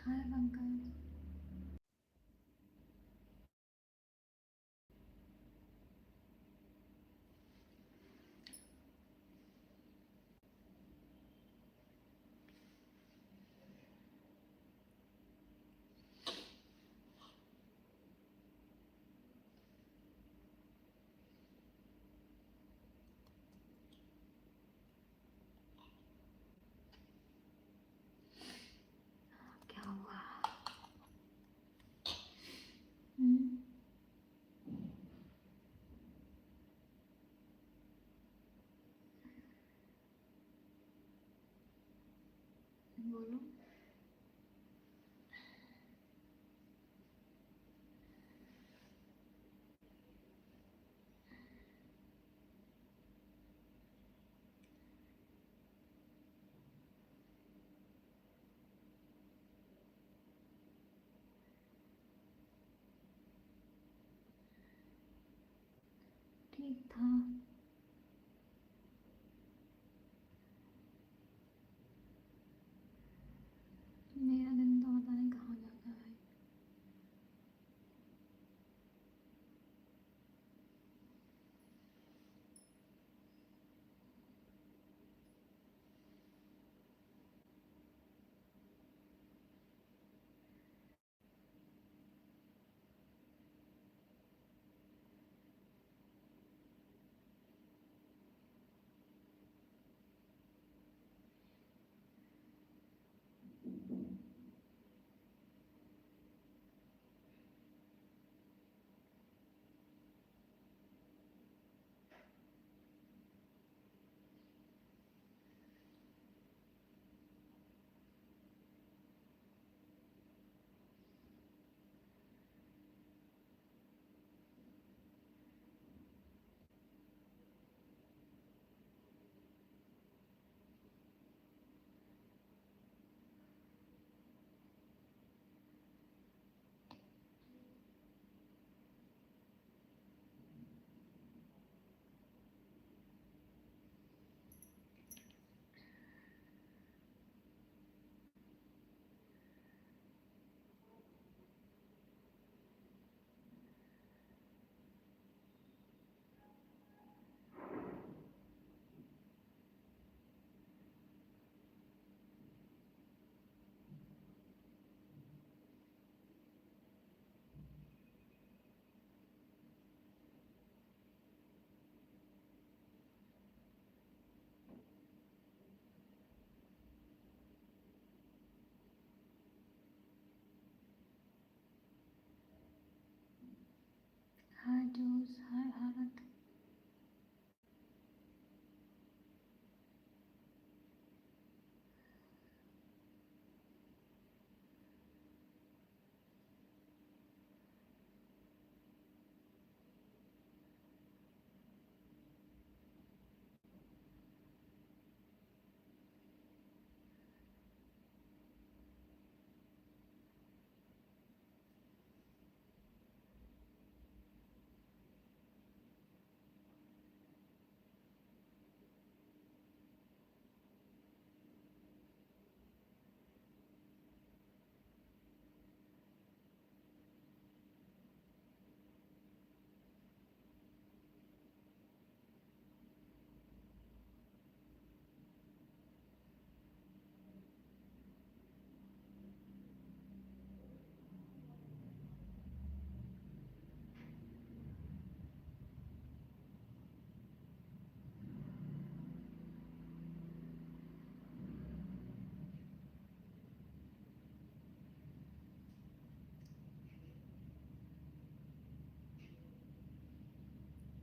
हाय पंकज। क्या हुआ? हम्म, बोलो। ठीक था। मेरा दिन तो पता नहीं कहाँ जाता है। हाय जोश, हाय भारत।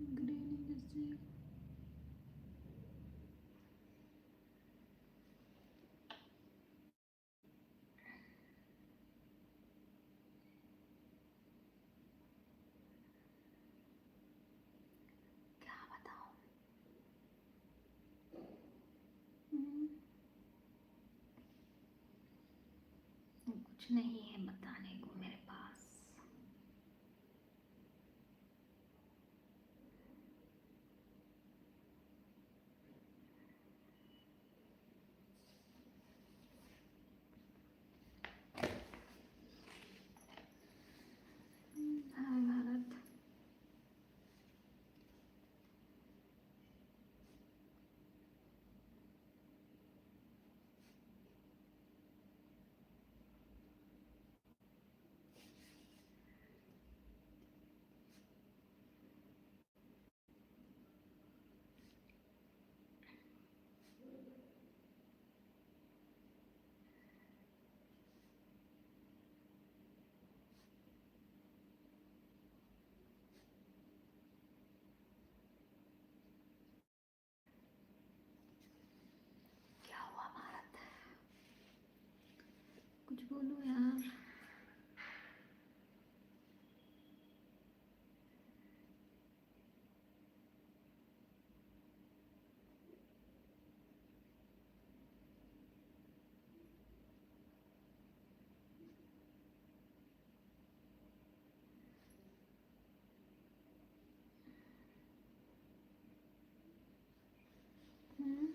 गुड इवनिंग जैसे। क्या बताऊँ? हम्म, कुछ नहीं है बताने को मेरे पास। कुछ बोलो यार। हम्म,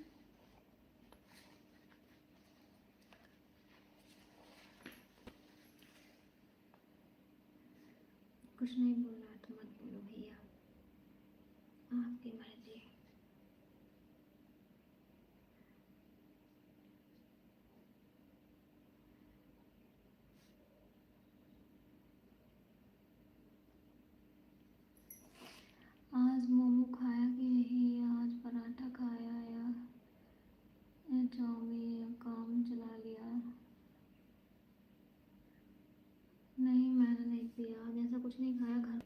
कुछ नहीं बोलना तो मत बोलो भैया, आपकी मर्जी। आज मोमो खाया कि नहीं, आज पराठा खाया या चाउमीन या काम चला लिया? नहीं मैंने नहीं पिया आज, ऐसा कुछ नहीं खाया घर।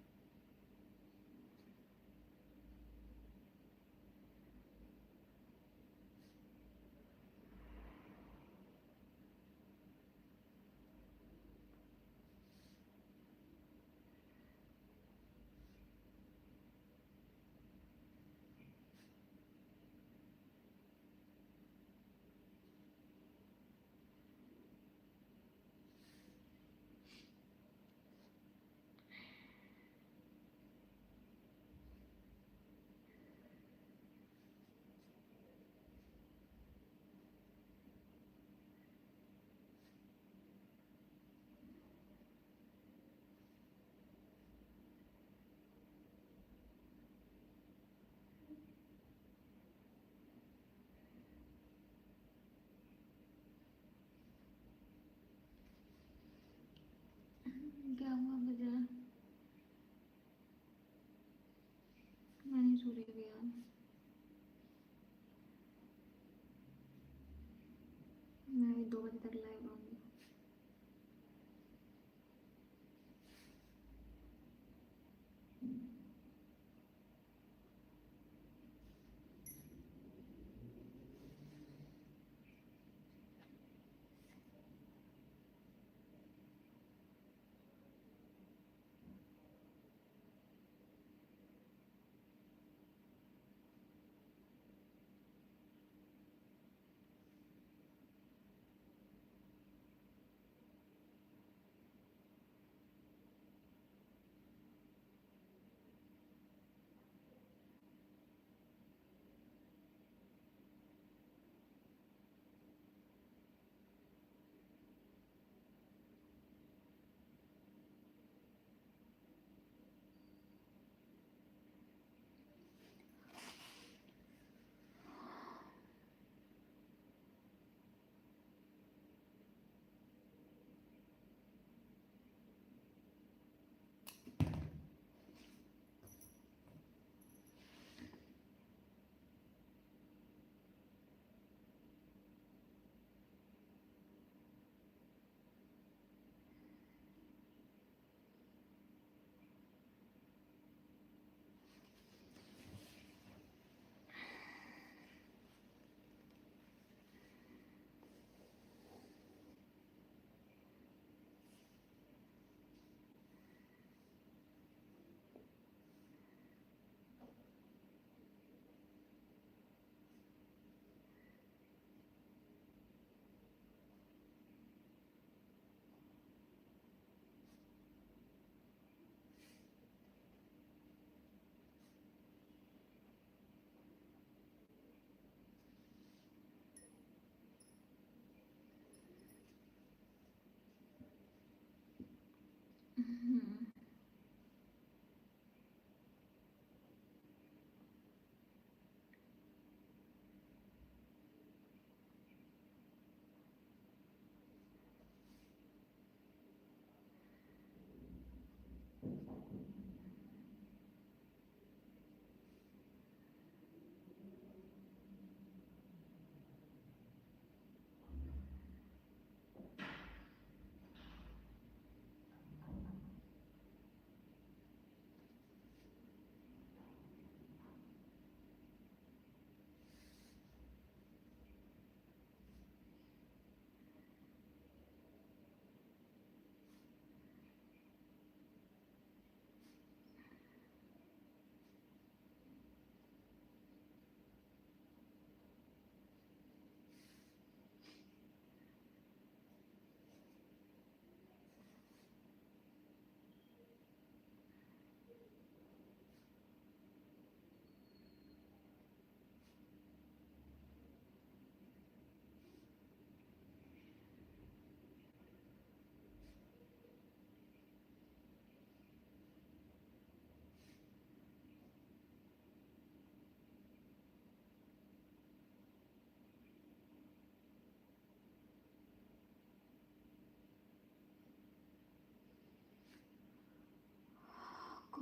क्या हुआ वजह? मैं नहीं सो रही अभी यार, मैं अभी 2 बजे तक लाइव आऊँगी। हम्म,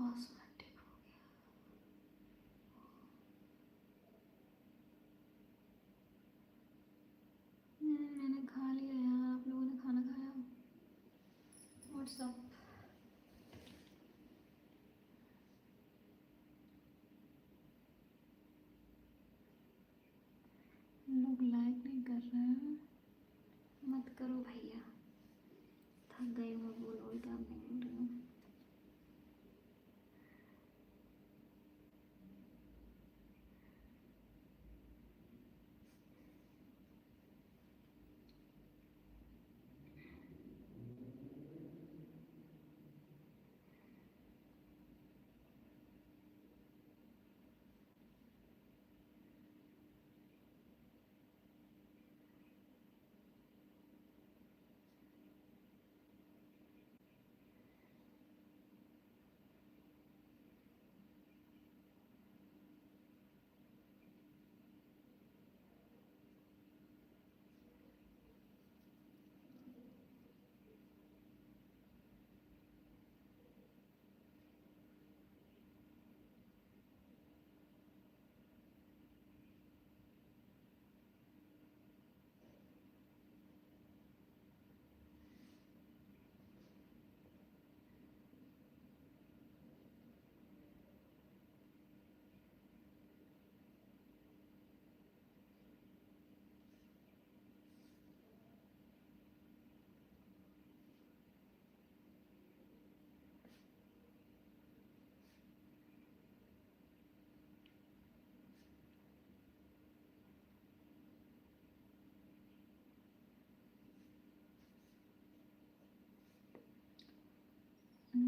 कॉस्मेटिक हो गया। मैंने खा लिया यार। आप लोगों ने खाना खाया? व्हाट्सअप लोग लाइक नहीं कर रहे हैं। मत करो भैया, थक गई मैं बोल बोल के। आप नहीं बोल रही हूँ।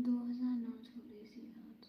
दो हजार नौ सौ बीस आज।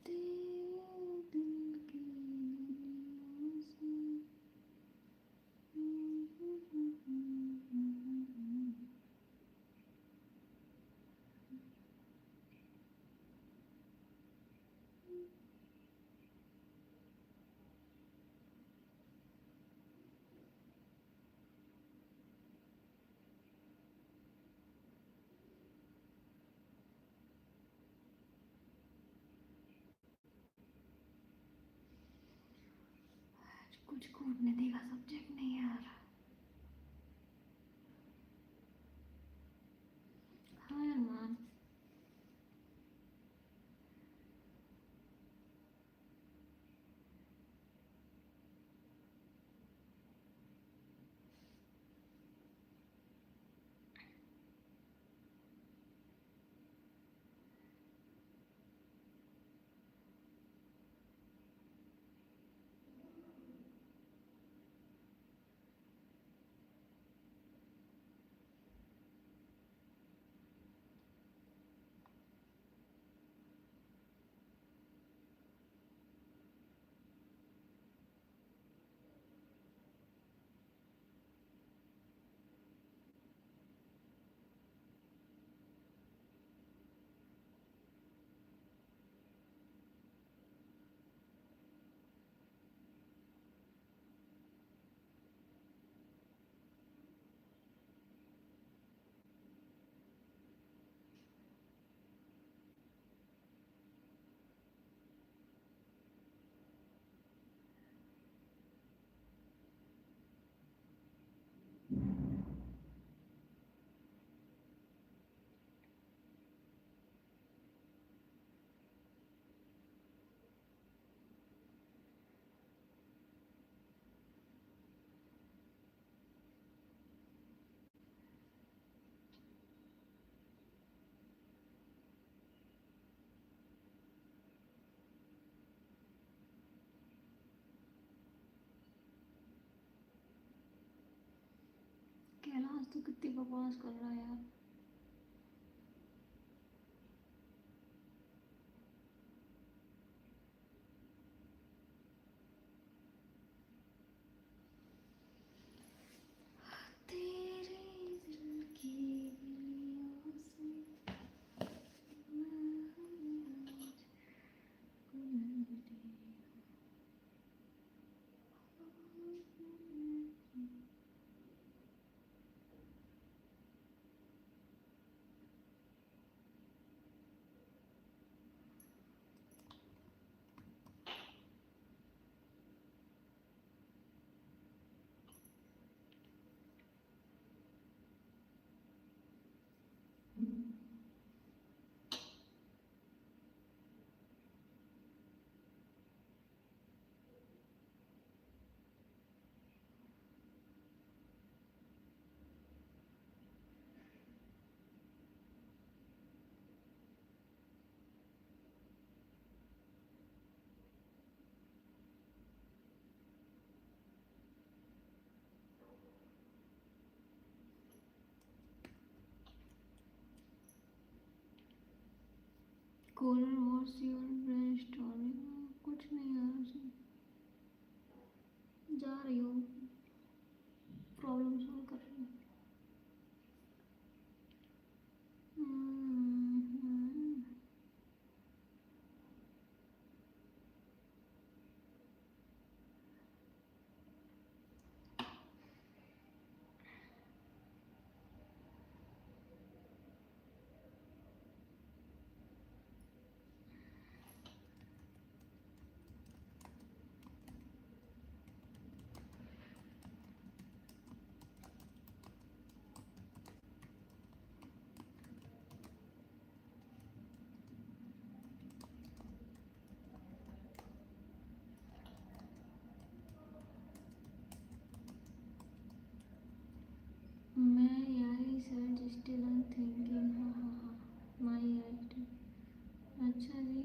तेरे दिल की दुनिया से कुछ कूटनीति का सब्जेक्ट नहीं है यार। हाँ यार मान। तो कितनी बकवास कर रहा है यार। तेरे दिल की गलियों से मैं आज गुजरी। Caller what's your brainstorming? कुछ नहीं यार, जा रही हूँ, प्रॉब्लम सॉल्व कर रही हूँ। मैं यारी सर स्टिल आई थिंकिंग, हाँ हाँ हाँ, माई राइट। अच्छा जी,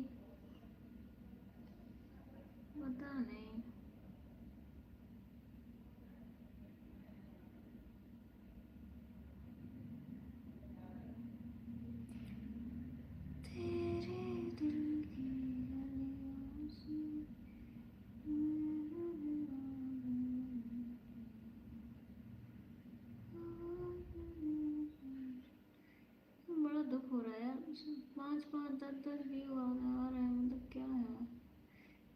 पता नहीं। तेरे दिल की गलियों से बड़ा दुख हो रहा है यार। 5 5 10 10 व्यू आ रहे हैं, मतलब क्या है,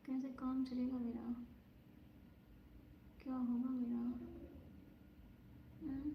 कैसे काम चलेगा मेरा, क्या होगा मेरा? हम्म?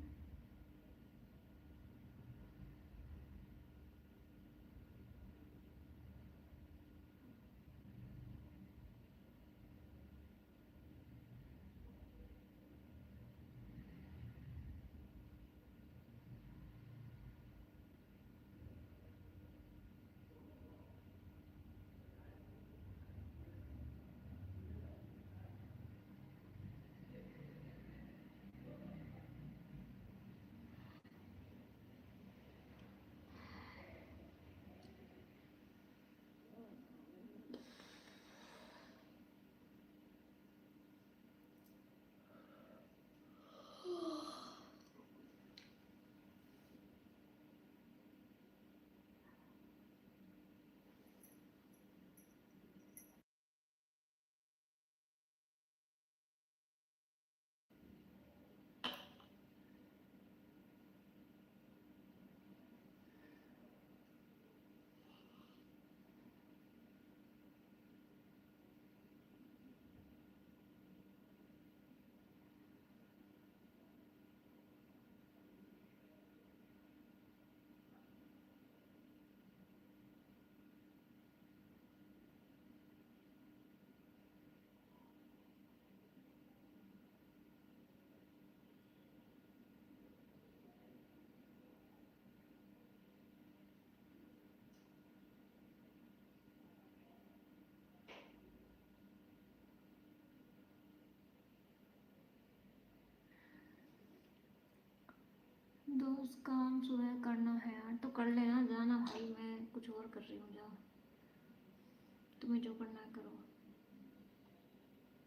दोस्त काम सुबह करना है यार, तो कर लेना, जाना भाई, मैं कुछ और कर रही हूँ, जाओ तुम्हें जो करना है करो,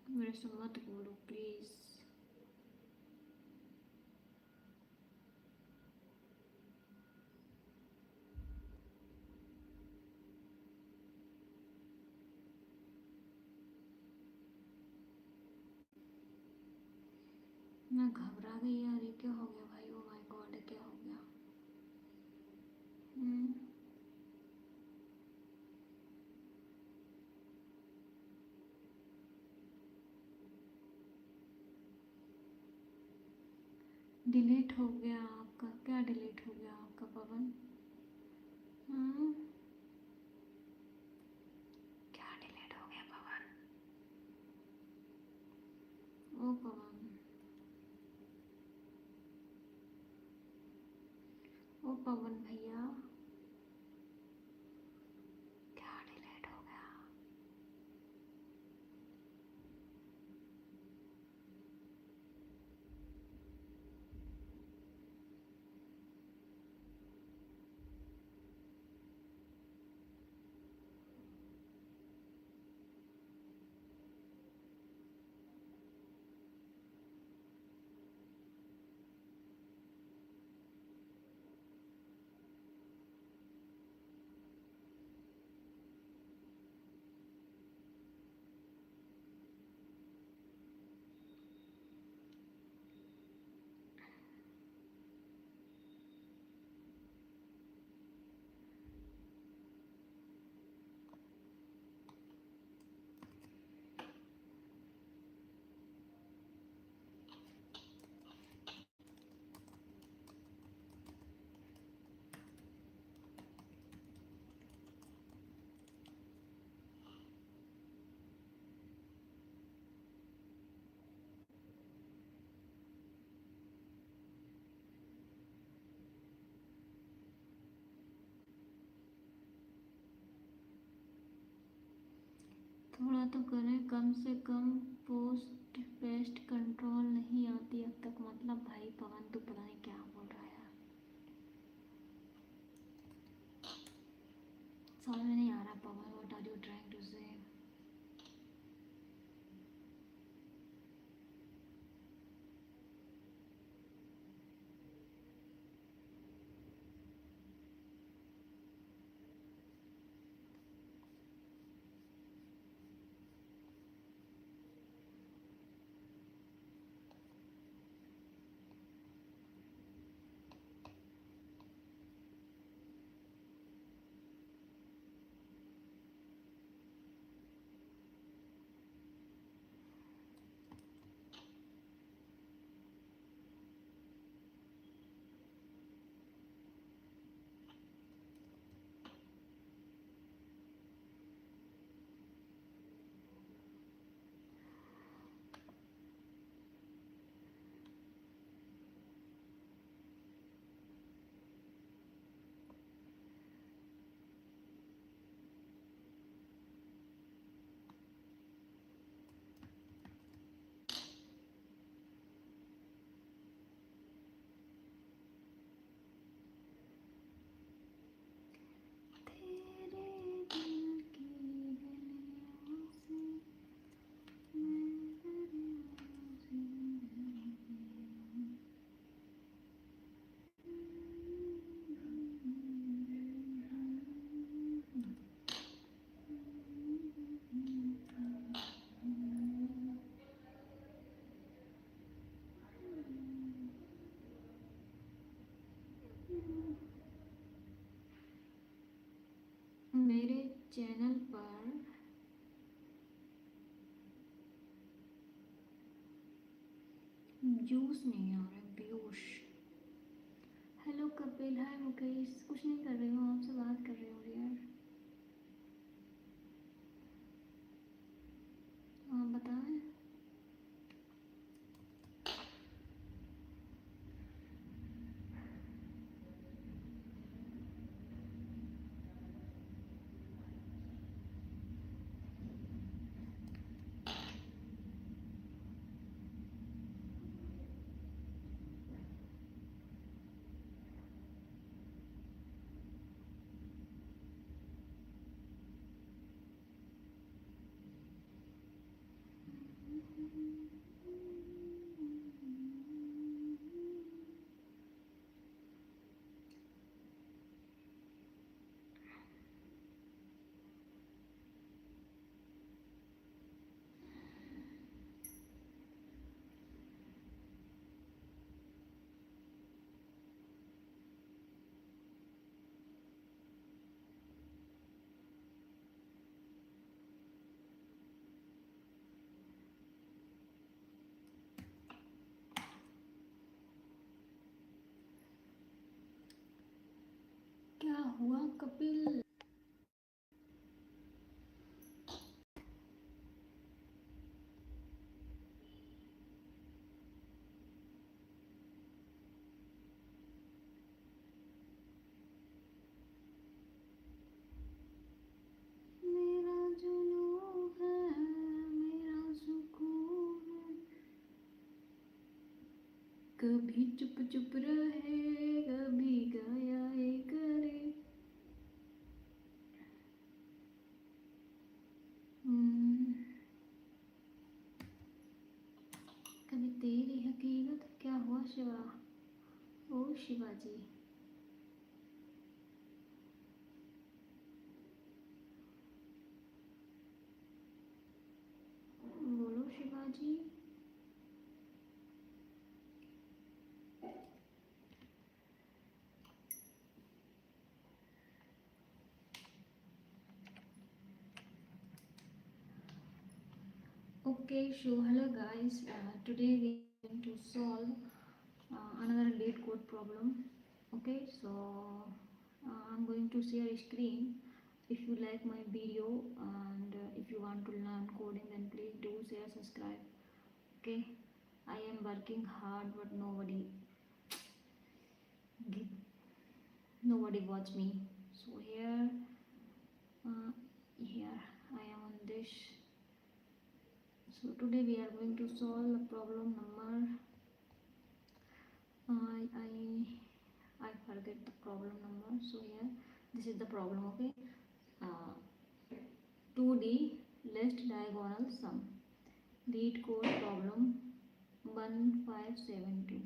मेरे से मत बोलो प्लीज़। मैं घबरा गई यार, ये क्या हो गया भाई, ओ माय गॉड, क्या हो गया। हम्म। डिलीट हो गया आपका, क्या डिलीट हो गया आपका पवन? हम्म। क्या डिलीट हो गया पवन? ओ पवन, ओ पवन भैया, क्या डिलीट हो गया? थोड़ा तो करें, कम से कम पोस्ट पेस्ट कंट्रोल नहीं आती अब तक, मतलब भाई पवन तू पता नहीं क्या बोल रहा है यार, समझ में नहीं आ रहा Pawan, what are you trying to say? तेरे दिल की गलियों से मैं तेरे जिंदगी। मेरे चैनल पर व्यूज नहीं आ रहे, व्यूज। हेलो कपिल, हाय मुकेश, कुछ नहीं कर रही हूँ, आपसे बात कर रही हूँ यार। आप बताएं। कपिल. मेरा जुनून है, मेरा सुकून है. कभी चुप चुप रहे, कभी गाया ये करे. हम्म, कभी तेरी हकीकत. क्या हुआ शिवा? ओ शिवाजी. बोलो Shivaji. Okay, so hello guys. Today we are going to solve another lead code problem. Okay, so I'm going to share a screen. If you like my video and if you want to learn coding, then please do share, subscribe. Okay, I am working hard, but nobody watch me. So here I am on this. So today we are going to solve the problem number. I forget the problem number. So here this is the problem. Okay, uh, 2D list diagonal sum. Lead code problem 1572.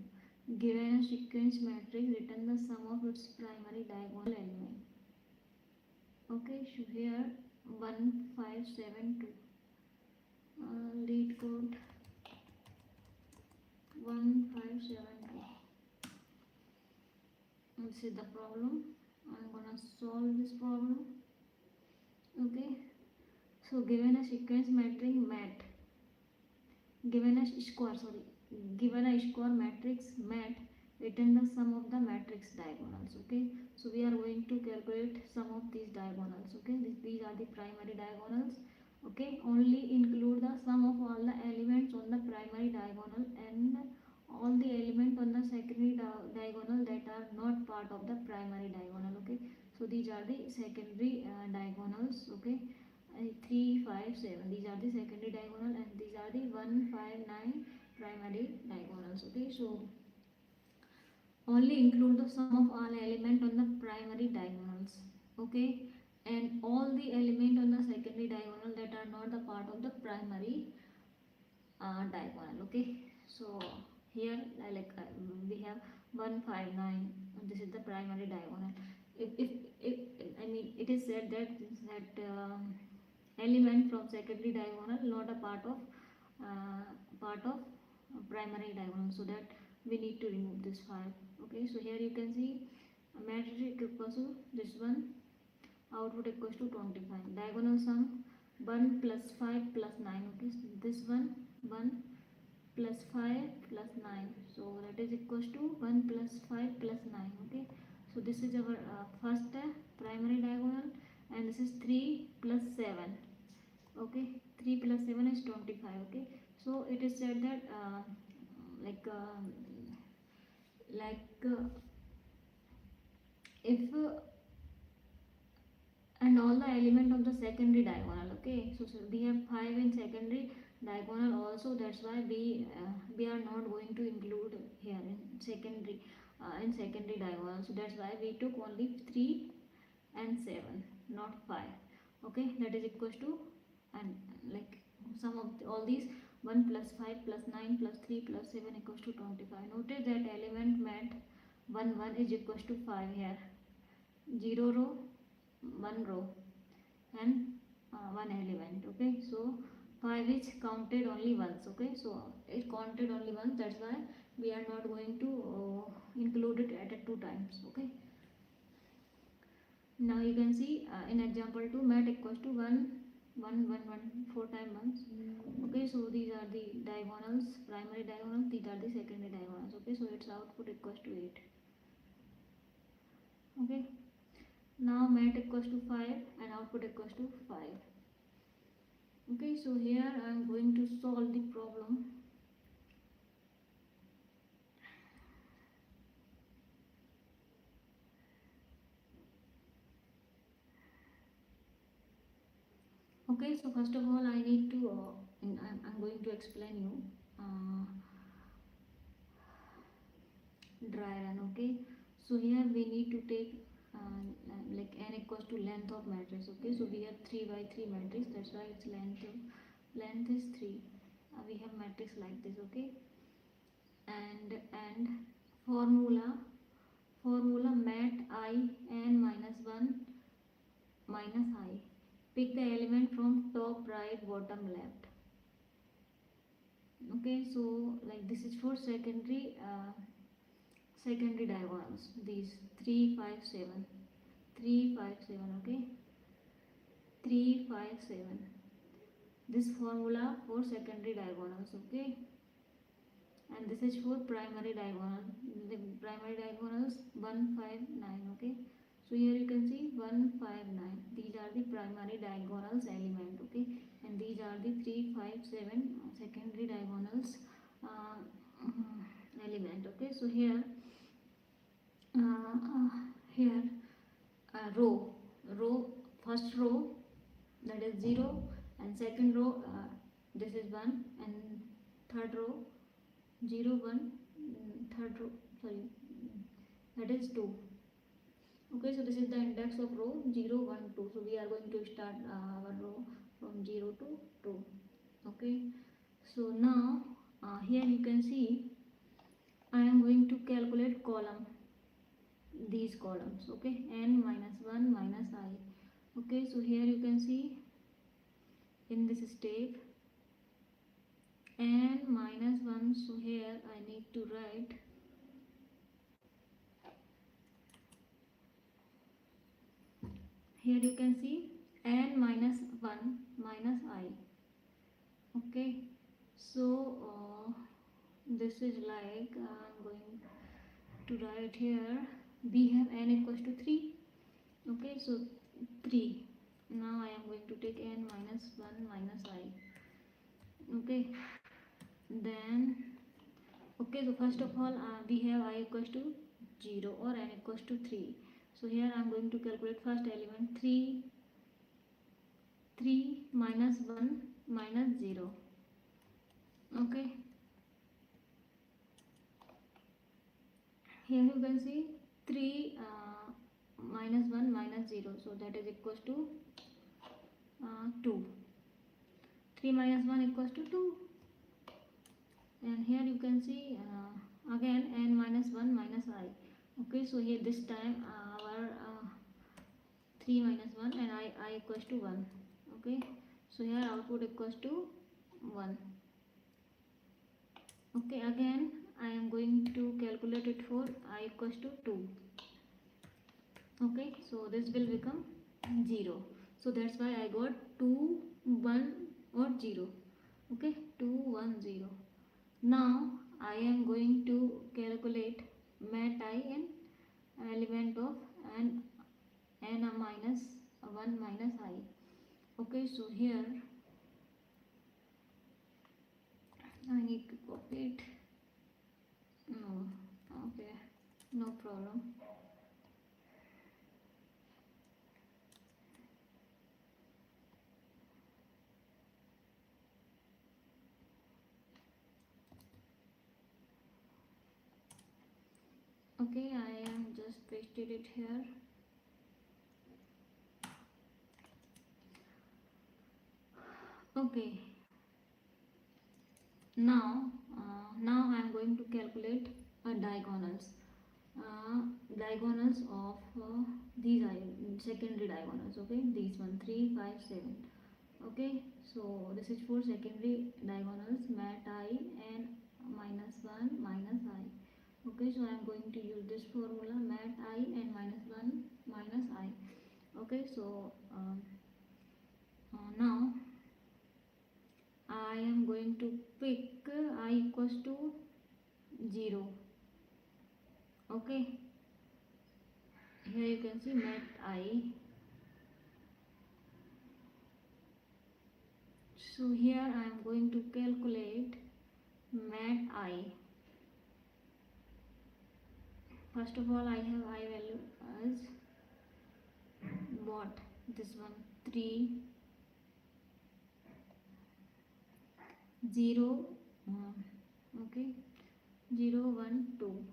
Given a sequence matrix, return the sum of its primary diagonal element. Okay, so here 1572. Lead code 1572. This is the problem. I'm gonna solve this problem. Okay, so given a sequence matrix mat, given a square matrix mat, return the sum of the matrix diagonals. Okay, so we are going to calculate sum of these diagonals. Okay, these are the primary diagonals. Okay, only include the sum of all the elements on the primary diagonal and all the elements on the secondary diagonal that are not part of the primary diagonal. Okay, so these are the secondary diagonals. Okay, 3 5 7, these are the secondary diagonal and these are the 1 5 9 primary diagonals. Okay, so only include the sum of all element on the primary diagonals. Okay, and all the element on the secondary diagonal that are not the part of the primary diagonal. Okay, so here we have 159. This is the primary diagonal. If I mean it is said that element from secondary diagonal not a part of primary diagonal, so that we need to remove this 5. Okay, so here you can see matrix equals to this one, output equals to 25. Diagonal sum 1 plus 5 plus 9. Okay, so this one 1 plus 5 plus 9, so that is equals to 1 plus 5 plus 9. Okay, so this is our first primary diagonal, and this is 3 plus 7. Okay, 3 plus 7 is 25. Okay, so it is said that like uh, like if and all the element of the secondary diagonal. Okay, so we have 5 in secondary diagonal also, that's why we are not going to include here in secondary diagonal, so that's why we took only 3 and 7, not 5. Okay, that is equals to, and like sum of all these 1 plus 5 plus 9 plus 3 plus 7 equals to 25. Notice that element mat 1 1 is equals to 5 here. 0 row, 1 row, and 1 element. Okay, so 5 is counted only once. Okay, so it counted only once, that's why we are not going to include it at 2 times. Okay, now you can see in example 2 mat equals to 1 1 1 1 4 times 1. Okay, so these are the diagonals, primary diagonals, these are the secondary diagonals. Okay, so its output equals to 8. Okay, Now mat equals to 5 and output equals to 5. Okay, so here I am going to solve the problem. Okay, so first of all I need to I'm going to explain you dry run. Okay, so here we need to take like n equals to length of matrix. Okay, so we have 3 by 3 matrix, that's why its length is 3. We have matrix like this. Okay, and formula mat I n minus 1 minus I. Pick the element from top right bottom left. Okay, so like this is for secondary diagonals, these 3 5 7 3 5 7. Okay, 3 5 7, this formula for secondary diagonals. Okay, and this is for primary diagonal, the primary diagonals 1 5 9. Okay, so here you can see 1 5 9, these are the primary diagonals element. Okay, and these are the 3 5 7 secondary diagonals uh, element. Okay, so here here row first row, that is 0, and second row, this is 1, and third row 0 1, third row, sorry, that is 2. Okay, so this is the index of row 0 1 2. So we are going to start our row from 0 to 2. Okay, so now here you can see I am going to calculate column, these columns. Okay, n minus 1 minus I. Okay, so here you can see in this step n minus 1, so here I need to write here you can see n minus 1 minus I. Okay, so this is like I'm going to write here, we have n equals to 3. Okay, so 3. Now I am going to take n minus 1 minus I. Okay, then okay, so first of all we have I equals to 0 or n equals to 3. So here I am going to calculate first element, 3 minus 1 minus 0. Okay, here you can see 3 minus 1 minus 0, so that is equals to 2. 3 minus 1 equals to 2, and here you can see again n minus 1 minus I. Okay, so here this time our 3 minus 1 and I equals to 1. Okay, so here output equals to 1. Okay, again I am going to calculate it for I equals to 2. Okay, so this will become 0. So that's why I got 2 1 or 0. Okay, 2 1 0. Now I am going to calculate mat I and element of n minus 1 minus I. Okay, so here I need to copy it. No, okay, no problem. Okay, I am just pasted it here. Okay, now I am going to calculate diagonals diagonals of these secondary diagonals. Okay, these 1 3 5 7. Okay, so this is for secondary diagonals mat I and minus 1 minus I. Okay, so I am going to use this formula mat I and minus 1 minus I. Okay, so now I am going to pick I equals to 0. Okay, here you can see mat I. So here I am going to calculate mat I. First of all, I have I value as what? This one 3 0 okay 0 1 2.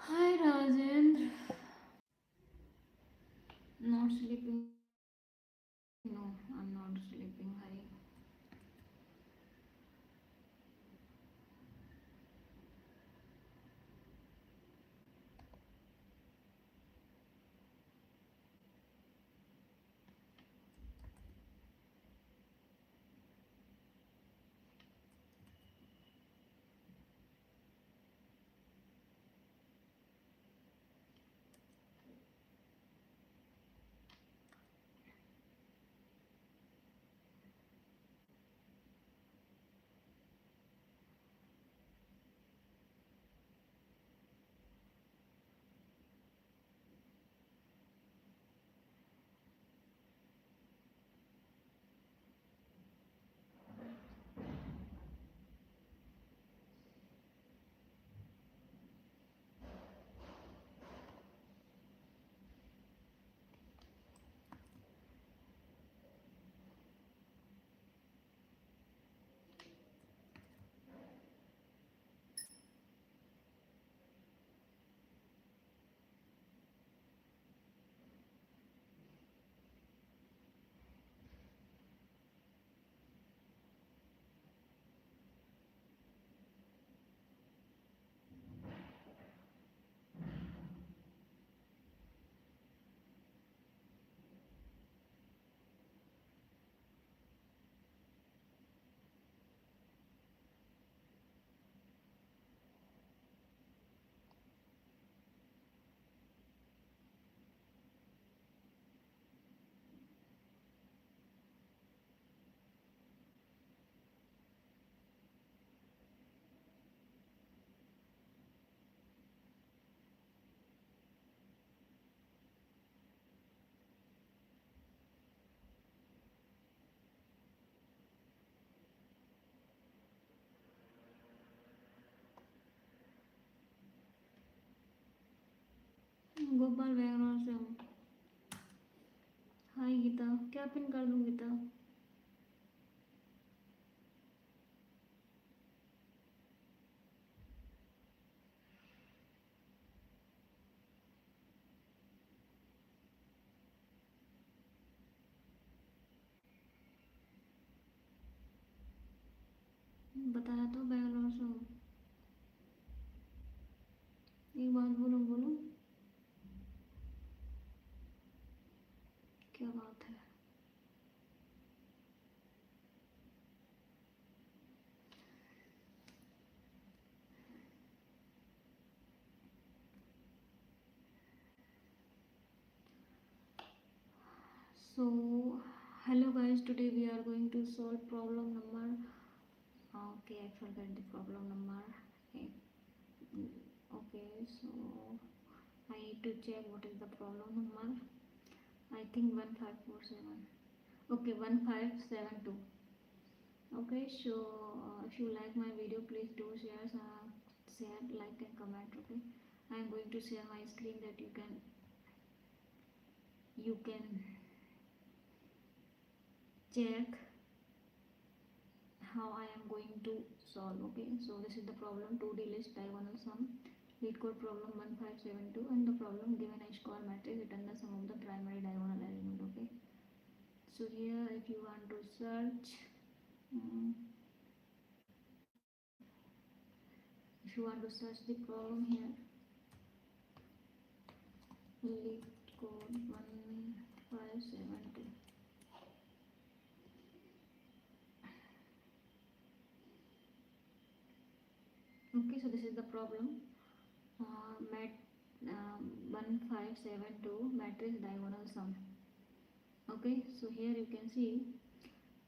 Hi Rajendra. Not sleeping. No, I'm not sleeping. Hi. Gopal Bangalore से हूँ। हाय गीता, क्या pin कर दूँ गीता? बताया तो बैंगलोर से हूँ। एक बात बोलूँ बोलूँ? क्या बात है? So, hello guys, today we are going to solve problem number. Okay, I forgot the problem number. Okay, so I need to check what is the problem number. I think 1547. Okay, 1572. Okay, so if you like my video, please do share, like, and comment. Okay, I am going to share my screen that you can check how I am going to solve. Okay, so this is the problem 2D list diagonal sum. Lead code problem 1572, and the problem given a square matrix, return the sum of the primary diagonal element. Okay, so here if you want to search, um, if you want to search the problem here, lead code 1572. Okay, so this is the problem. Mat 1572 matrix diagonal sum. Okay, so here you can see,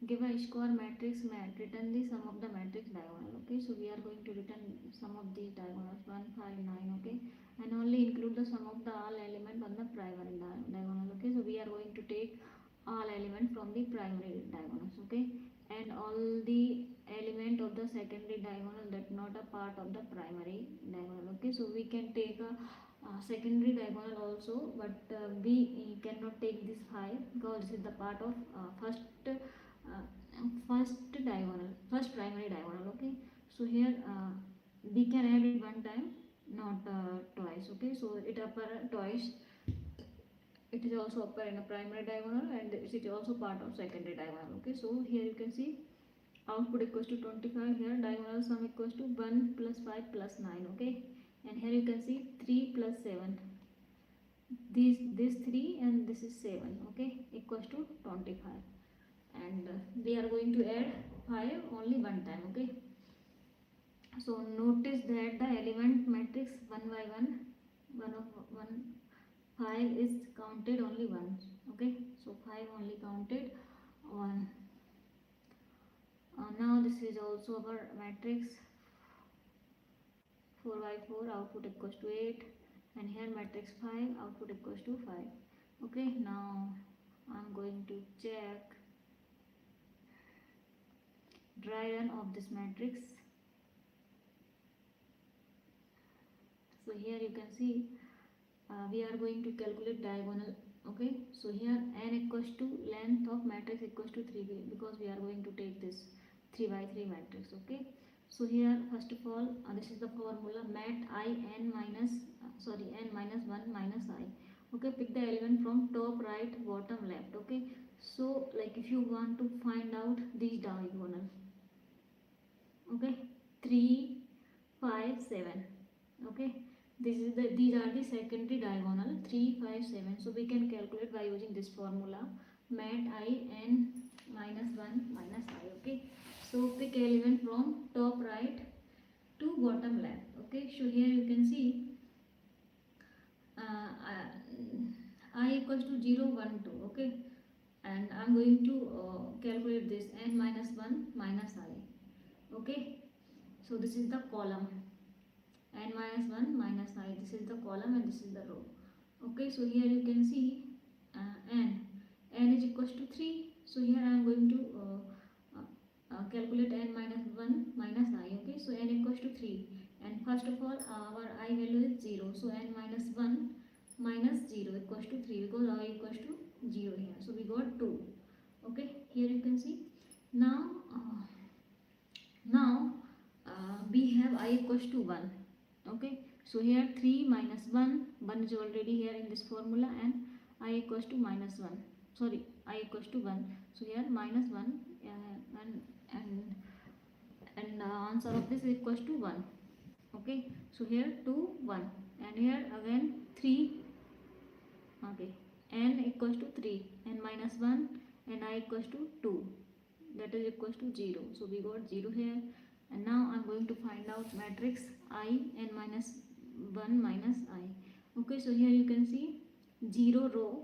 give a square matrix mat, return the sum of the matrix diagonal. Okay, so we are going to return sum of these diagonals 159. Okay, and only include the sum of the all element on the primary diagonal. Okay, so we are going to take all element from the primary diagonals. Okay, and all the element of the secondary diagonal that not a part of the primary diagonal. Okay, so we can take a secondary diagonal also, but we cannot take this 5 because this is the part of first primary diagonal. Okay, so here we can add it one time, not twice. Okay, so it appear twice. It is also appear in a primary diagonal, and it is also part of secondary diagonal. Okay, so here you can see output equals to 25. Here diagonal sum equals to 1 plus 5 plus 9. Okay, and here you can see 3 plus 7, this 3 and this is 7. Okay, equals to 25, and we are going to add 5 only one time. Okay, so notice that the element matrix one by one of one 5 is counted only once. Okay, so 5 only counted one. Now this is also our matrix 4 by 4, output equals to 8, and here matrix 5, output equals to 5. Okay, now I'm going to check dry run of this matrix. So here you can see we are going to calculate diagonal. Okay, so here n equals to length of matrix equals to 3 because we are going to take this 3 by 3 matrix. Okay, so here first of all this is the formula mat I n minus n minus 1 minus I. Okay, pick the element from top, right, bottom, left. Okay, so like if you want to find out these diagonal, okay, 3 5 7. Okay, these are the secondary diagonal 3 5 7. So we can calculate by using this formula mat I n minus 1 minus I. Okay, so pick element from top right to bottom left. Okay, so here you can see I equals to 0 1 2. Okay, and I'm going to calculate this n minus 1 minus I. Okay, so this is the column n minus 1 minus I. This is the column and this is the row. Okay, so here you can see n is equals to 3. So here I am going to calculate n minus 1 minus I. Okay, so n equals to 3, and first of all our I value is 0, so n minus 1 minus 0 equals to 3 because I equals to 0 here. So we got 2. Okay, here you can see. Now now we have I equals to 1. Okay, so here 3 minus 1 is already here in this formula, and I equals to minus 1, sorry, I equals to 1. So here minus 1, and answer of this is equals to 1. Okay, so here 2 1, and here again 3. Okay, n equals to 3 and minus 1, and I equals to 2, that is equals to 0. So we got 0 here. And now I'm going to find out matrix I n minus 1 minus I. Okay, so here you can see 0 row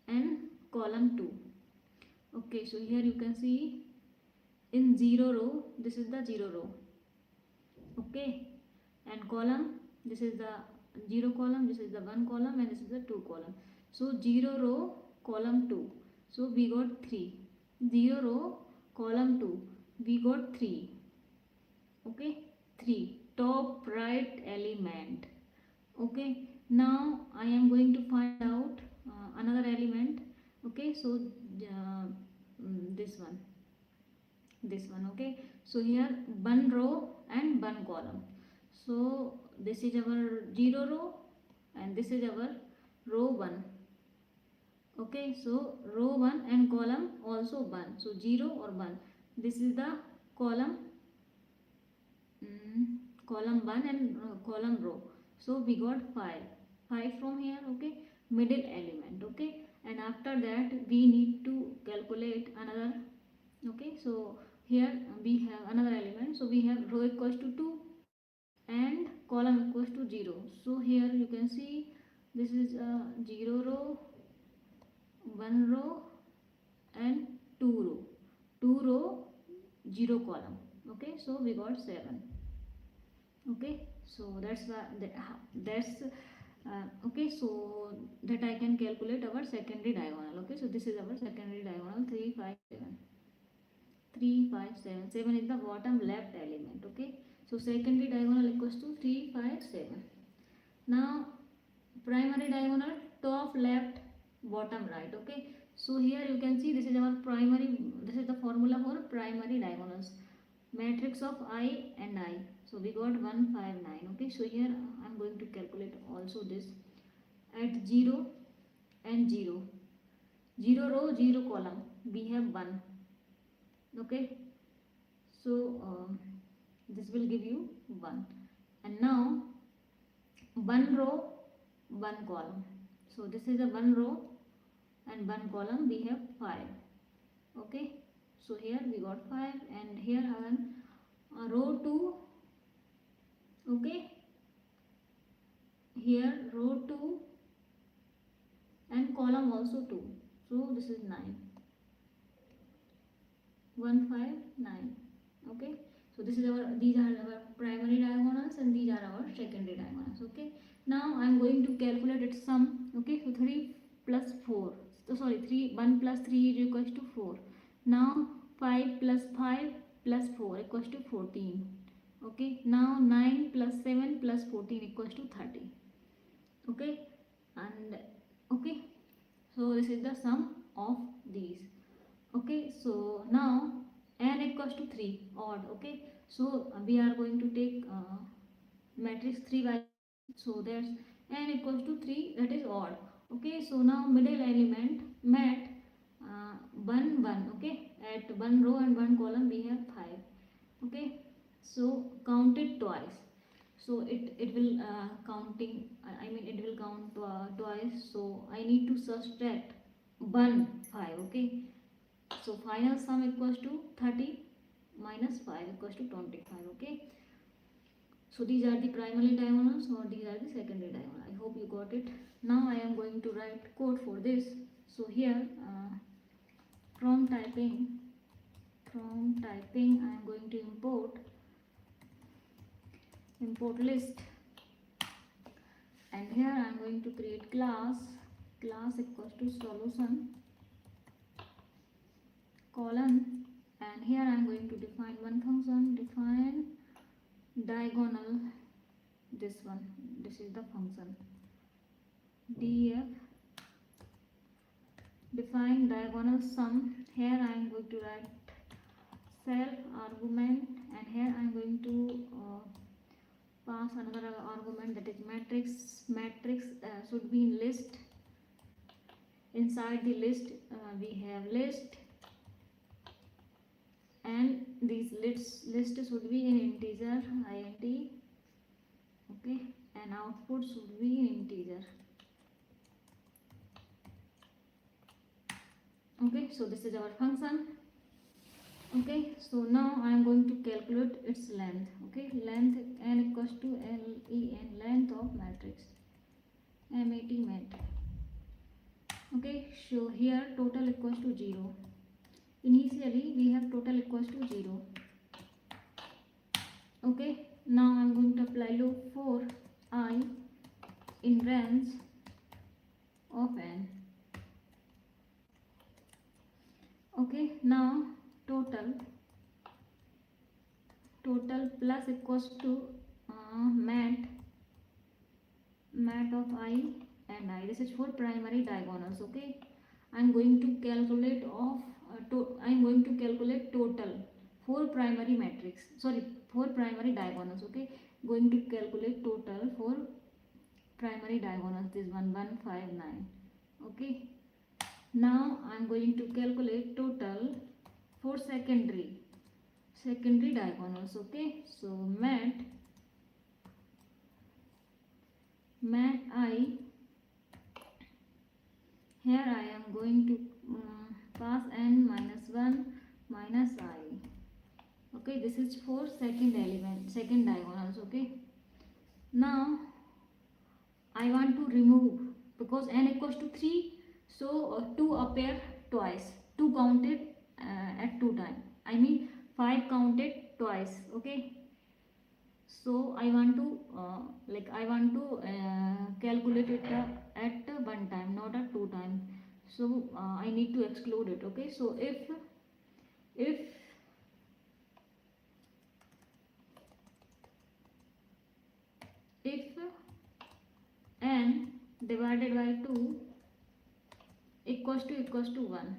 and column 2. Okay, so here you can see in 0 row, this is the 0 row. Okay, and column, this is the 0 column, this is the 1 column, and this is the 2 column. So 0 row column 2, so we got 3. 0 row column 2, we got 3. Okay, 3 top right element. Okay, now I am going to find out another element. Okay, so this one, okay. So here one row and one column. So this is our 0 row, and this is our row 1. Okay, so row 1 and column also 1, so 0 or 1. This is the column, column 1 and column row. So we got 5 from here. Okay, middle element. Okay, and after that we need to calculate another. Okay, so here we have another element. So we have row equals to 2 and column equals to 0. So here you can see this is a 0 row, 1 row, and 2 row. 2 row, 0 column. Okay, so we got 7. Okay, so that's okay, so that I can calculate our secondary diagonal. Okay, so this is our secondary diagonal, 3 5 7. 3 5 7. 7 is the bottom left element. Okay, so secondary diagonal equals to 3 5 7. Now primary diagonal, top left, bottom right. Okay, so here you can see this is our primary, this is the formula for primary diagonals, matrix of I and I. So we got 1 5 9. Okay, so here I am going to calculate also this at 0 and 0. 0 row, 0 column, we have 1. Okay, so this will give you 1. And now 1 row, 1 column. So this is a 1 row and 1 column, we have 5. Okay, so here we got 5, and here again row 2. Okay, here row 2 and column also 2. So this is 9. 1 5 9. Okay, so this is our, these are our primary diagonals, and these are our secondary diagonals. Okay, now I am going to calculate its sum. Okay, so 3 plus 4, so sorry, 3 1 plus 3 is equals to 4. Now 5 plus 5 plus 4 equals to 14. Okay, now 9 plus 7 plus 14 equals to 30. Okay, and okay, so this is the sum of these. Okay, so now n equals to 3 odd. Okay, so we are going to take matrix 3 by 3. So that's n equals to 3, that is odd. Okay, so now middle element mat 1 1. Okay, at 1 row and 1 column we have 5. Okay, so count it twice. So it will counting, I mean it will count twice. So I need to subtract 1 5. Okay, so final sum equals to 30 minus 5 equals to 25. Okay, so these are the primary diagonals, or these are the secondary diagonal. I hope you got it. Now I am going to write code for this. So here from typing I am going to import list, and here I am going to create class equals to solution colon, and here I am going to define one function, define diagonal. This one, this is the function. df define diagonal sum. Here I am going to write self argument, and here I am going to pass another argument, that is matrix. Matrix should be in list. Inside the list we have list, and these list should be in integer int, okay, and output should be in integer. Okay, so this is our function. Okay, so now I am going to calculate its length. Okay, length n equals to len, length of matrix, mat. Okay, so here total equals to 0. Initially we have total equals to 0. Okay, now I am going to apply loop for I in range of n. Okay, now total plus equals to mat of I and I. This is for primary diagonals. Okay, I am going to calculate total for primary matrix, sorry, for primary diagonals. Okay, going to calculate total for primary diagonals, this 1159. Okay, now I am going to calculate total for secondary diagonals. Okay, so mat I, here I am going to pass n minus 1 minus I. Okay, this is for second diagonals. Okay, now I want to remove, because n equals to 3, so 2 appear twice, 2 counted at 2 times, I mean 5 counted twice. Okay, so I want to calculate it at 1 time, not at 2 times. So I need to exclude it. Okay, so if n divided by 2 equals to 1.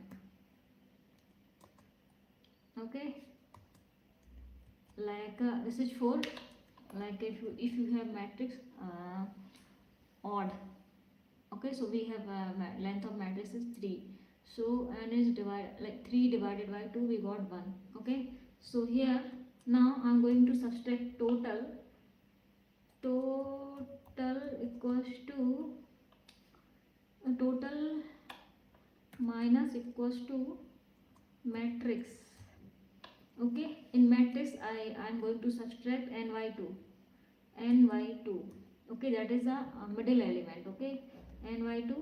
Okay, like this is for, like if you have matrix odd. Okay, so we have length of matrix is 3, so n is divided, like 3 divided by 2, we got 1. Okay, so here now I'm going to subtract total equals to total minus equals to matrix. Okay, in matrix I am going to subtract ny2. Okay, that is a middle element. Okay, ny2.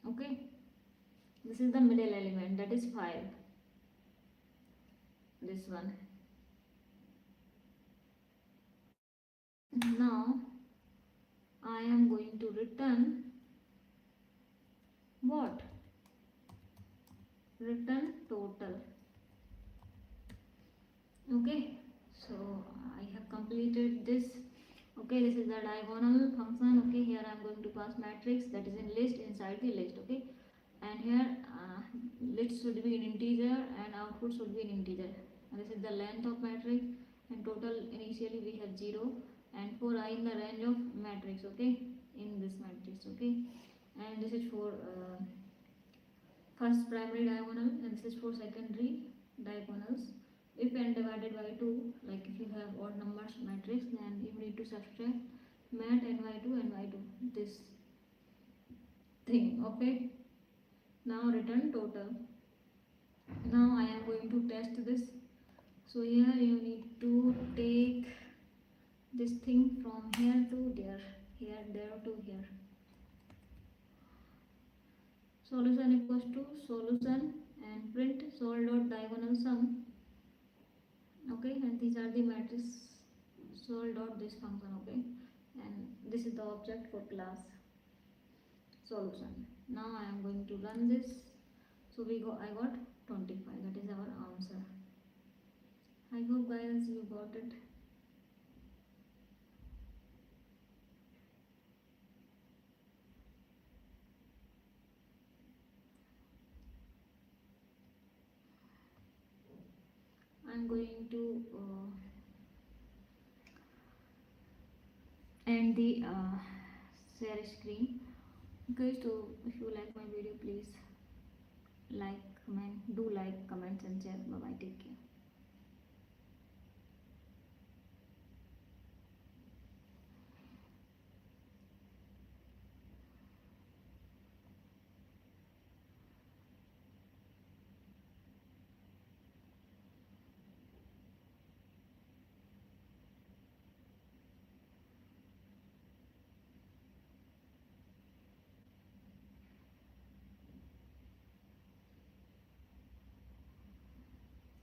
Okay, this is the middle element, that is 5, this one. Now I am going to return what? Return total. Okay, so I have completed this. Okay, this is the diagonal function. Okay, here I am going to pass matrix, that is in list, inside the list. Okay, and here list should be in integer and output should be in integer, and this is the length of matrix, and total initially we have 0, and for I in the range of matrix. Okay, in this matrix. Okay, and this is for first primary diagonal, and this is for secondary diagonals. If n divided by 2, like if you have odd numbers matrix, then you need to subtract mat ny2 this thing. Okay, now return total. Now I am going to test this. So here you need to take this thing from here to there, there to here. Solution equals to solution and print sol dot diagonal sum. Okay, and these are the matrix sol dot this function. Okay, and this is the object for class solution. Now I am going to run this. So I got 25, that is our answer. I hope guys you got it. I'm going to end the share screen. Okay, so if you like my video, please like, comment, do like, comment, and share. Bye bye. Take care.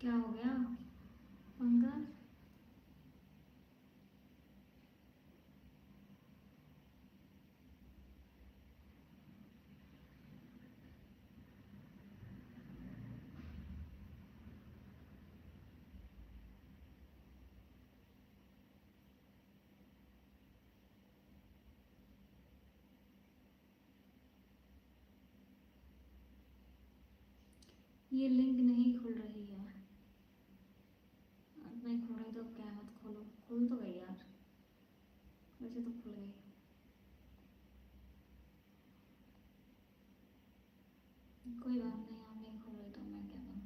क्या हो गया पंकज? ये link नहीं खुल रही है। नहीं खुल रही तो क्या, मत खोलो। खुल तो गई यार, वैसे तो खुल गई। कोई बात नहीं, आप नहीं खोल रही तो मैं क्या करूँ।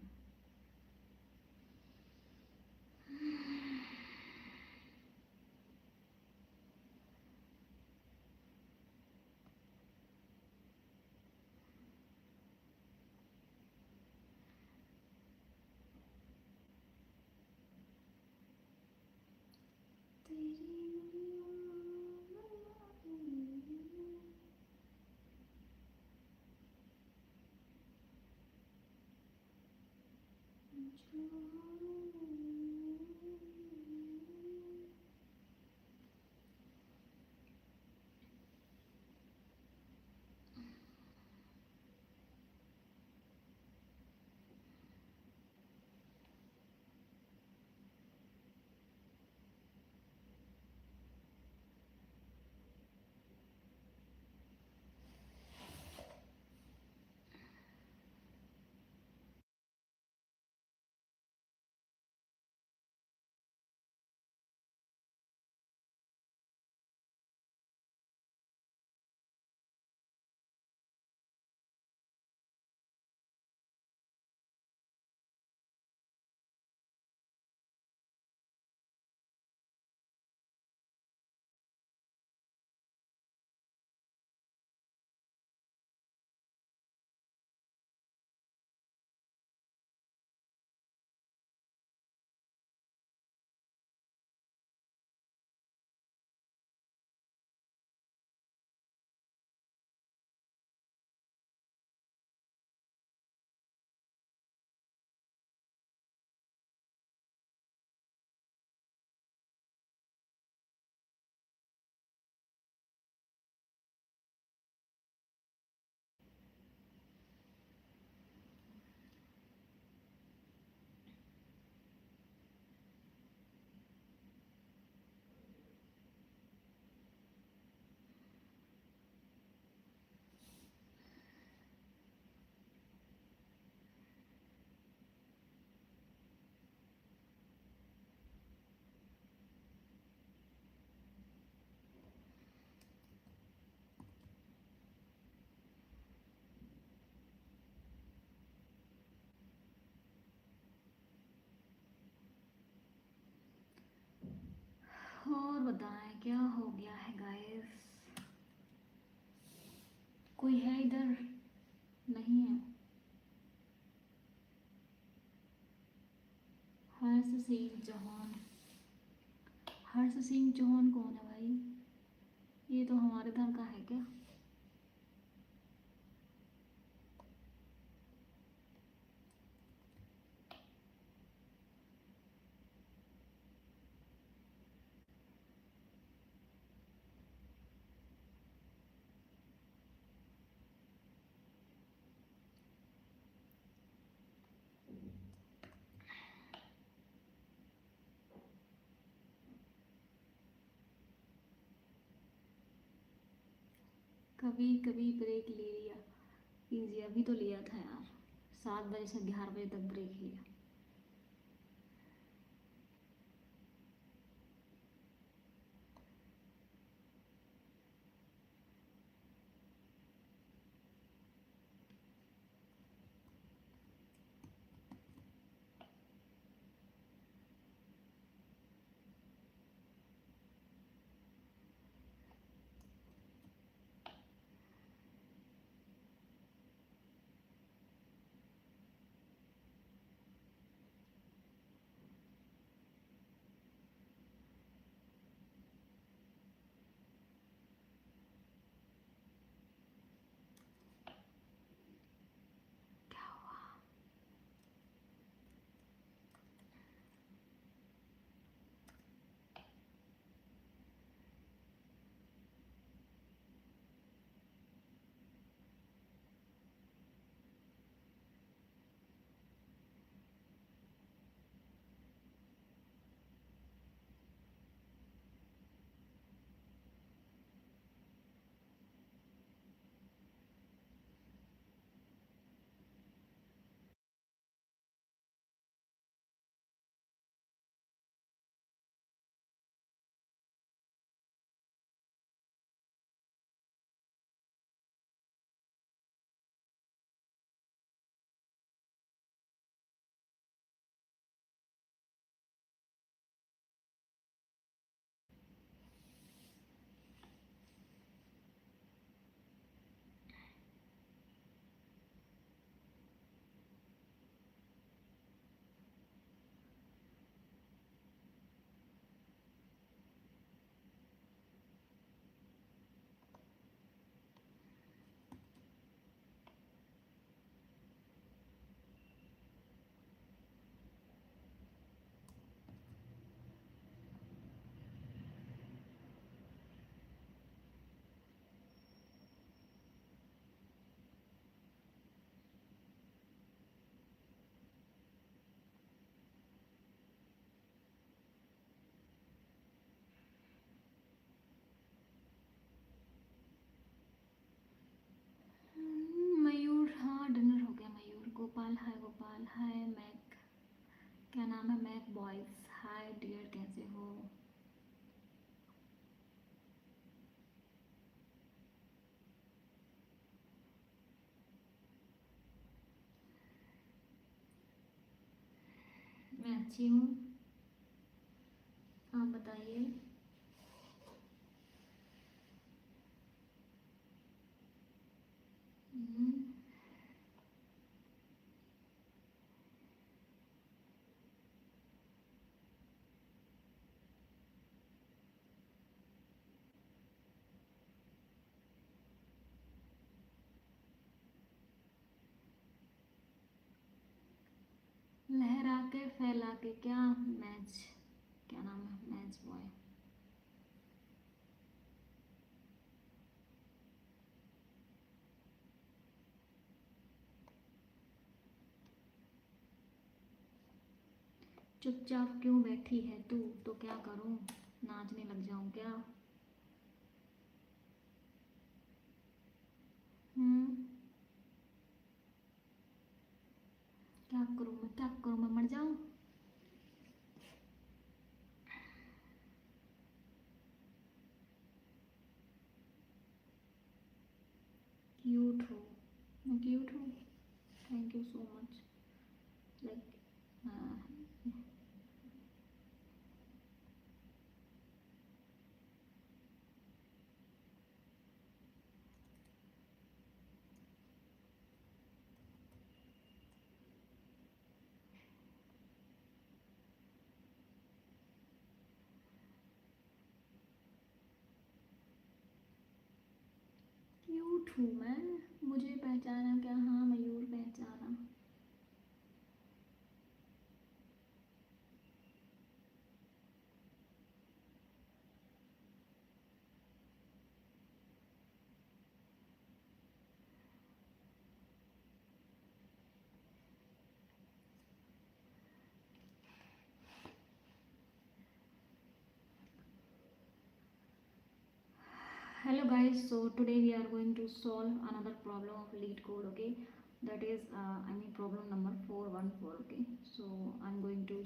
और बताएं क्या हो गया है गाइस? कोई है इधर? नहीं है। हर्ष सिंह चौहान। हर्ष सिंह चौहान कौन है भाई? ये तो हमारे धर्म का है क्या? कभी कभी ब्रेक ले लिया कीजिए। अभी तो लिया था यार, 7 बजे से 11 बजे तक ब्रेक लिया। हाय मैक, क्या नाम है मैक बॉयज? हाय डियर, कैसे हो? मैं अच्छी हूँ, आप बताइए। हम्म, लहरा के फैला के क्या मैच, क्या नाम है मैच बॉय? चुपचाप क्यों बैठी है तू? तो क्या करूँ, नाचने लग जाऊँ क्या? हम्म, क्या करूँ मैं, क्या करूँ मैं, मर जाऊँ? क्यूट हो, मैं क्यूट हूँ? Thank you so much. Like cute हूँ मैं, मुझे पहचाना क्या? हाँ, मयूर पहचाना। Hello guys, so today we are going to solve another problem of lead code. Okay, that is problem number 414. Okay, so I'm going to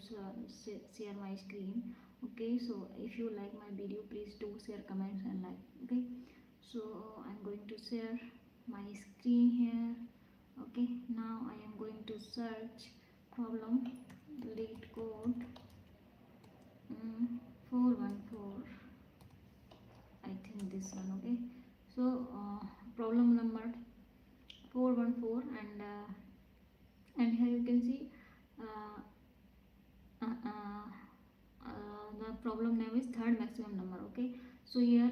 share my screen. Okay, so if you like my video, please do share, comments and like. Okay, so I'm going to share my screen here. Okay, now I am going to search problem lead code 414. I think this one. Okay, so problem number 414, and here you can see uh, uh, uh, the problem name is third maximum number. Okay, so here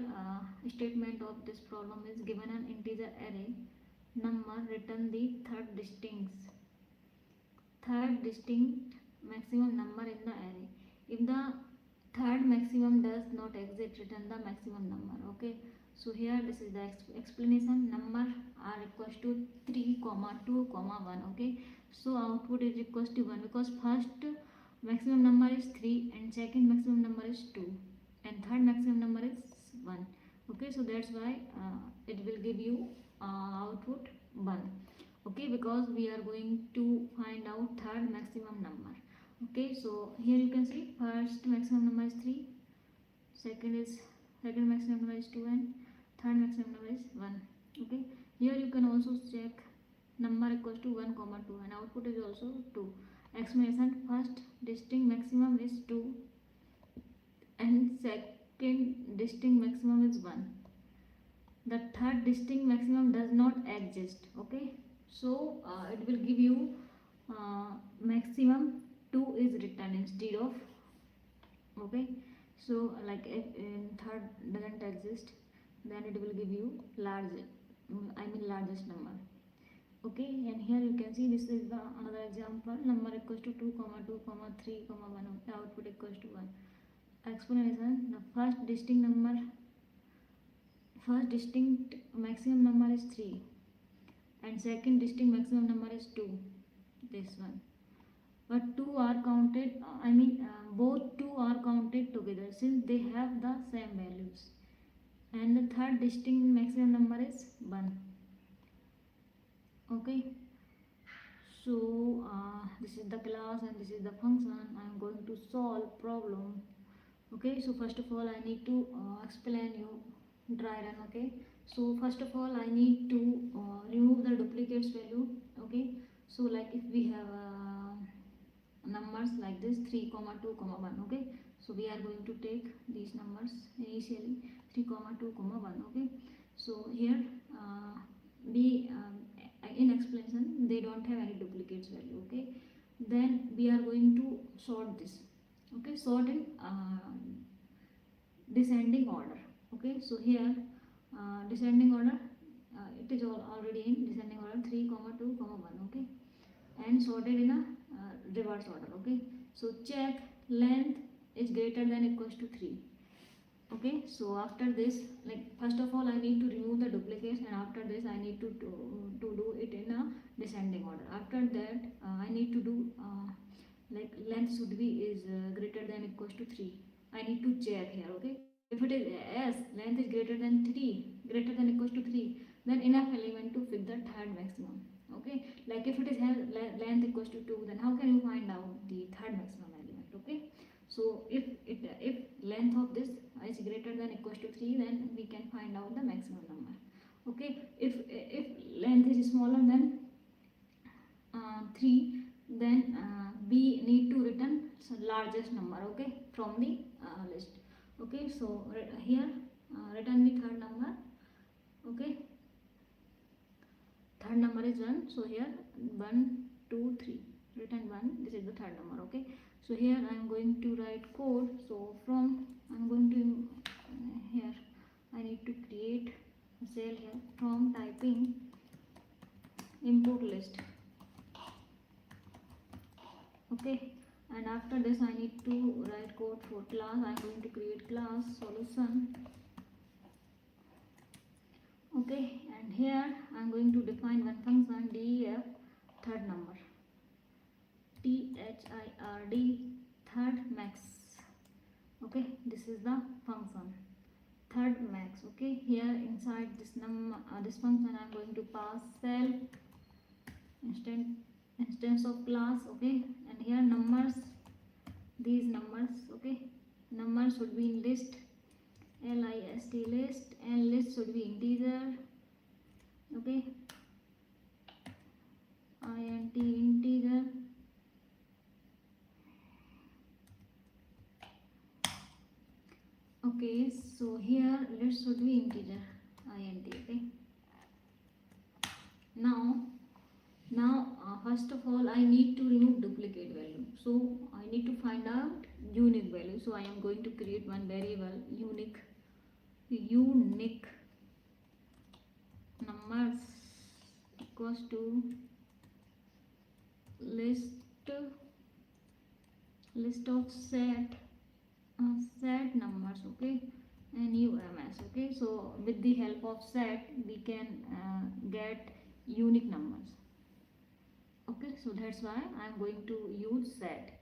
statement of this problem is given an integer array number, return the third distinct maximum number in the array. If the third maximum does not exist, return the maximum number. Okay, so here this is the explanation. Number are equals to 3 comma 2 comma 1. Okay, so output is equals to 1 because first maximum number is 3 and second maximum number is 2 and third maximum number is 1. Okay, so that's why it will give you output 1. Okay, because we are going to find out third maximum number. Okay, so here you can see first maximum number is 3, second maximum number is 2 and third maximum number is 1. Okay, here you can also check number equals to 1 comma 2 and output is also 2. Explanation: first distinct maximum is 2 and second distinct maximum is 1. The third distinct maximum does not exist. Okay, so it will give you maximum 2 is written instead of. Okay, so like if in third doesn't exist, then it will give you largest number. Okay, and here you can see this is the another example. Number equals to 2 comma 2 comma 3 comma 1. Okay, output equals to 1. Explanation: the first distinct maximum number is 3 and second distinct maximum number is 2, this one. But two are counted, both two are counted together since they have the same values, and the third distinct maximum number is 1. Okay, So this is the class and this is the function. I am going to solve problem. Okay, so first of all I need to explain you dry run. Okay, so first of all I need to remove the duplicates value. Okay, so like if we have numbers like this 3 comma 2 comma 1. Okay, so we are going to take these numbers initially 3 comma 2 comma 1. Okay, so here we in explanation they don't have any duplicates value. Okay, then we are going to sort this. Okay, sort in descending order. Okay, so here descending order, it is already in descending order 3 comma 2 comma 1. Okay, and sorted in a reverse order. Okay, so check length is greater than equals to 3. Okay, so after this, like first of all I need to remove the duplicates, and after this I need to do it in a descending order. After that I need to do like length should be is greater than equals to 3. I need to check here. Okay, if it is yes, length is greater than 3, greater than equals to 3, then enough element to fit the third maximum. Okay, like if it is length equals to 2, then how can you find out the third maximum element? Okay, so if length of this is greater than equals to 3, then we can find out the maximum number. Okay, if length is smaller than 3, then we need to return largest number. Okay, from the list. Okay, so here return the third number. Okay, third number is 1, so here 1 2 3, return 1. This is the third number. Okay, so here I am going to write code. So from I am going to here I need to create a cell here. From typing import list. Okay, and after this I need to write code for class. I am going to create class solution. Okay, and here I am going to define one function def third number, third third max. Okay, this is the function third max. Okay, here inside this function I am going to pass self instance of class. Okay, and here numbers, these numbers. Okay, numbers should be in list, list list, and list should be integer. Okay, int integer. Okay, so here list should be integer int. Okay, now first of all I need to remove duplicate value, so I need to find out unique value. So I am going to create one variable unique numbers equals to list of set numbers. Okay, and ums. Okay, so with the help of set we can get unique numbers. Okay, so that's why I am going to use set,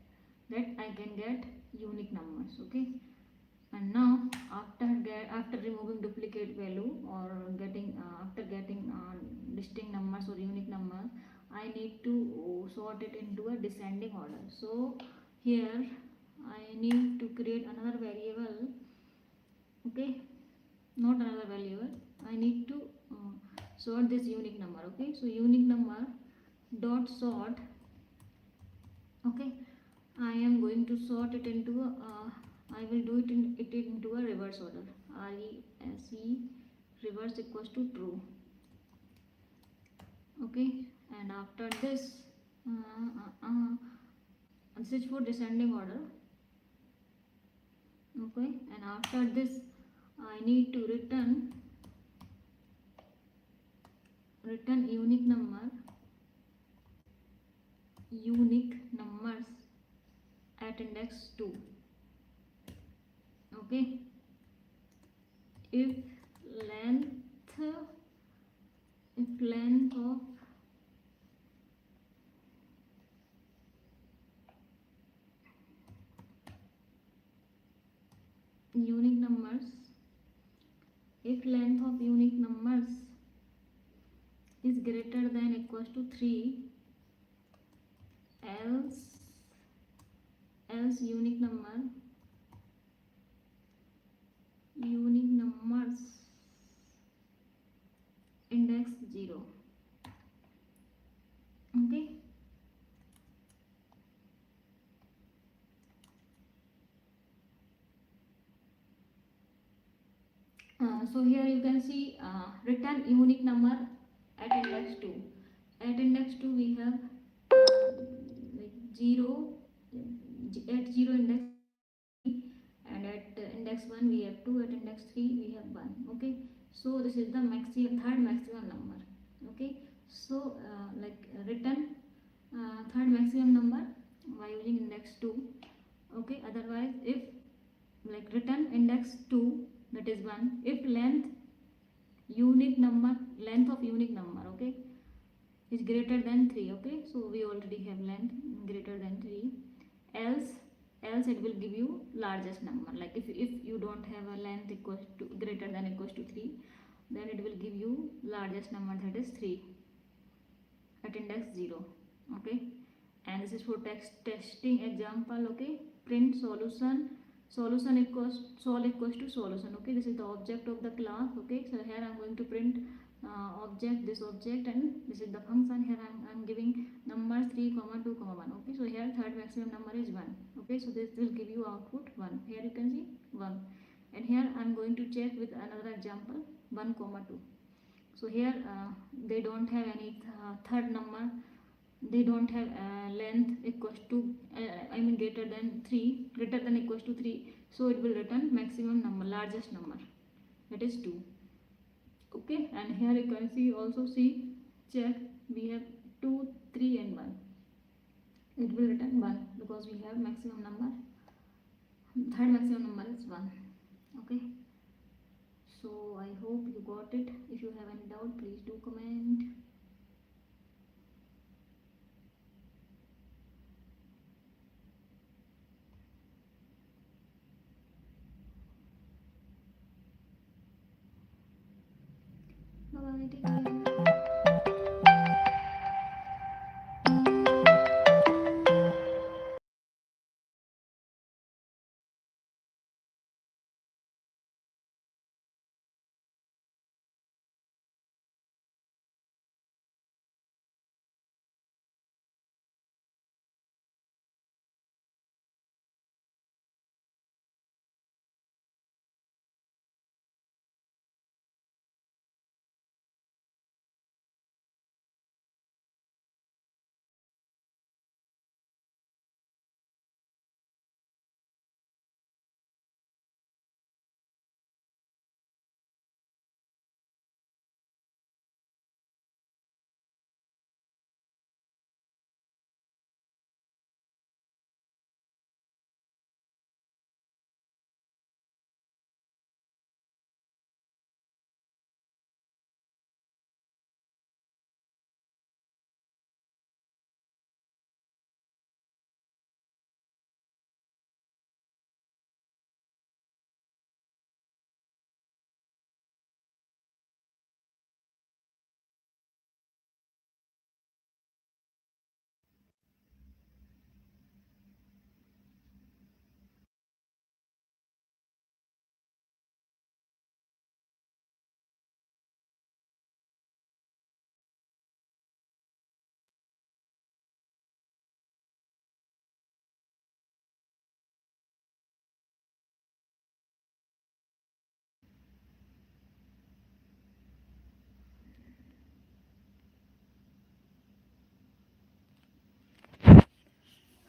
that I can get unique numbers. Okay, and now after removing duplicate value or getting after getting distinct numbers or unique numbers, I need to sort it into a descending order. So here I need to create another variable. Okay, not another variable, I need to sort this unique number. Okay, so unique number dot sort. Okay, I am going to sort it into I will do it into a reverse order. RESE reverse equals to true. Okay, and after this this is for descending order. Okay, and after this I need to return unique numbers at index 2. Okay, if length of unique numbers, if length of unique numbers is greater than equals to 3, else unique numbers index 0. Okay. So here you can see return unique number at index 2. At index 2 we have like 0, at 0 index, and at index 1 we have 2, at index 3 we have 1. Okay, so this is the third maximum number. Okay, so return third maximum number by using index 2. Okay, otherwise if like return index 2, that is 1, if length of unique number, okay, is greater than 3. Okay, so we already have length greater than 3. Else it will give you largest number. Like if you don't have a length equals to greater than equals to 3, then it will give you largest number, that is 3 at index 0. Okay, and this is for testing example. Okay, print solution equals to solution. Okay, this is the object of the class. Okay, so here I'm going to print this object, and this is the function. Here I'm giving number 3 comma 2 comma 1. Okay, so here third maximum number is 1. Okay, so this will give you output 1. Here you can see 1, and here I'm going to check with another example 1 comma 2. So here they don't have any third number, they don't have length equals to greater than 3, greater than equals to 3, so it will return maximum number, largest number, that is 2. Okay, and here you can see also, see, check, we have 2, 3 and 1, it will return 1 because we have maximum number, third maximum number is 1. Okay, so I hope you got it. If you have any doubt, please do comment. Bye bye, take care.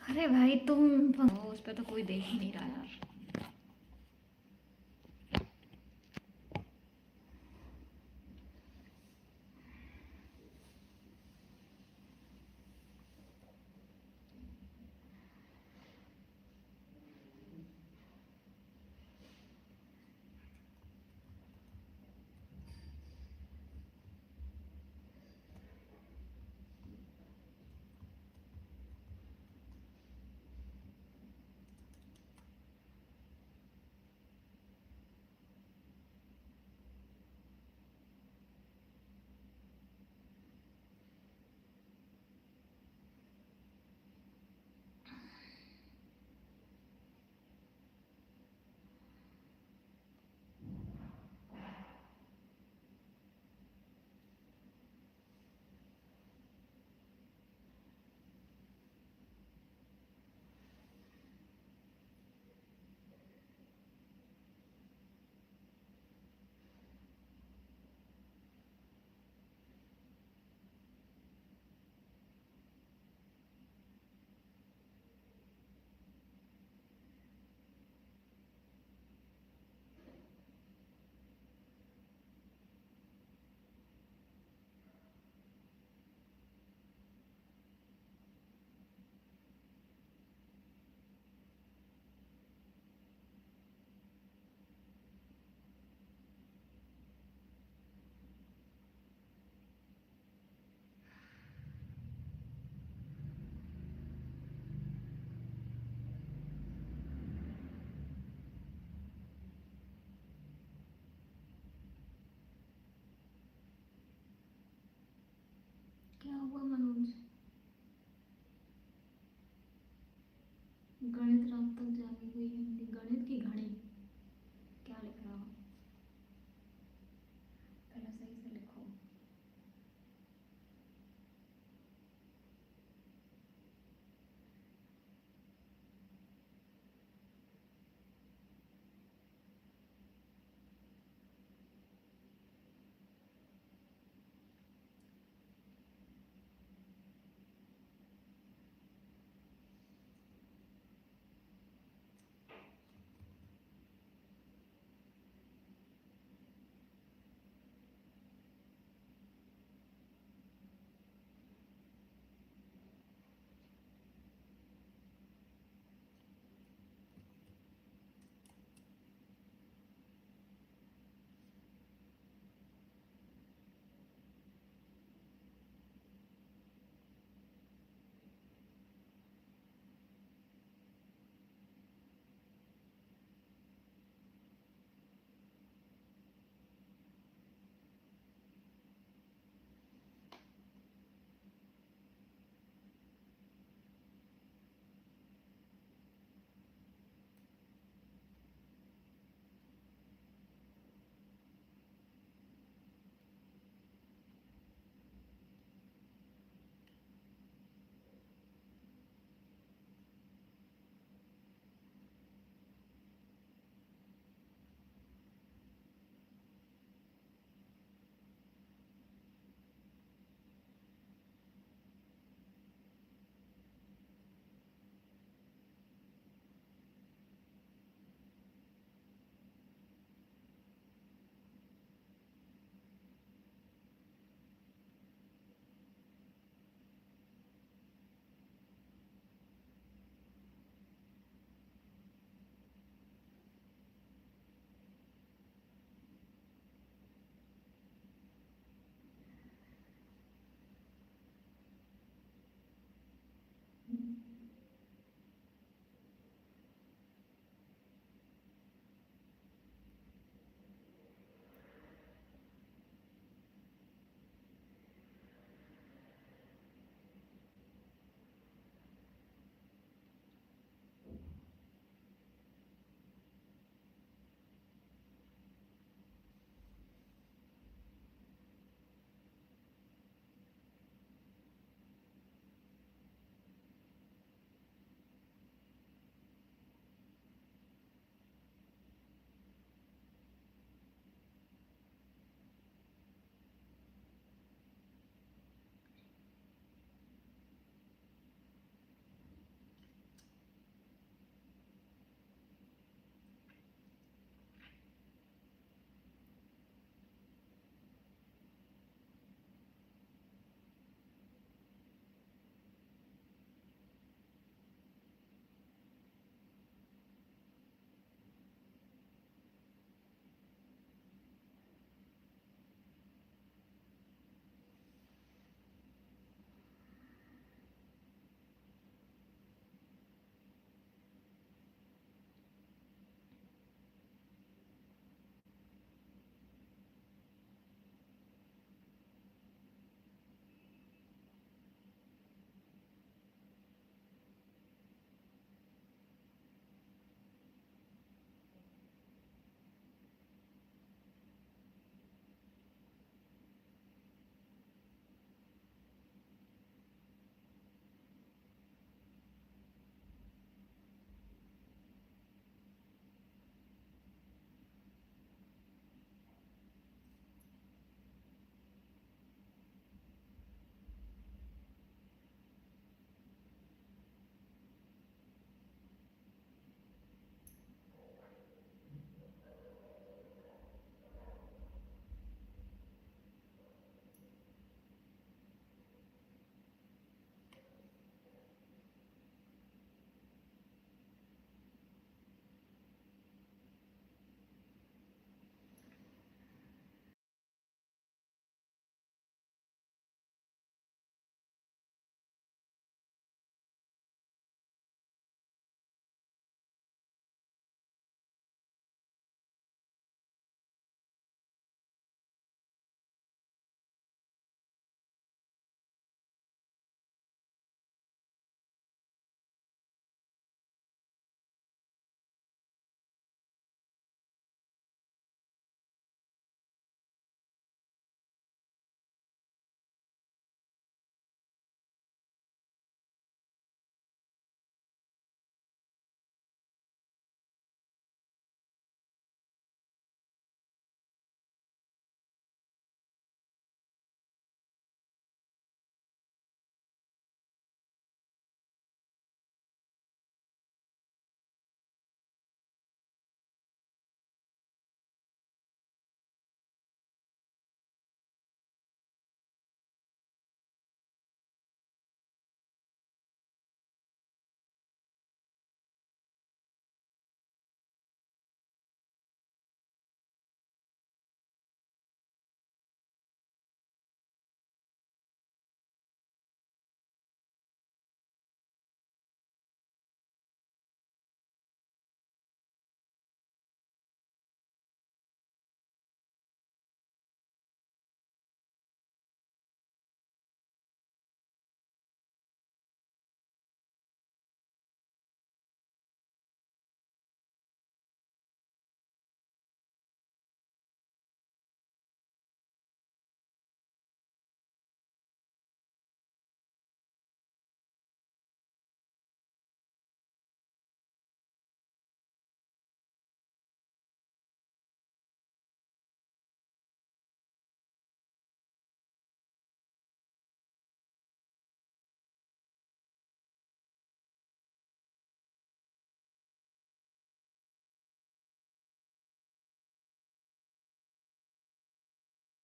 अरे भाई तुम उस पर तो कोई देख ही नहीं रहा यार.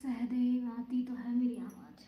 सहदेव आती तो है मेरी आवाज।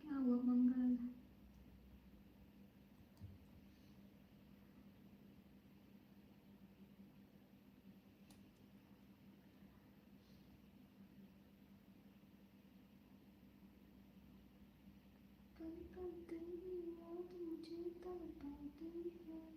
क्या हुआ मंगल? कभी कभी तेरी याद मुझे तड़पाती है।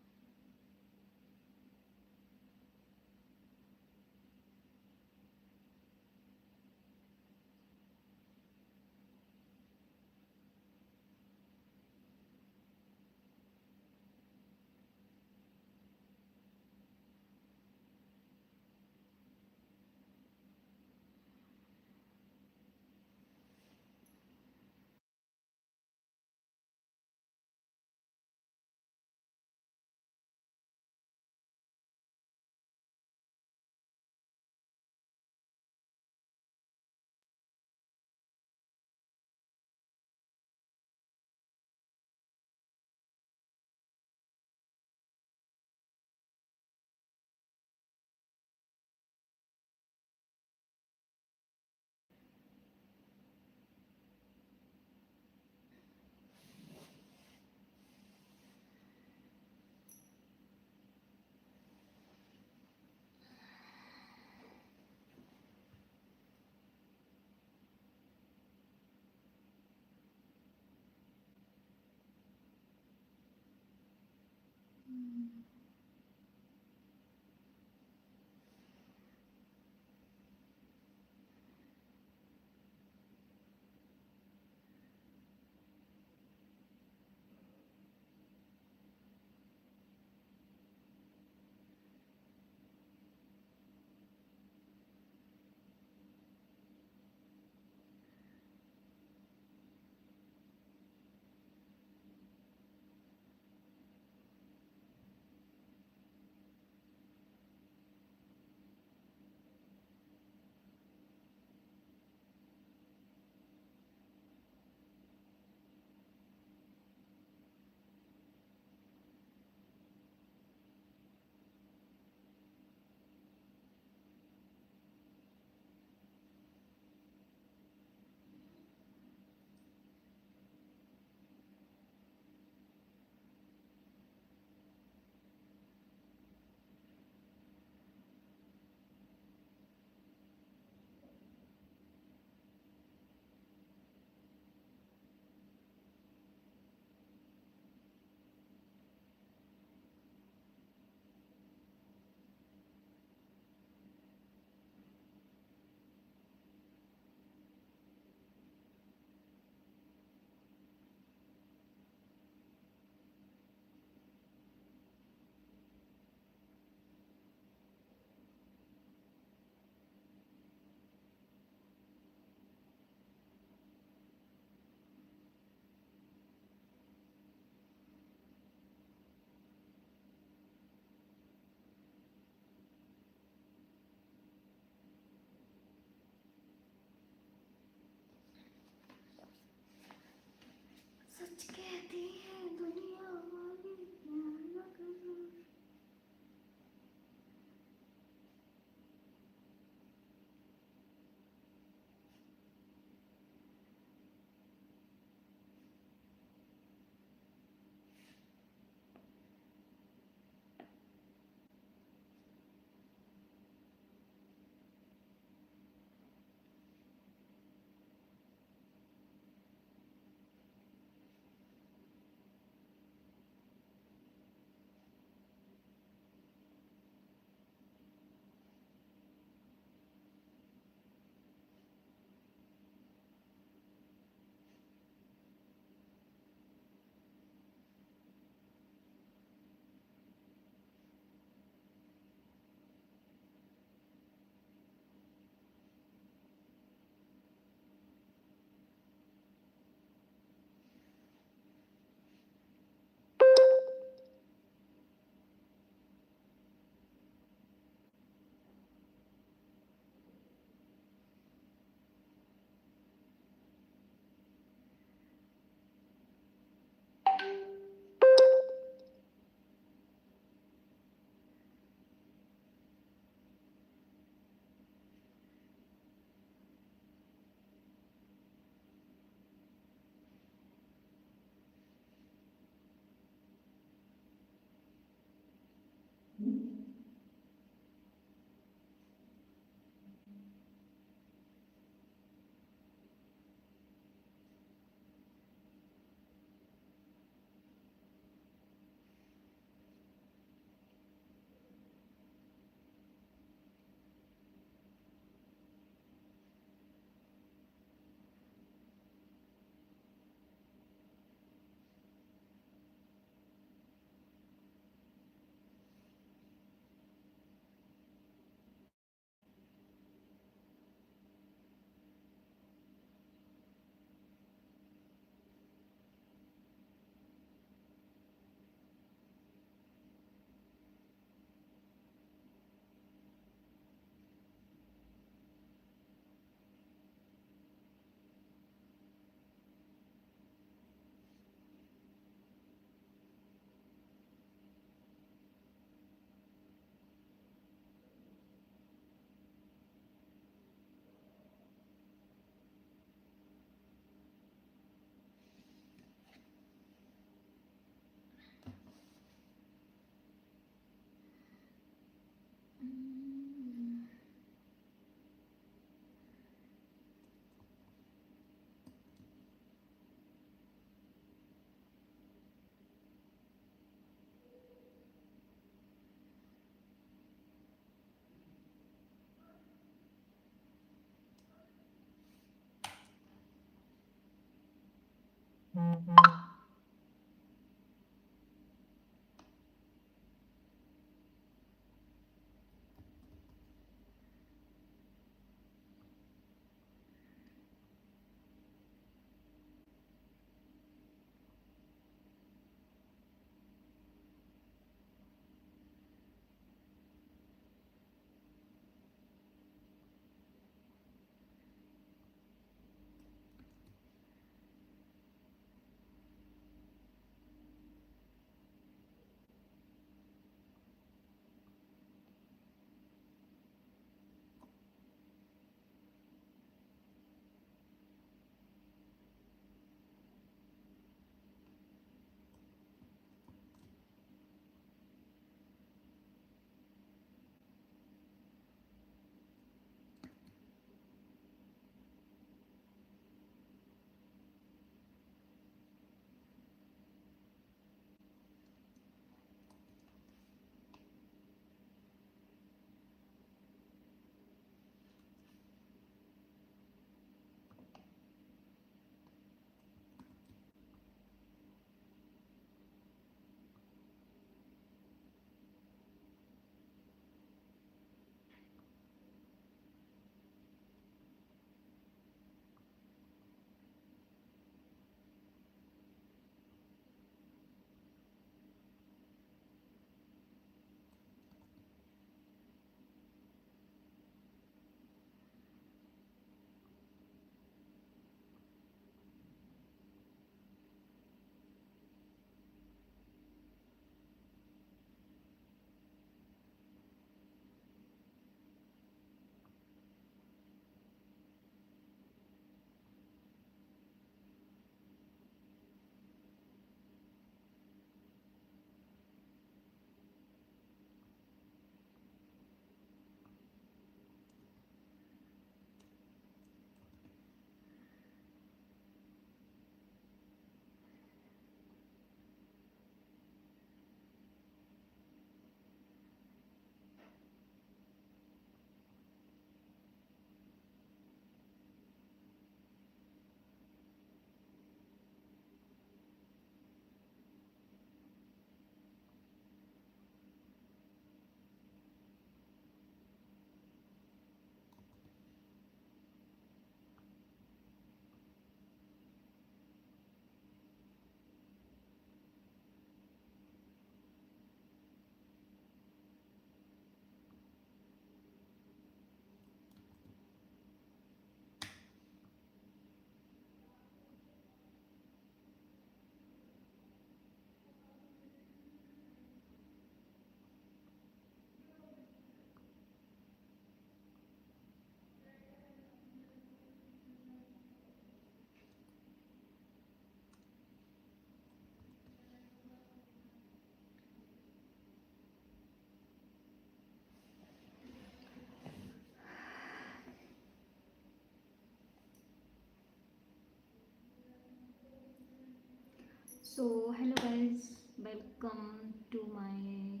So hello guys, welcome to my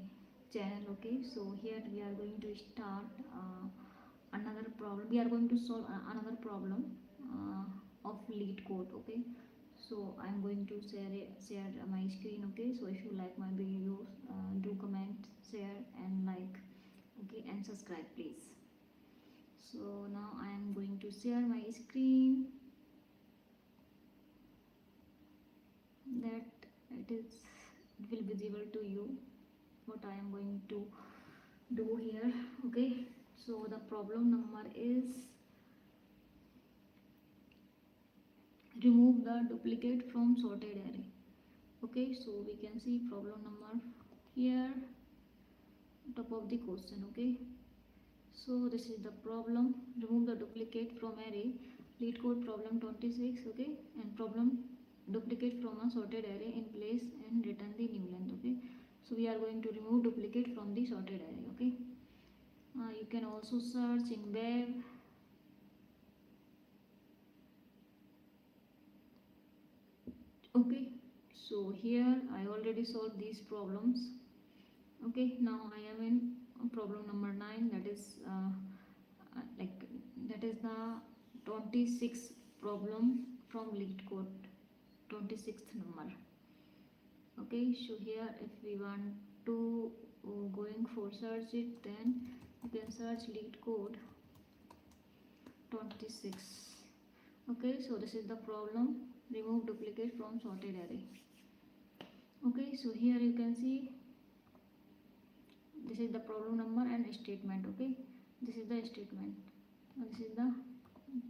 channel. Okay, so here we are going to start another problem. We are going to solve another problem of lead code. Okay, so I'm going to share my screen. Okay, so if you like my videos, do comment, share, and like. Okay, and subscribe please. So now I am going to share my screen, that it will visible to you what I am going to do here. Okay, so the problem number is remove the duplicate from sorted array. Okay, so we can see problem number here, top of the question. Okay, so this is the problem, remove the duplicate from array, lead code problem 26. Okay, and problem duplicate from a sorted array in place and return the new length. Okay, so we are going to remove duplicate from the sorted array. Okay, you can also search in web. Okay, so here I already solved these problems. Okay, now I am in problem number 9, that is like that is the 26th problem from lead code. 26th number. Okay, so here if we want to going for search it, then you can search lead code 26. Okay, so this is the problem, remove duplicate from sorted array. Okay, so here you can see this is the problem number and statement. Okay, this is the statement, this is the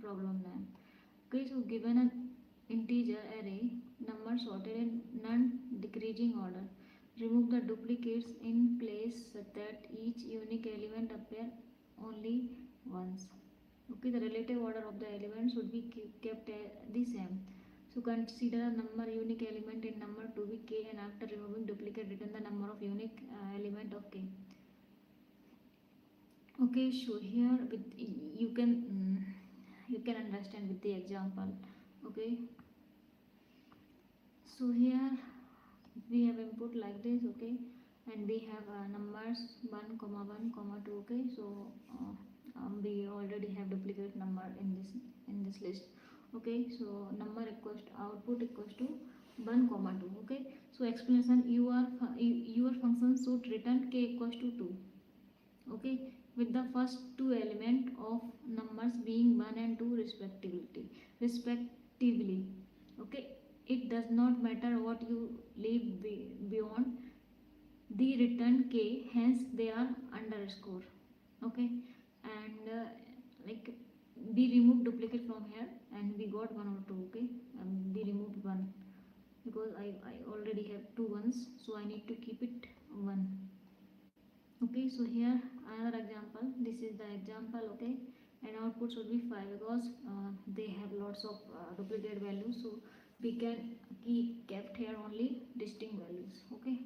problem name. Okay, so given an integer array number sorted in non-decreasing order, remove the duplicates in place such that each unique element appear only once. Okay, the relative order of the elements should be kept the same. So consider a number unique element in number to be k, and after removing duplicate return the number of unique element of k. Okay, so here with you can you can understand with the example. Okay, so here we have input like this. Okay, and we have numbers 1 comma 1 comma 2. Okay, so we already have duplicate number in this list. Okay, so number equals to output equals to 1 comma 2. Okay, so explanation, your function should return k equals to 2. Okay, with the first two element of numbers being 1 and 2 respectively. Okay, it does not matter what you leave beyond the return k, hence they are underscore. Okay, and like we removed duplicate from here and we got 1 or 2. Okay, we removed 1 because I already have 2 ones, so I need to keep it 1. Okay, so here another example, this is the example. Okay, and output should be 5 because they have lots of duplicate values, so we can keep kept here only distinct values. Okay,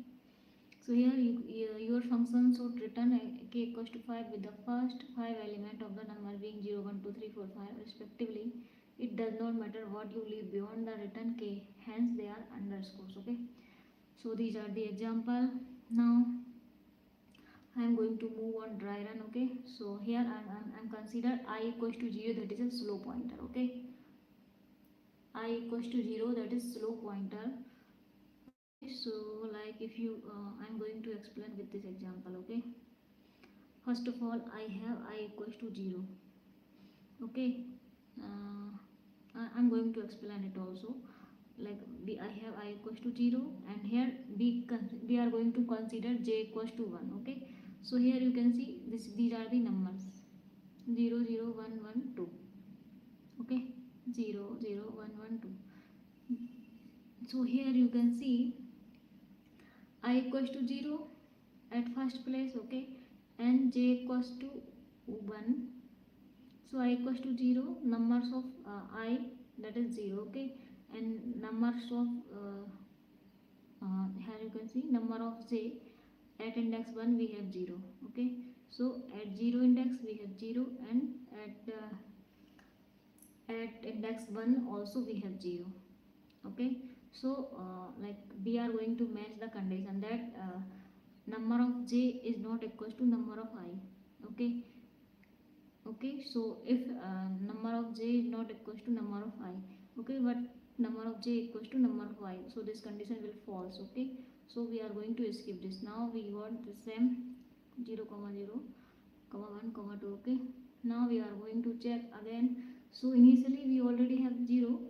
so here your function should return k equals to 5 with the first 5 element of the number being 0 1 2 3 4 5 respectively. It does not matter what you leave beyond the return k, hence they are underscores. Okay, so these are the example. Now I am going to move on dry run. Okay, so here I'm consider I equals to 0, that is a slow pointer. Okay, I equals to 0, that is slow pointer. Okay, so like if you I'm going to explain with this example. Okay, first of all I have I equals to 0. Okay, I'm going to explain it also. Like I have I equals to 0, and here we are going to consider j equals to 1. Okay, so here you can see these are the numbers 0 0 1 1 2. Okay, 0 0 1 1 2. So here you can see I equals to 0 at first place. Okay, and j equals to 1. So I equals to 0, numbers of I, that is 0. Okay, and numbers of here you can see number of j at index 1 we have 0. Okay, so at 0 index we have 0, and at index 1 also we have 0. Okay, so like we are going to match the condition that number of j is not equals to number of I. Okay, okay, so if number of j is not equals to number of I, okay, but number of j equals to number of I, so this condition will false. Okay, so we are going to skip this. Now we got the same 0 comma 0 comma 1 comma 2. Okay, now we are going to check again. So initially we already have 0.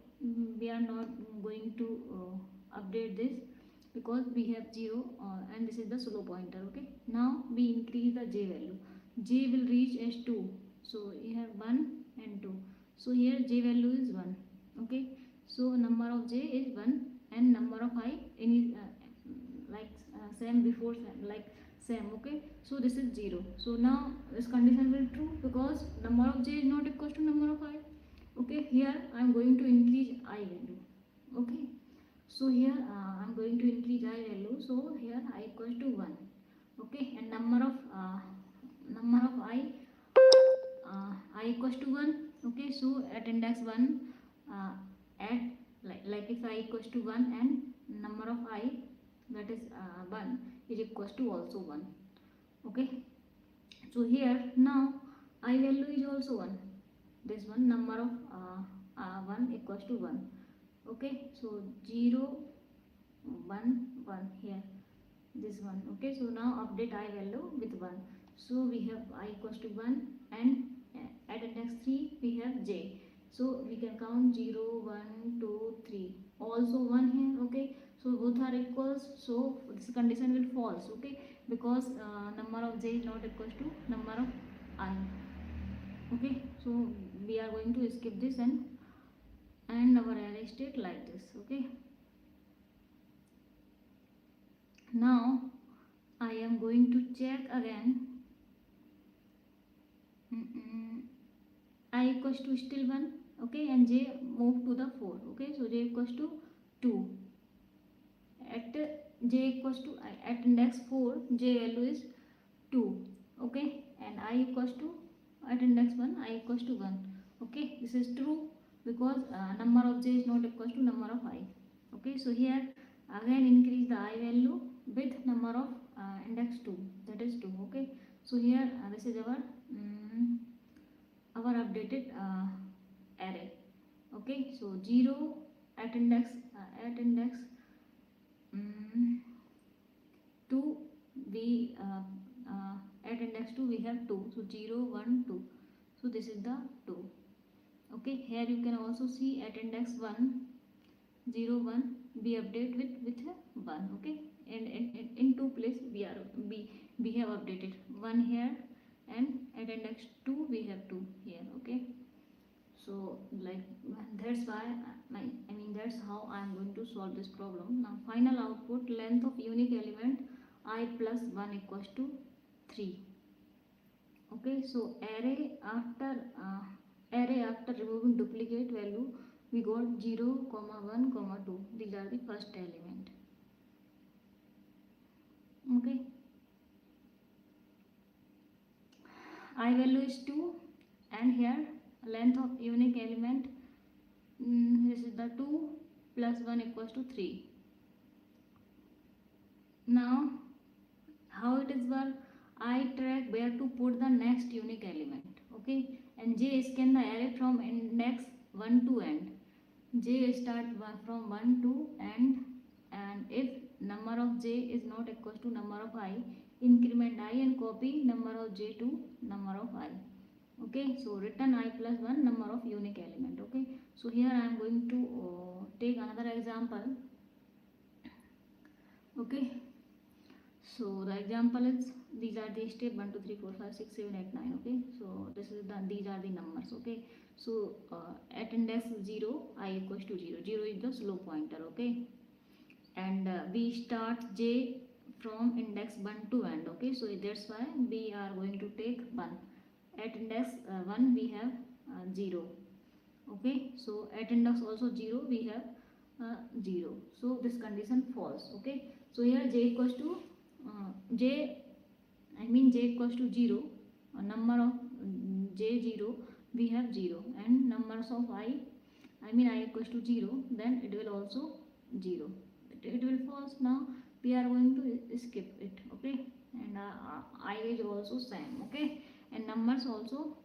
We are not going to update this because we have 0 and this is the slow pointer. Okay, now we increase the j value. J will reach as 2, so you have 1 and 2, so here j value is 1. Okay, so number of j is 1 and number of I in same before same, like same. Okay, so this is 0, so now this condition will true because number of j is not equal to number of I. Okay, here I am going to increase I value. Okay, so here I'm going to increase I value, so here I equals to 1. Okay, and number of I equals to 1. Okay, so at index 1 at like if I equals to 1 and number of I, that is 1, is equals to also 1. Okay, so here now I value is also 1. This one number of 1 equals to 1. Okay, so 0 1 1 here, this one. Okay, so now update I value with 1. So we have I equals to 1, and at index 3 we have j. So we can count 0 1 2 3, also 1 here. Okay, so both are equals, so this condition will false. Okay, because number of j is not equals to number of I. Okay, so we are going to skip this and our array state like this. Okay, now I am going to check again. I equals to still 1. Okay, and j move to the 4. Okay, so j equals to 2. At j equals to at index 4, j value is 2. Okay, and I equals to at index 1, I equals to 1. Okay, this is true because number of j is not equals to number of I. Okay, so here again increase the I value with number of index 2, that is 2. Okay, so here this is our updated array. Okay, so 0 at index 2, we at index 2 we have 2, so 0 1 2, so this is the 2. Okay, here you can also see at index 1 0 1 we update with 1. Okay, and in two place we have updated 1 here, and at index 2 we have 2 here. Okay, so like that's why I mean that's how I am going to solve this problem. Now final output, length of unique element I plus 1 equals to 3. Okay, so array after removing duplicate value, we got 0 comma 1 comma 2, these are the first element. Okay, I value is 2, and here length of unique element, this is the 2 plus 1 equals to 3. Now how it is work, I track where to put the next unique element. Okay, and j scan the array from index 1 to end. J start from 1 to end, and if number of j is not equal to number of I, increment I and copy number of j to number of I. Okay, so return I plus 1 number of unique element. Okay, so here I am going to take another example. Okay, so the example is, these are the step 1 2 3 4 5 6 7 8 9. Okay, so this is these are the numbers. Okay, so at index 0 I equals to 0, 0 is the slow pointer. Okay, and we start j from index 1 to end. Okay, so that's why we are going to take 1. At index 1 we have 0. Okay, so at index also 0 we have 0, so this condition false. Okay, so here j equals to j I mean j equals to 0, number of j 0, we have 0, and numbers of I mean I equals to 0, then it will also 0, it will false. Now we are going to skip it. Okay, and I is also same. Okay, and numbers also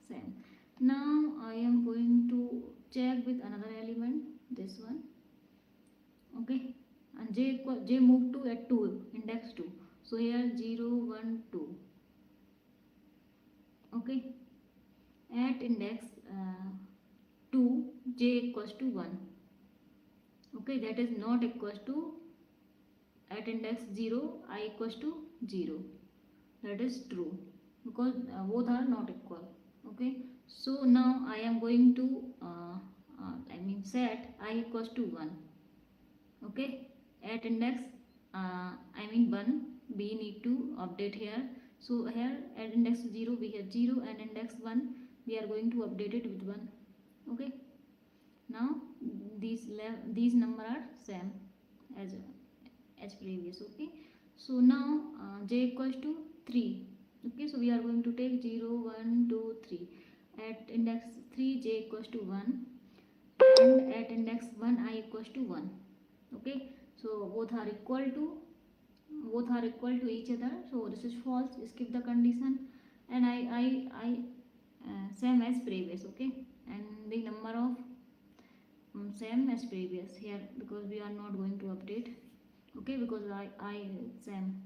same. Now I am going to check with another element, this one. Okay, and j move to at 2, index 2, so here 0 1 2. Okay, at index 2 j equals to 1. Okay, that is not equals to at index 0 I equals to 0, that is true because both are not equal. Okay, so now I am going to I mean set I equals to 1. Okay, at index I mean 1 we need to update here. So here at index 0 we have 0, and index 1 we are going to update it with 1. Okay, now these number are same as previous. Okay, so now j equals to 3. Okay, so we are going to take 0 1 2 3. At index 3 j equals to 1, and at index 1 I equals to 1. Okay, so both are equal to each other, so this is false, skip the condition, and I same as previous. Okay, and the number of same as previous here, because we are not going to update. Okay, because I same,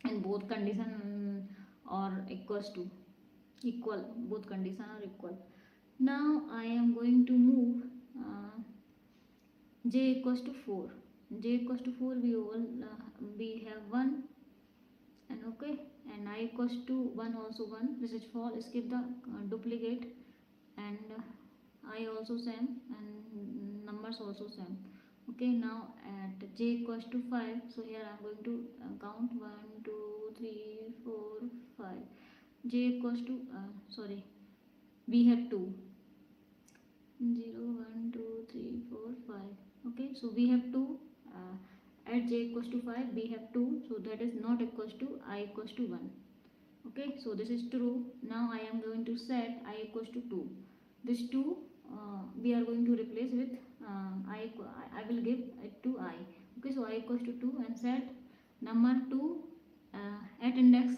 and both condition are equals to equal, both condition are equal. Now I am going to move uh, j equals to 4. J equals to 4, we have 1, and okay, and I equals to 1 also 1. This is false, skip the duplicate, and I also same, and numbers also same. Okay, now at j equals to 5, so here I am going to count 1 2 3 4 5. J equals to sorry, we have 2, 0 1 2 3 4 5. Okay, so we have 2, uh, at j equals to 5 we have 2, so that is not equals to I equals to 1. Okay, so this is true. Now I am going to set I equals to 2. This 2 we are going to replace with I will give it to I. Okay, so I equals to 2, and set number 2 at index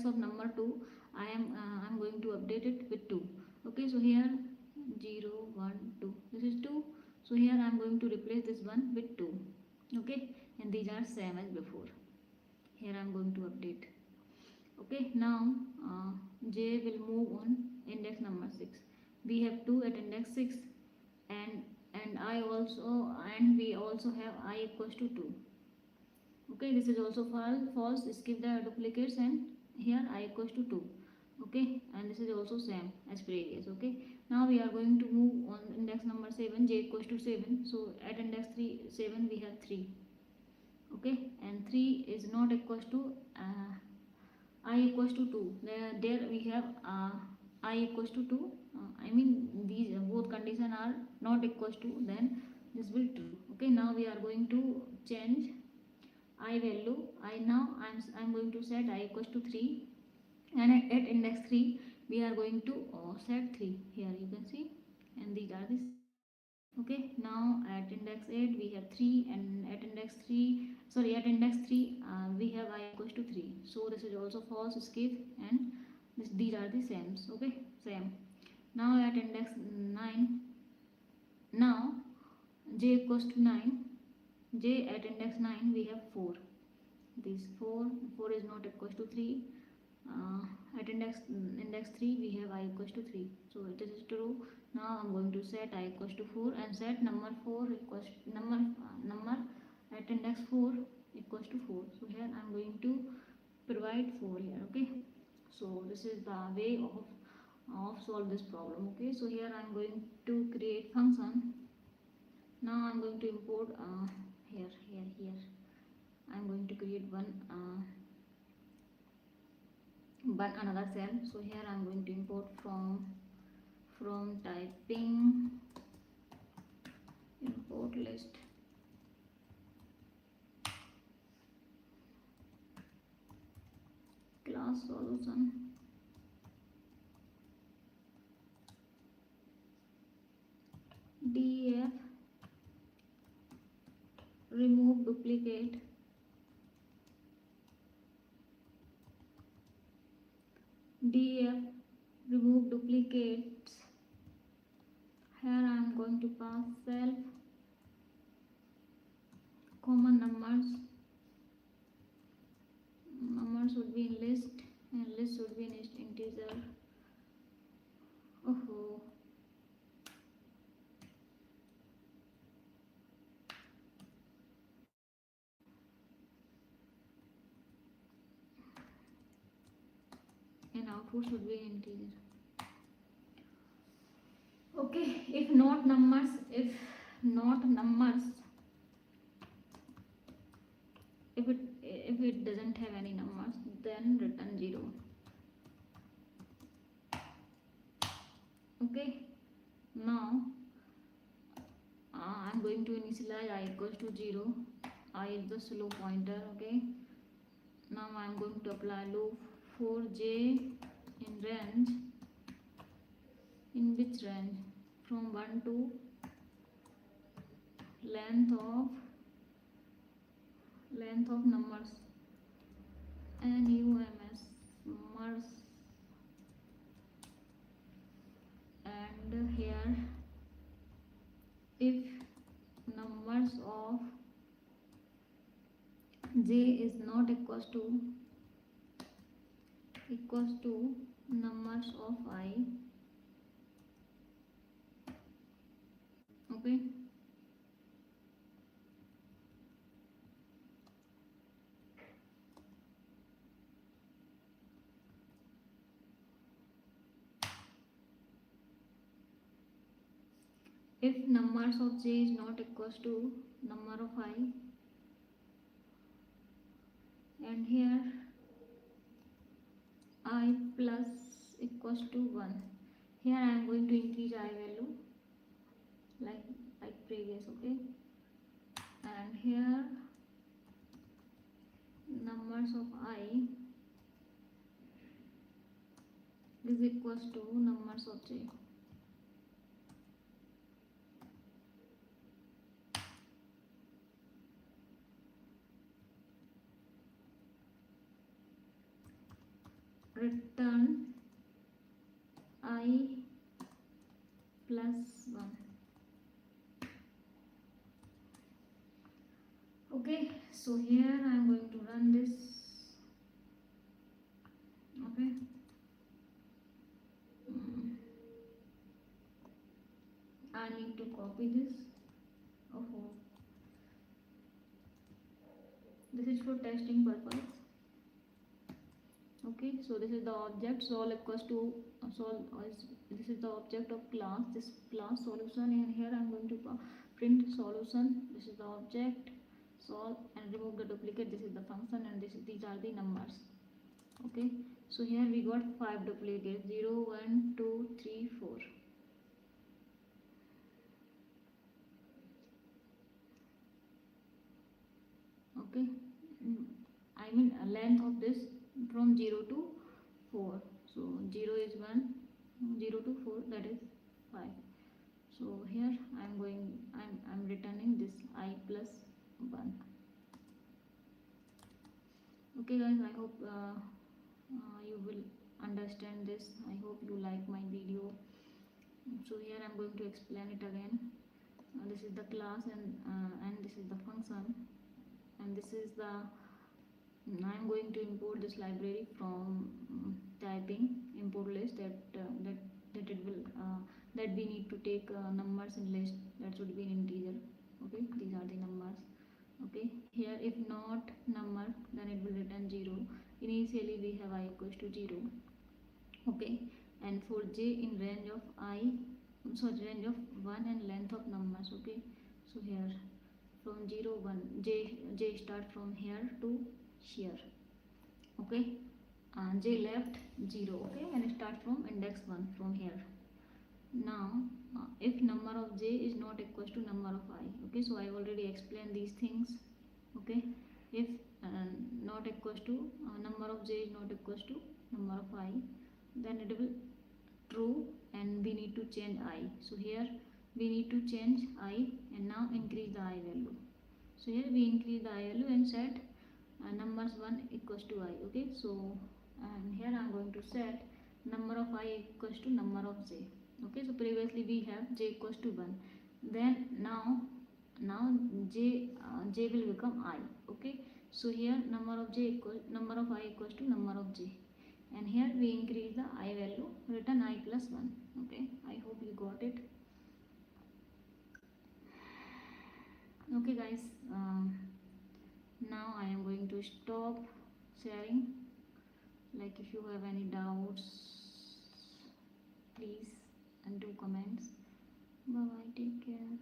of number 2. I'm going to update it with 2. Okay, so here 0 1 2, this is 2, so here I'm going to replace this one with 2. Okay, and these are same as before. Here I'm going to update. Okay, now j will move on index number 6. We have 2 at index 6, and I also, and we also have I equals to 2. Okay, this is also false, skip the duplicates, and here I equals to 2. Okay, and this is also same as previous. Okay, now we are going to move on index number 7, j equals to 7. So at index 7 we have 3. Okay, and 3 is not equals to I equals to 2. There we have I equals to 2. I mean these both condition are not equals to, then this will true. Okay, now we are going to change I value. I'm going to set I equals to 3, and at index 3 we are going to set 3. Here you can see, and these are the same. Okay, now at index 8 we have 3, and at index 3, sorry, at index 3 we have I equals to 3, so this is also false, skip, and these are the same. Okay, same. Now at index 9, now j equals to 9. J at index 9 we have 4. This 4 is not equals to 3. At index 3 we have I equals to 3, so this is true. Now I'm going to set I equals to 4, and set number 4 equals number at index 4 equals to 4. So here I'm going to provide 4 here. Okay, so this is the way of solve this problem. Okay, so here I'm going to create function. Now I'm going to import here I'm going to create one another cell. So here I'm going to import from typing import list class solution def remove duplicate def remove duplicates. Here I am going to pass self common numbers should be in list, and list should be in integer. Oh, and output should be integer. Okay, if not numbers, if it doesn't have any numbers, then return 0. Okay, now I'm going to initialize I equals to 0. I is the slow pointer. Okay, now I'm going to apply loop for j in range, in which range, from 1 to length of numbers, nums numbers, and here if numbers of j is not equals to numbers of I, okay, if numbers of j is not equals to number of I, and here I plus equals to 1, here I am going to increase I value like previous, okay, and here numbers of I is equals to numbers of j. Return I plus 1. Okay, so here I am going to run this. Okay. I need to copy this. Oh, this is for testing purpose. Okay, so this is the object sol equals to this is the object of class, this class solution, and here I am going to print solution. This is the object sol, and remove the duplicate. This is the function, and these are the numbers. Okay, so here we got 5 duplicates, 0 1 2 3 4. Okay, I mean length of this from 0 to 4, so 0 is 1, 0 to 4, that is 5. So here I'm returning this I plus 1. Okay guys, I hope you will understand this. I hope you like my video. So here I'm going to explain it again. This is the class, and this is the function, and this is the I'm going to import this library from typing import list, that it will that we need to take numbers in list that should be in integer. Okay, these are the numbers. Okay, here if not number, then it will return 0. Initially we have I equals to 0. Okay, and for j in range of I, so range of 1 and length of numbers. Okay, so here from 0 1, j start from here to here. Okay, j left 0. Okay, and start from index 1 from here. Now if number of j is not equals to number of I, okay, so I already explained these things. Okay, if not equals to number of j is not equals to number of I, then it will true, and we need to change I. So here we need to change I, and now increase the I value. So here we increase the I value and set numbers 1 equals to I. Okay, so and here I am going to set number of I equals to number of j. Okay, so previously we have j equals to 1, then now j will become I. Okay, so here number of I equals to number of j, and here we increase the I value, return I plus 1. Okay, I hope you got it. Okay guys, now I am going to stop sharing. Like if you have any doubts, please and do comments. Bye bye, take care.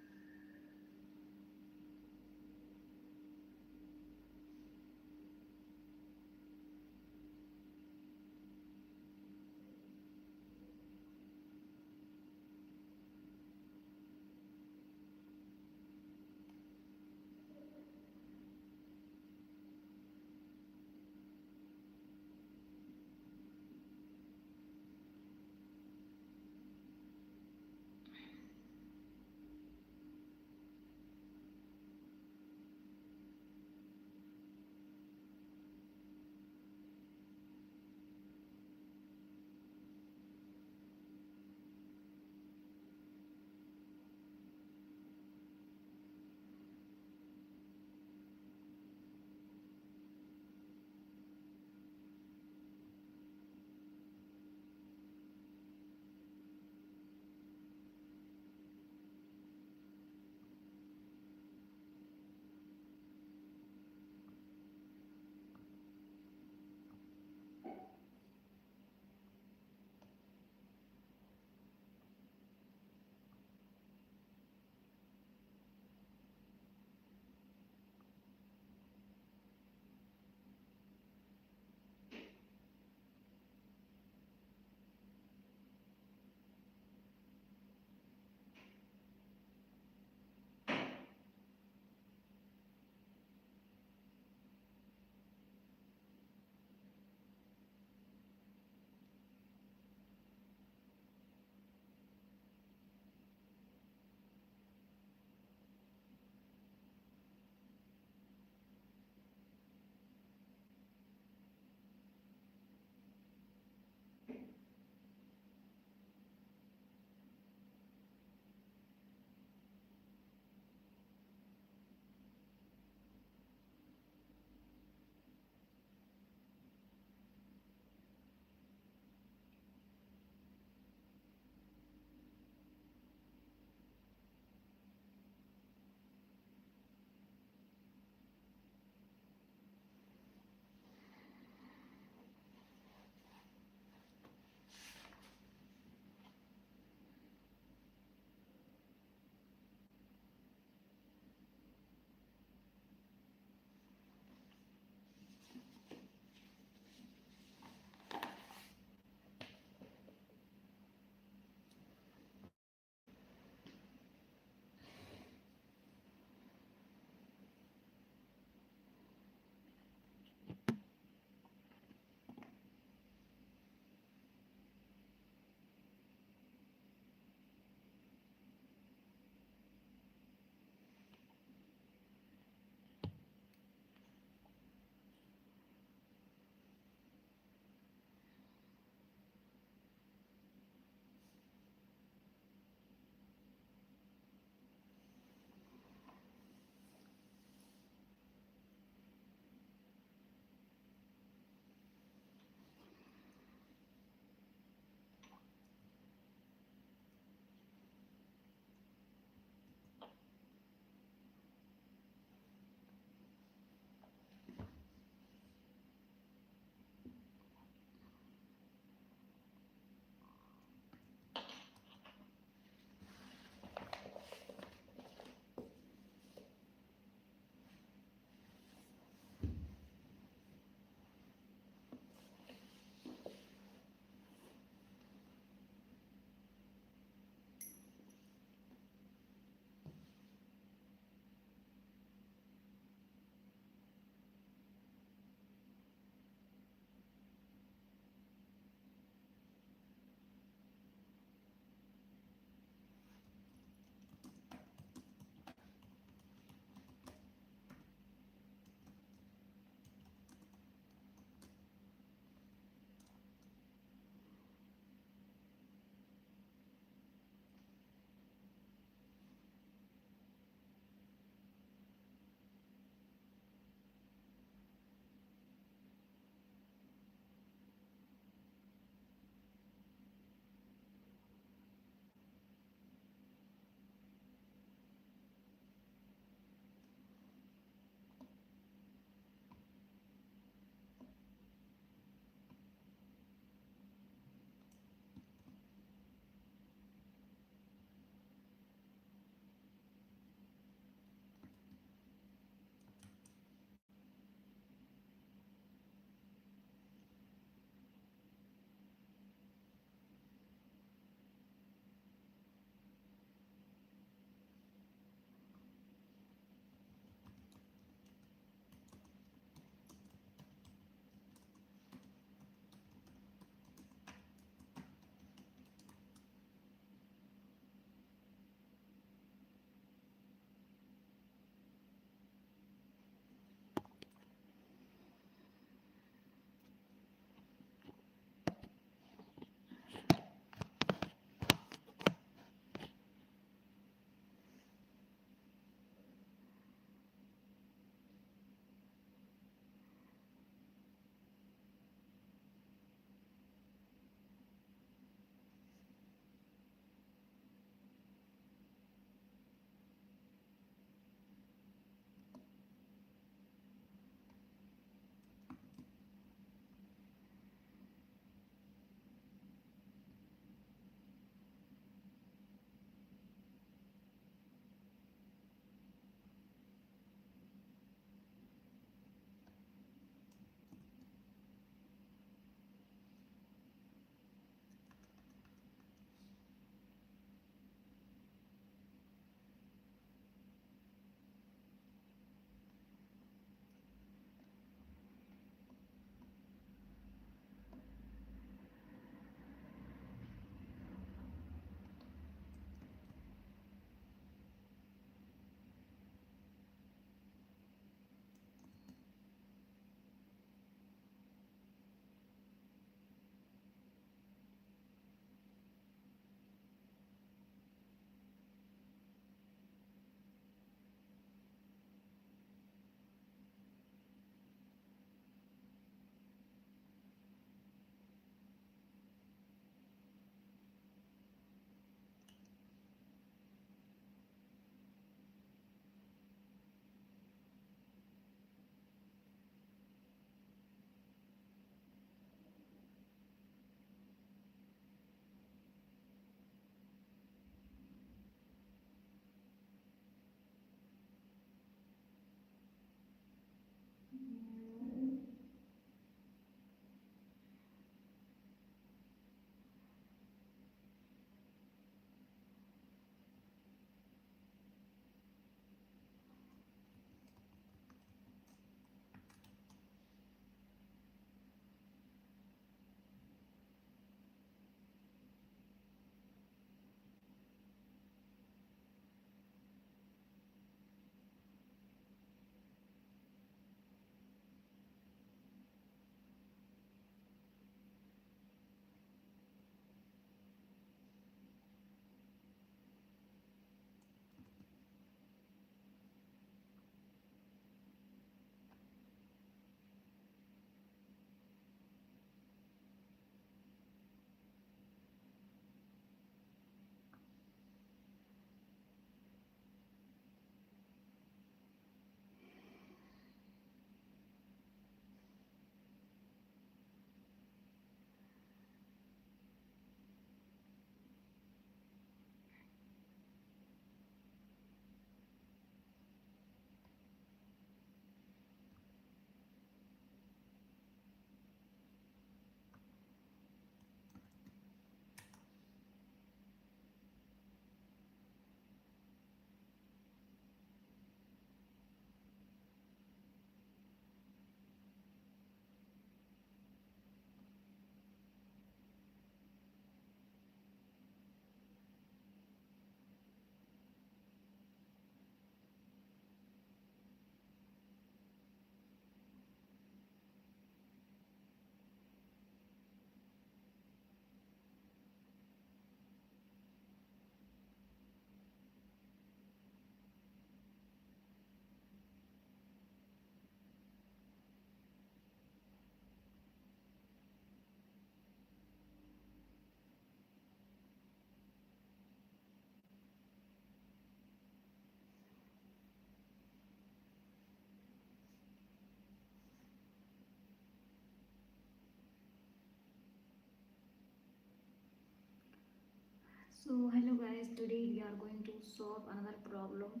So hello guys, today we are going to solve another problem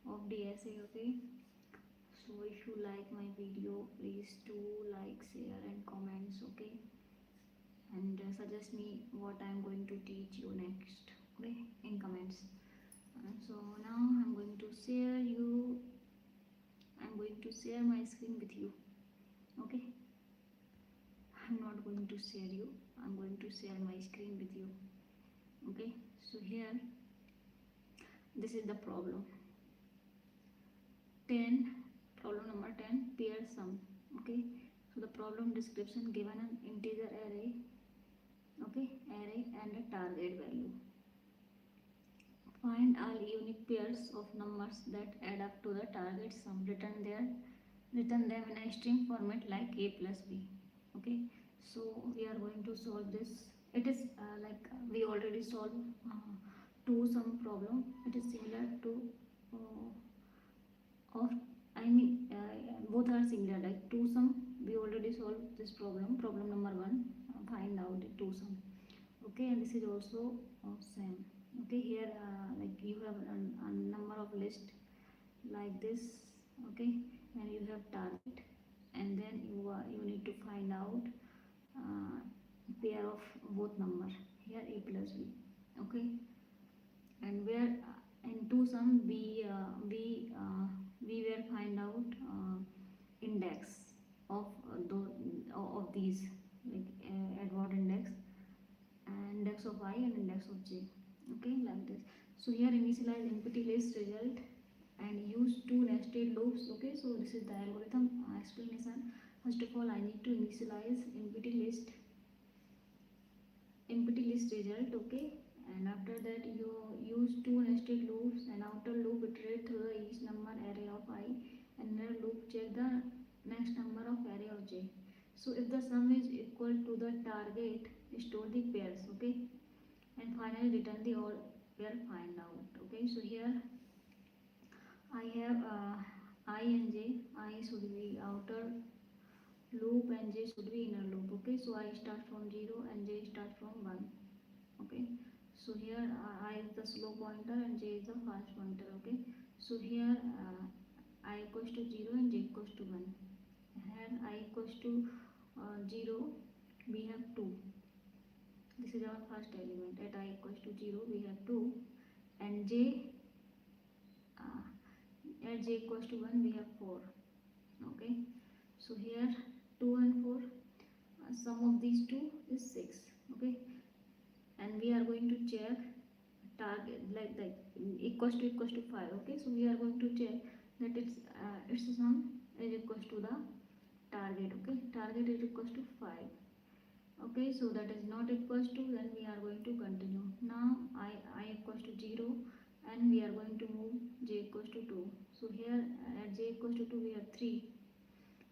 of DSA, okay? So if you like my video, please do like, share and comments, okay? And suggest me what I am going to teach you next, okay? In comments. So now I'm going to share my screen with you, okay? I'm not going to share you, I'm going to share my screen with you, okay? So here, this is the problem. 10 Problem number 10, pair sum, okay? So the problem description, given an integer array, okay, array and a target value. Find all unique pairs of numbers that add up to the target sum. Return them in a string format like a plus b, okay? So we are going to solve this. It is we already solved two sum problem. It is similar to uh, of both are similar, like two sum. We already solved this problem number 1. Find out the two sum, okay? And this is also same, okay? Here you have a number of list like this, okay? And you have target, and then you need to find out uh, pair of both number. Here a plus b, okay? And where in two sum we will find out index of of these, like at what index, index of I and index of j, okay? Like this. So here initialize empty list result and use two nested loops, okay? So this is the algorithm explanation. First of all, I need to initialize empty list result, okay? And after that you use two nested loops. And outer loop iterate through each number array of I, and inner loop check the next number of array of j. So if the sum is equal to the target, store the pairs, okay? And finally return the all pair find out, okay? So here I have I and j. I should be outer loop and j should be inner loop, okay? So I start from 0 and j start from 1, okay? So here I is the slow pointer and j is the fast pointer, okay? So here I equals to 0 and j equals to 1. Here I equals to 0, we have 2. This is our first element. At I equals to 0 we have 2, and j uh, at j equals to 1 we have 4, okay? So here 2 and 4, sum of these two is 6, okay? And we are going to check target, equals to 5, okay? So we are going to check that its sum is equals to the target, okay? Target is equals to 5, okay? So that is not equals to, then we are going to continue. Now I equals to 0, and we are going to move j equals to 2. So here at j equals to 2 we have 3,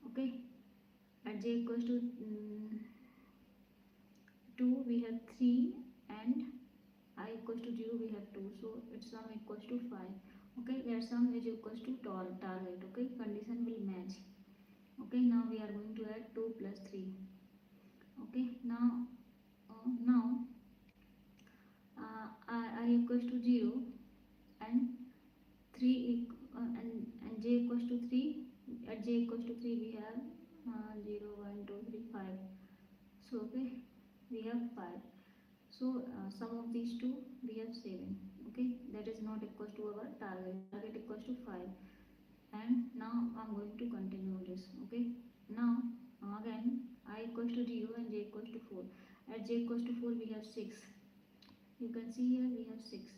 okay? At j equals to 2 we have 3, and I equals to 0 we have 2. So its sum equals to 5, okay? That sum is equals to target, okay? Condition will match, okay? Now we are going to add 2 plus 3, okay? Now I equals to 0 and 3 and j equals to 3. At j equals to 3 we have 0 1 2 3 5. So okay, we have 5. So sum of these two we have 7, okay? That is not equals to our target equals to 5. And now I'm going to continue this, okay? Now again I equals to 0 and j equals to 4. At j equals to 4 we have 6. You can see here we have 6,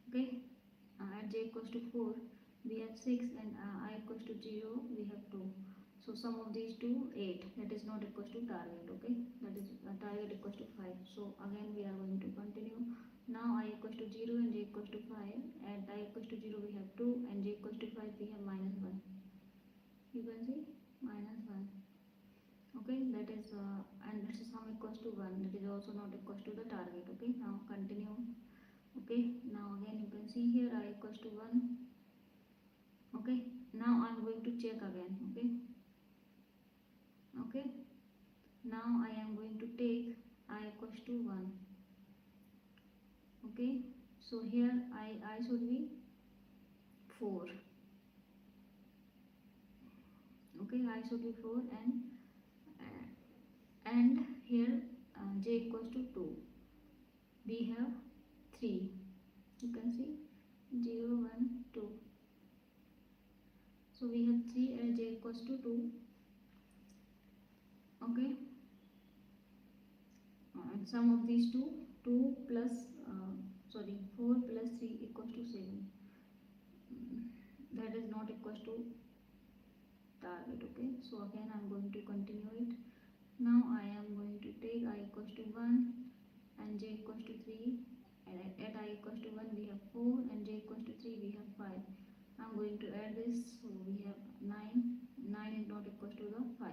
okay? At j equals to 4 we have 6, and I equals to 0 we have 2. So sum of these two 8. That is not equals to target, okay? That is target equals to 5. So again we are going to continue. Now I equals to 0 and j equals to 5. At I equals to 0 we have 2, and j equals to 5 we have minus 1. You can see minus 1, okay? That is and this is sum equals to 1. That is also not equals to the target, okay? Now continue, okay? Now again you can see here I equals to 1, okay? Now I'm going to check again, okay? Now I am going to take I equals to 1, Okay, so here I should be 4. Okay, I should be 4, and here j equals to 2. We have 3. You can see 0 1 2. So we have 3 and j equals to 2. Okay, and sum of these two, 2 plus 4 plus 3 equals to 7. That is not equals to target. Okay, so again I am going to continue it. Now I am going to take I equals to 1 and j equals to 3, and at I equals to 1 we have 4 and j equals to 3 we have 5. I am going to add this, so we have 9. 9 is not equals to the 5.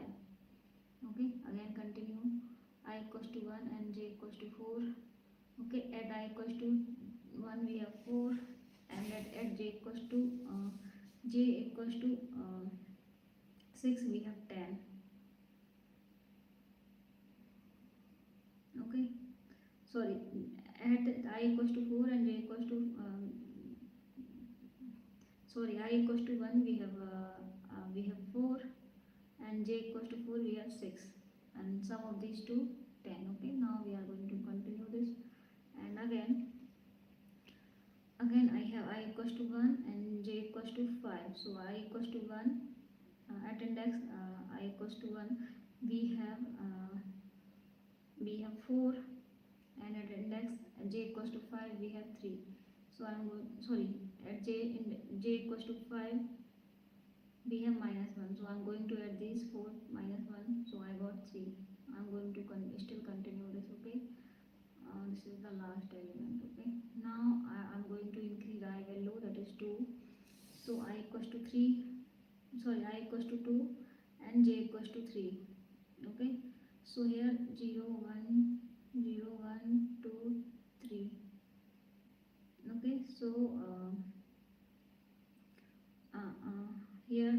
Okay, again continue. I equals to 1 and j equals to 4. Okay, at I equals to 1 we have 4, and at j equals to j equals to 6 we have 10. Okay, sorry, at I equals to 4 and j equals to I equals to 1 we have 4, and j equals to 4 we have 6, and sum of these two 10. Okay, now we are going to continue this, and again I have I equals to 1 and j equals to 5. So I equals to 1 at index I equals to 1 we have 4, and at index j equals to 5 we have 3. So I am going, sorry, at j equals to 5 we have -1. So I am going to add these 4 -1. So I got 3. I am going to still continue this. Okay, this is the last element. Okay, now I am going to increase I value, that is 2. So I equals to 3, sorry, I equals to 2 and j equals to 3. Okay, so here 0 1 0 1 2 3. Okay, so here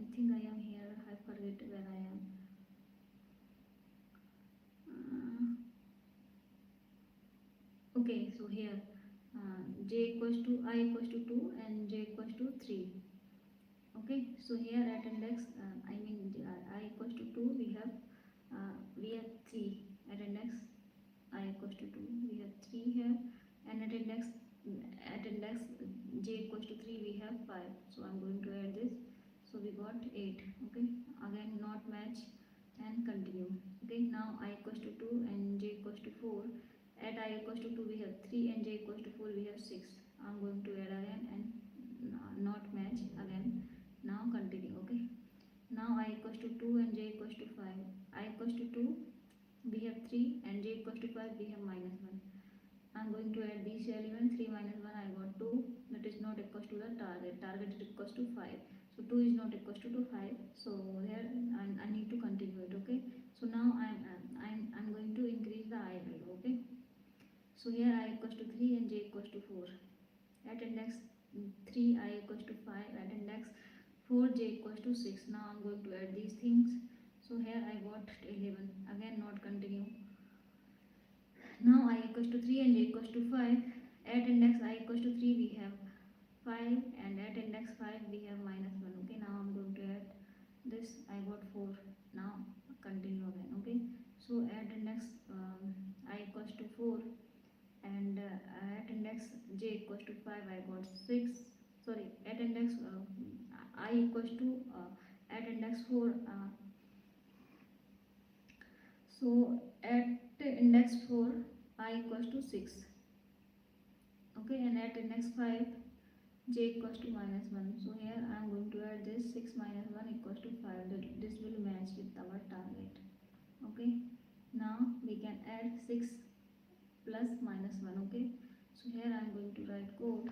I think I am here, I forget where I am. Okay, so here j equals to I equals to 2 and j equals to 3. Okay, so here at index I equals to 2 we have 3 at index I equals to 2 we have 3 here, and at index j equals to 3 we have 5. So I'm going to add this, so we got 8. Okay, again not match and continue. Okay, now I equals to 2 and j equals to 4. At I equals to 2 we have 3 and j equals to 4 we have 6. I'm going to add again and not match again. Now continue. Okay, now I equals to 2 and j equals to 5. I equals to 2 we have 3 and j equals to 5 we have -1. I'm going to add these elements. 3 minus 1 I got 2. That is not equals to the target. Target is equals to 5. So 2 is not equals to 5. So here I need to continue it. Okay. So now I'm going to increase the I value. Okay. So here I equals to 3 and j equals to 4. At index 3 I equals to 5. At index 4 j equals to 6. Now I'm going to add these things. So here I got 11. Again not continue. Now I equals to 3 and j equals to 5. At index I equals to 3 we have 5, and at index 5 we have -1. Okay, now I'm going to add this. I got 4. Now continue again. Okay, so at index I equals to 4, and at index j equals to 5 I got 6. Sorry, at index I equals to at index 4. So at index 4 I equals to 6. Okay, and at index 5 j equals to -1. So here I am going to add this. 6 minus 1 equals to 5. This will match with our target. Okay, now we can add 6 plus -1. Okay, so here I am going to write code.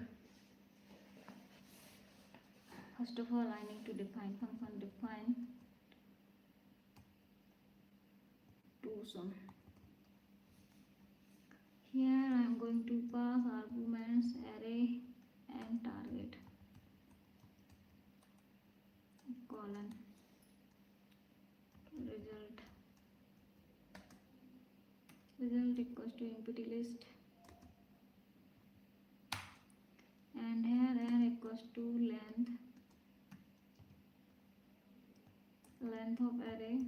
First of all I need to define function. Define to sum. Here I am going to pass arguments array and target, colon, result equals to empty list, equals to length of array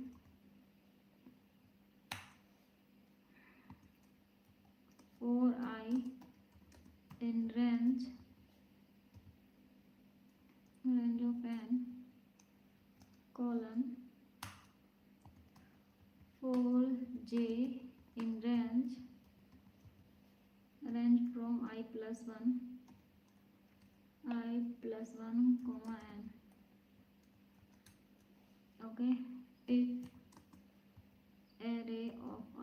4I in range of n colon 4j in range from I plus 1 comma n. Okay, if array of I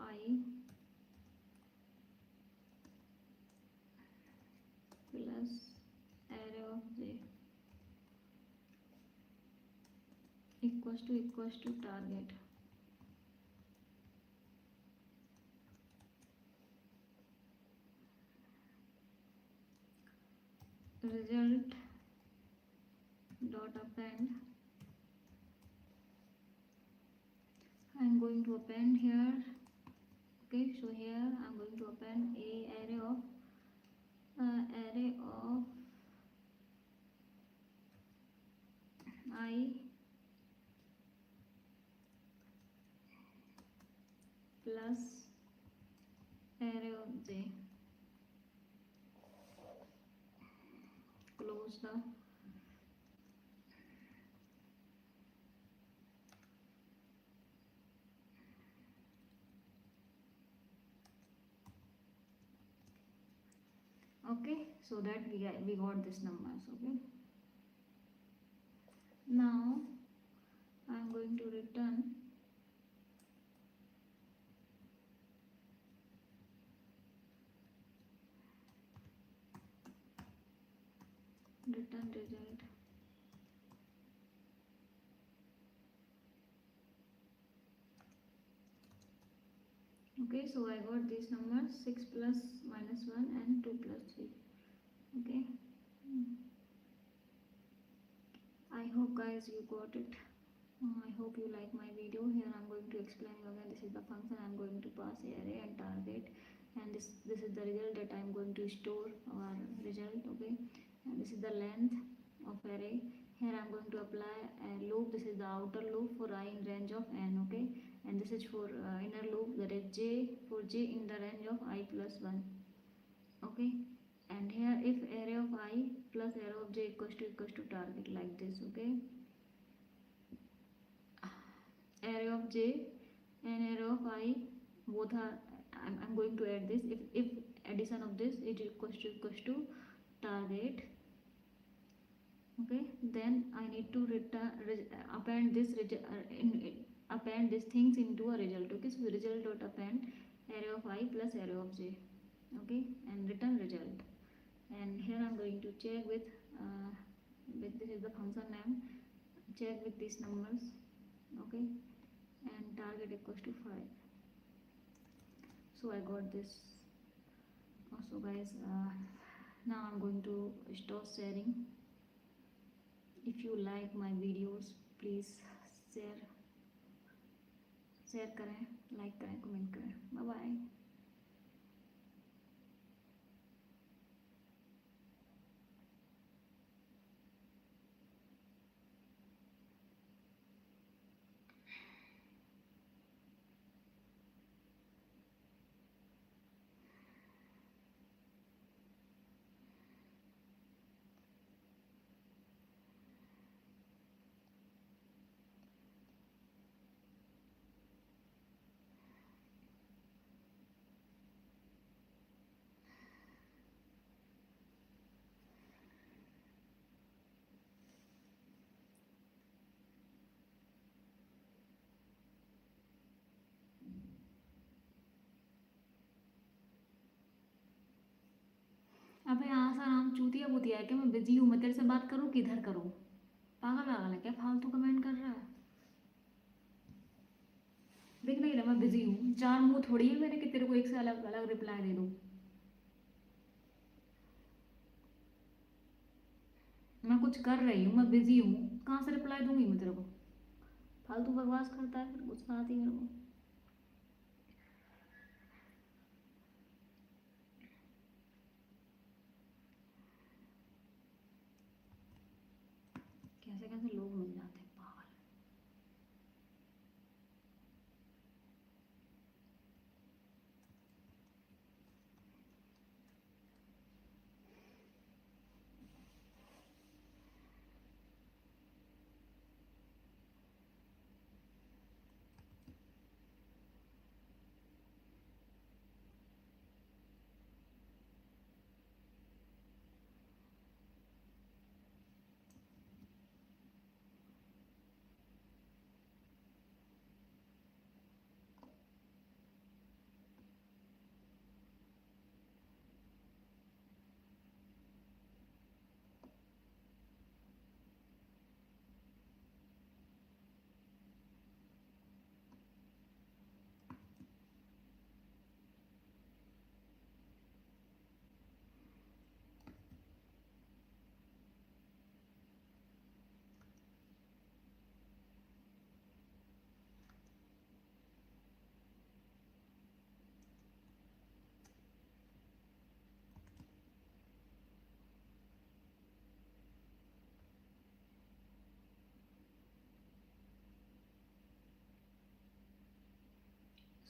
plus array of j equals to target. Result dot append. I'm going to append here. Okay, so here I'm going to append a array of I plus array of j. Close the okay, so that we got this numbers. Okay, now I'm going to return result. Okay, so I got these numbers 6 plus minus 1 and 2 plus 3. Okay, I hope guys you got it. I hope you like my video. Here I'm going to explain you again. This is the function I'm going to pass array and target, and this is the result that I'm going to store our result. Okay, and this is the length of array. Here I'm going to apply a loop. This is the outer loop for I in range of n. Okay, and this is for inner loop, that is j, for j in the range of I plus 1. Okay, and here if array of I plus array of j equals to target, like this. Okay, array of j and array of I both are, I'm going to add this. If addition of this is equals to target, okay, then I need to append this append these things into a result. Okay, so result dot append array of I plus array of j. Okay, and return result. And here I'm going to check with this is the function name, check with these numbers. Okay, and target equals to 5. So I got this. Also guys, now I'm going to stop sharing. If you like my videos, please share करें, like करें, comment करें. Bye bye. अबे आसाराम चूतिया बुतिया है क्या? मैं busy हूँ, मैं तेरे से बात करूँ किधर करूँ? पागल पागल है क्या? फालतू कमेंट कर रहा है. देख नहीं रहा मैं बिजी हूँ. 4 मुंह थोड़ी है मेरे कि तेरे को एक से अलग अलग रिप्लाई दे दूँ. मैं कुछ कर रही हूँ, मैं बिजी हूँ, कहाँ से रिप्लाई दूंगी मैं तेरे को? फालतू बकवास करता है, फिर गुस्सा आती है मेरे को.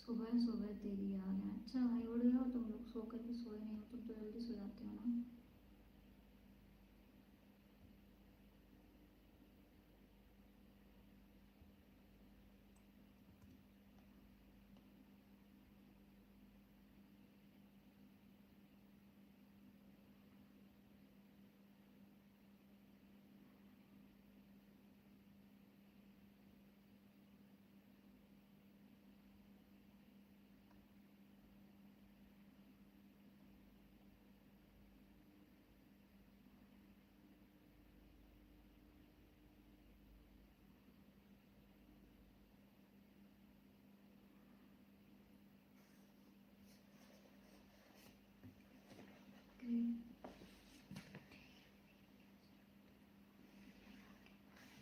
सुबह सुबह तेरी याद है। अच्छा भाई उड़ गए हो तुम लोग, सो करके सोए नहीं हो, तुम तो जल्दी सो जाते हो ना।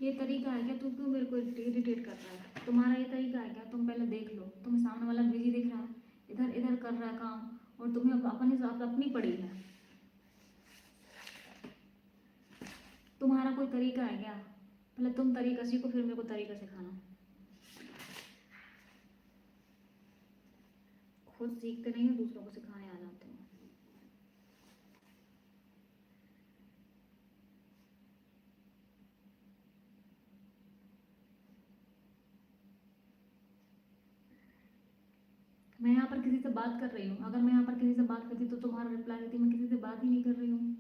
ये तरीका है क्या? तू क्यों मेरे को इरिटेट कर रहा है? तुम्हारा ये तरीका है क्या? तुम पहले देख लो, तुम्हें सामने वाला बिजी दिख रहा है, इधर इधर कर रहा है काम, और तुम्हें अपनी अपनी पड़ी है। तुम्हारा कोई तरीका है क्या? पहले तुम तरीका सीखो, फिर मेरे को तरीका सिखाना। खुद सीखते नहीं हो, दूसरों को सिखाने आ जाते हो। मैं यहाँ पर किसी से बात कर रही हूँ, अगर मैं यहाँ पर किसी से बात करती तो तुम्हारा रिप्लाई देती, मैं किसी से बात ही नहीं कर रही हूँ।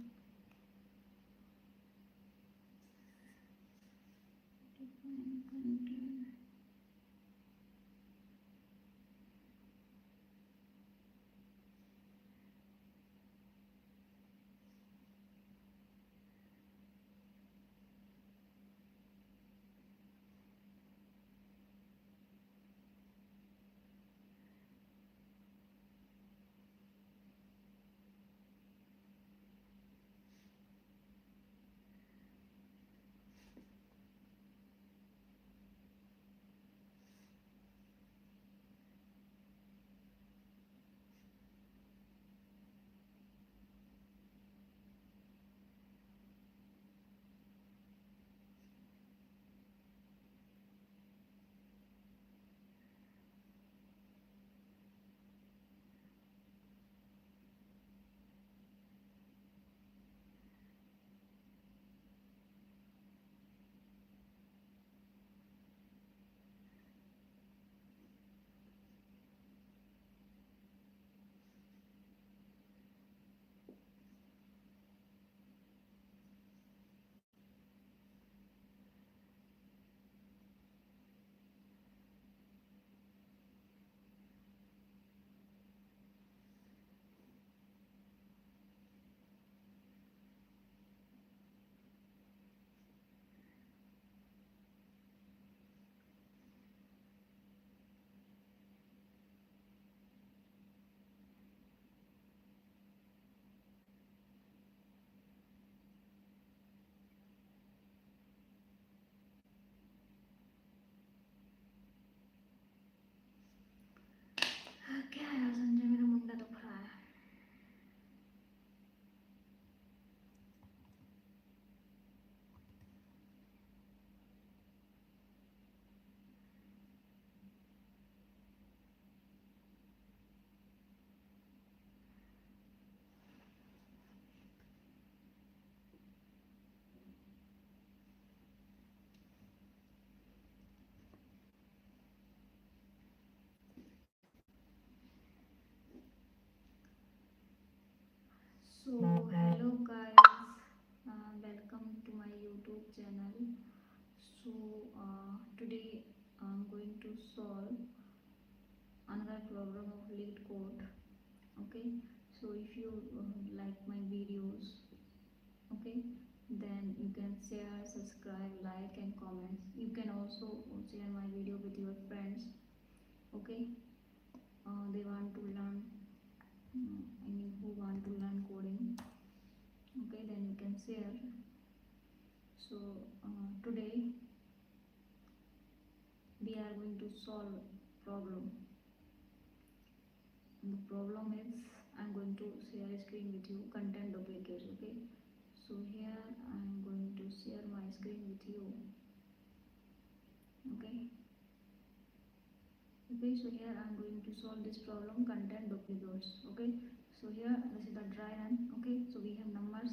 क्या है संजय, मेरा मुंडा दुख रहा है। So hello guys, welcome to my YouTube channel. So today I'm going to solve another problem of lead code. Okay, so if you like my videos, okay, then you can share, subscribe, like and comment. You can also share my video with your friends. Okay, they want to learn, I mean who want to learn coding. Okay, then you can share. So today we are going to solve problem. And the problem is, I'm going to share a screen with you, content duplicates. Okay, so here I'm going to share my screen with you. Okay, Okay, so here I'm going to solve this problem, content duplicates. Okay, so here this is the dry run. Okay, so we have numbers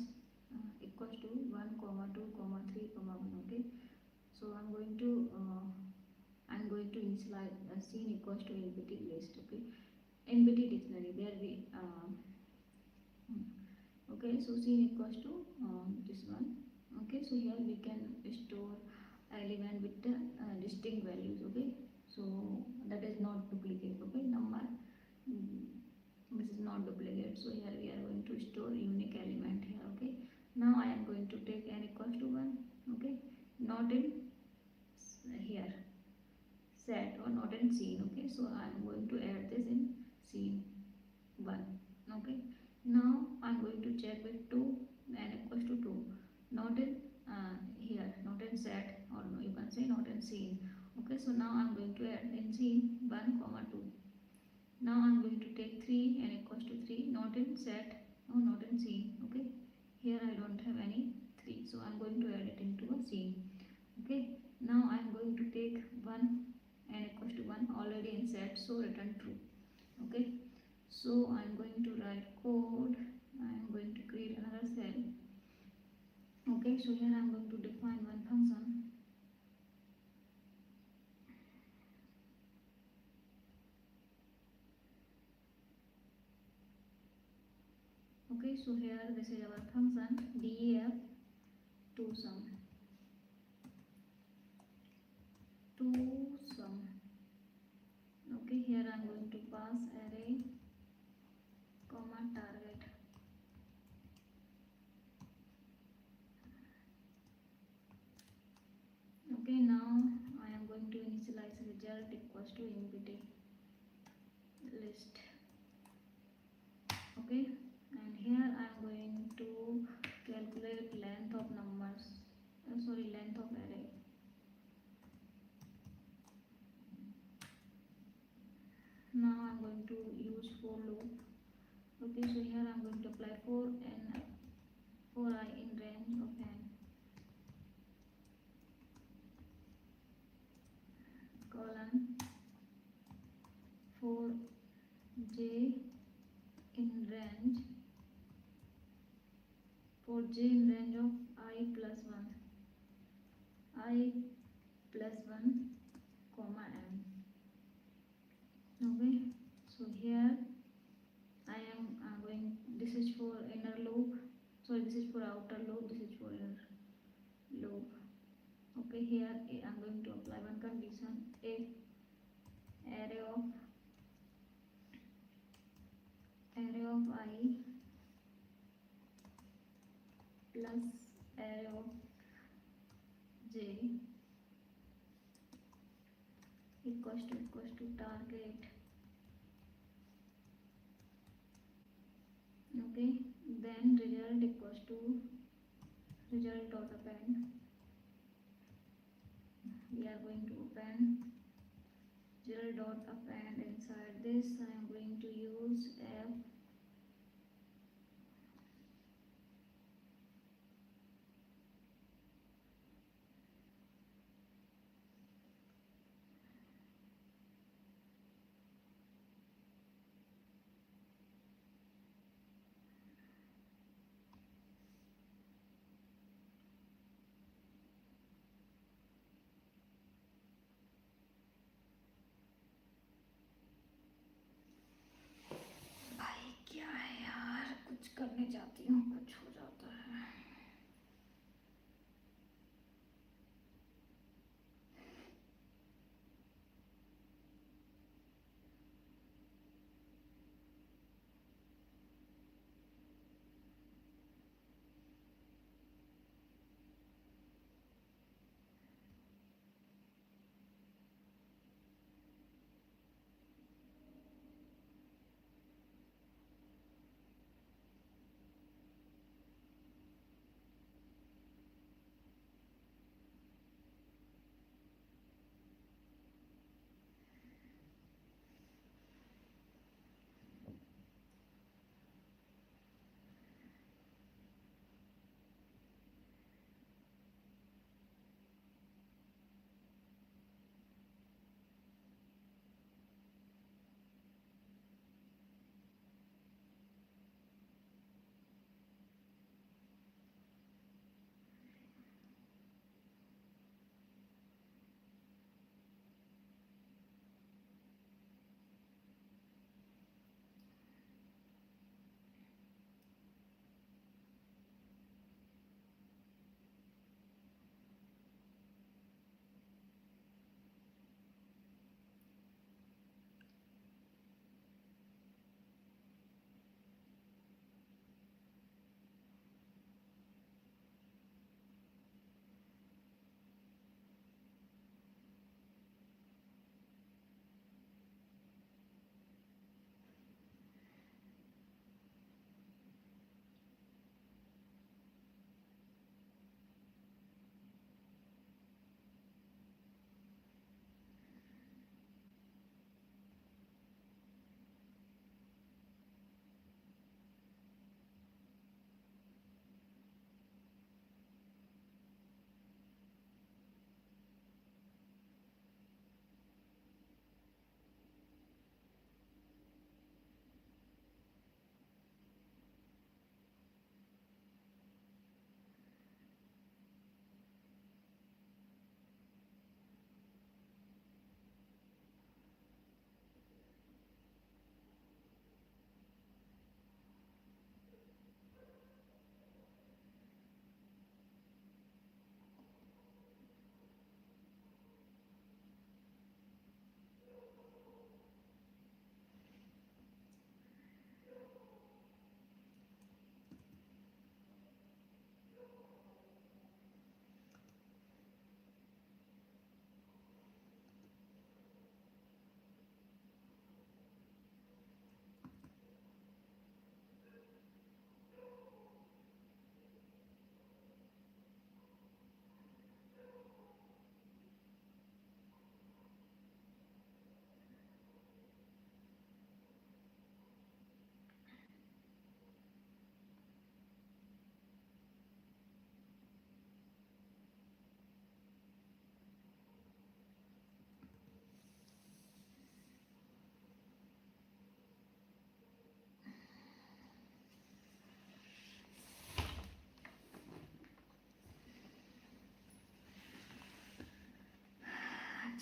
equals to 1 comma 2 comma 3 comma 1. Okay, so I'm going to initialize scene equals to npt list. Okay, npt dictionary, there we okay, so scene equals to this one. Okay, so here we can store element with the distinct values. Okay, so that is not duplicate. Okay, number, mm, this is not duplicate, so here we are going to store unique element here. Okay, now I am going to take n equals to 1. Okay, not in here set or not in scene. Okay, so I am going to add this in scene 1. Okay, now I'm going to check with 2 n equals to 2, not in here, not in set, or no, you can say not in scene. Okay, so now I'm going to add in scene 1 comma 2. Now I'm going to take 3 n equals to 3, not in set or not in scene. Okay, here I don't have any 3, so I'm going to add it into a scene. Okay, now I'm going to take 1 n equals to 1, already in set, so return true. Okay, so I'm going to write code. I'm going to create another cell. Okay, so here I'm going to define one function. Okay, so here this is our function def to sum. Okay, here I'm going to pass array comma target. Okay, now I am going to initialize result equals to npt list. Okay, and here I am going to calculate length of numbers, length of array. Now I'm going to use for loop. Okay, so here I'm going to apply for I in range of n, colon for j in range, for j in range of I plus 1, I plus 1 comma n. Okay, so here I am going, this is for inner loop, sorry, this is for outer loop, this is for inner loop. Okay, here I'm going to apply one condition, if array of I plus array of j equals to target. Okay, then result equals to result dot append. We are going to append result dot append. Inside this I am going to use f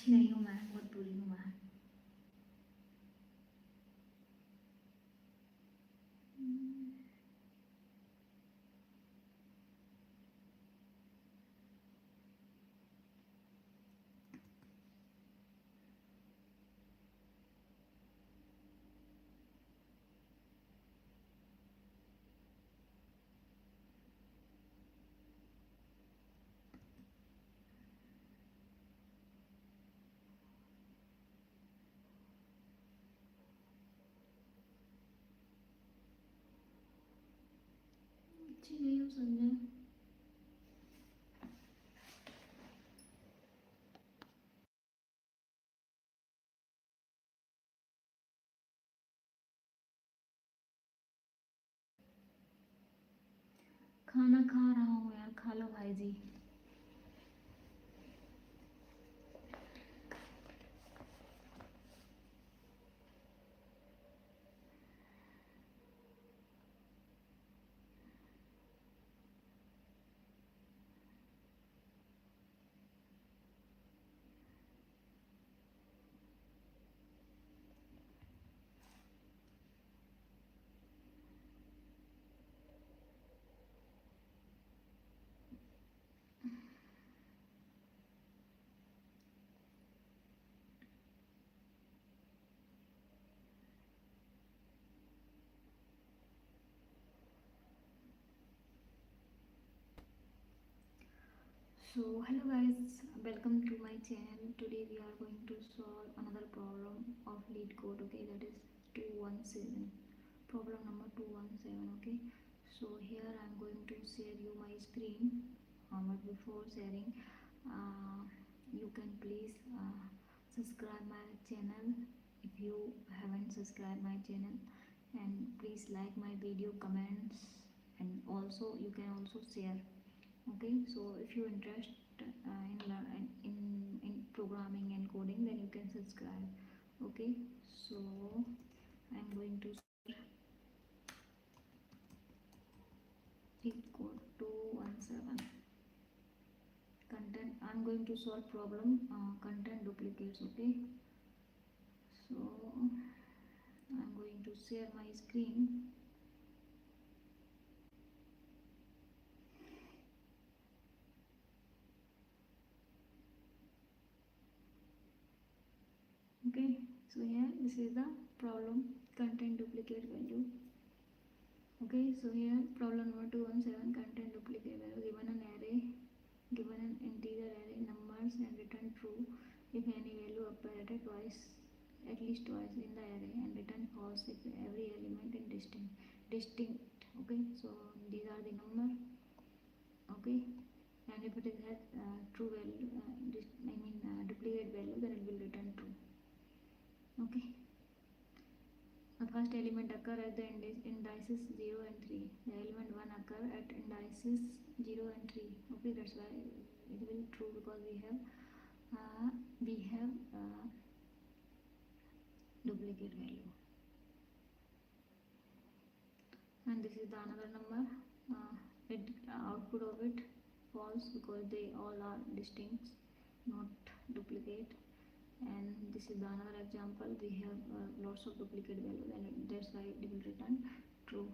अच्छी नहीं हूँ मैं, बहुत बुरी हूँ मैं। अच्छी नहीं हूँ संजय। खाना खा रहा हूँ यार, खा लो भाई जी। So hello guys, welcome to my channel. Today we are going to solve another problem of lead code. Okay, that is 217. Problem number 217. Okay, so here I am going to share you my screen. But before sharing, you can please subscribe my channel if you haven't subscribed my channel, and please like my video, comments, and also you can also share. Okay, so if you interest in programming and coding, then you can subscribe. Okay, so I'm going to code 217 content. I'm going to solve problem content duplicates. Okay, so I'm going to share my screen. Okay, so here this is the problem content duplicate value. Okay, so here problem number 217, content duplicate value. Given an array, given an integer array numbers and return true if any value appeared twice, at least twice in the array, and return false if every element is distinct. Okay, so these are the number. Okay, and if it is has true value, duplicate value, then it will return true. Okay, the first element occur at the indices 0 and 3. The element 1 occur at indices 0 and 3. Okay, that's why it will true, because we have duplicate value. And this is the another number. It output of it false, because they all are distinct, not duplicate. And this is the another example. We have lots of duplicate values, and that's why it will return true.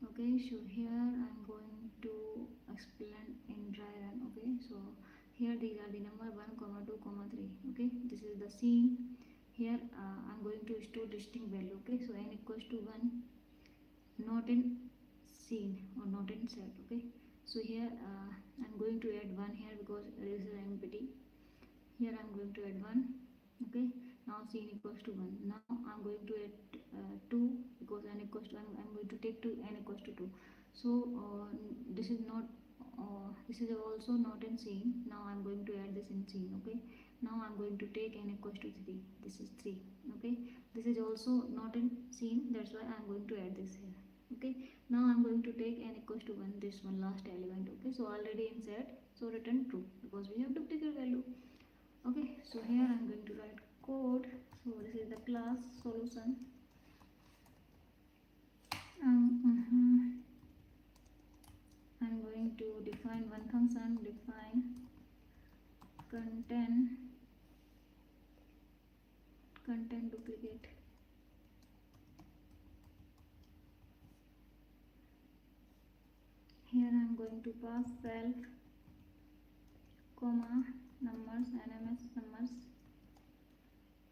Okay, so here I'm going to explain in dry run. Okay, so here these are the number 1, 2, 3. Okay, this is the scene. Here I'm going to store distinct value. Okay, so n equals to 1, not in scene or not in set. Okay, so here I'm going to add 1 here, because this is empty. Here I'm going to add 1. Okay, now scene equals to 1. Now I'm going to add 2, because n equals to 1. I'm going to take 2, n equals to 2. So this is not this is also not in scene. Now I'm going to add this in scene. Okay, now I'm going to take n equals to 3. This is 3. Okay, this is also not in scene, that's why I'm going to add this here. Okay, now I'm going to take n equals to 1, this one last element. Okay, so already in set, so return true, because we have duplicate value. Okay, so here I'm going to write code. So this is the class solution. I'm going to define one function, define content content duplicate. Here I am going to pass self, comma, numbers, NMS numbers,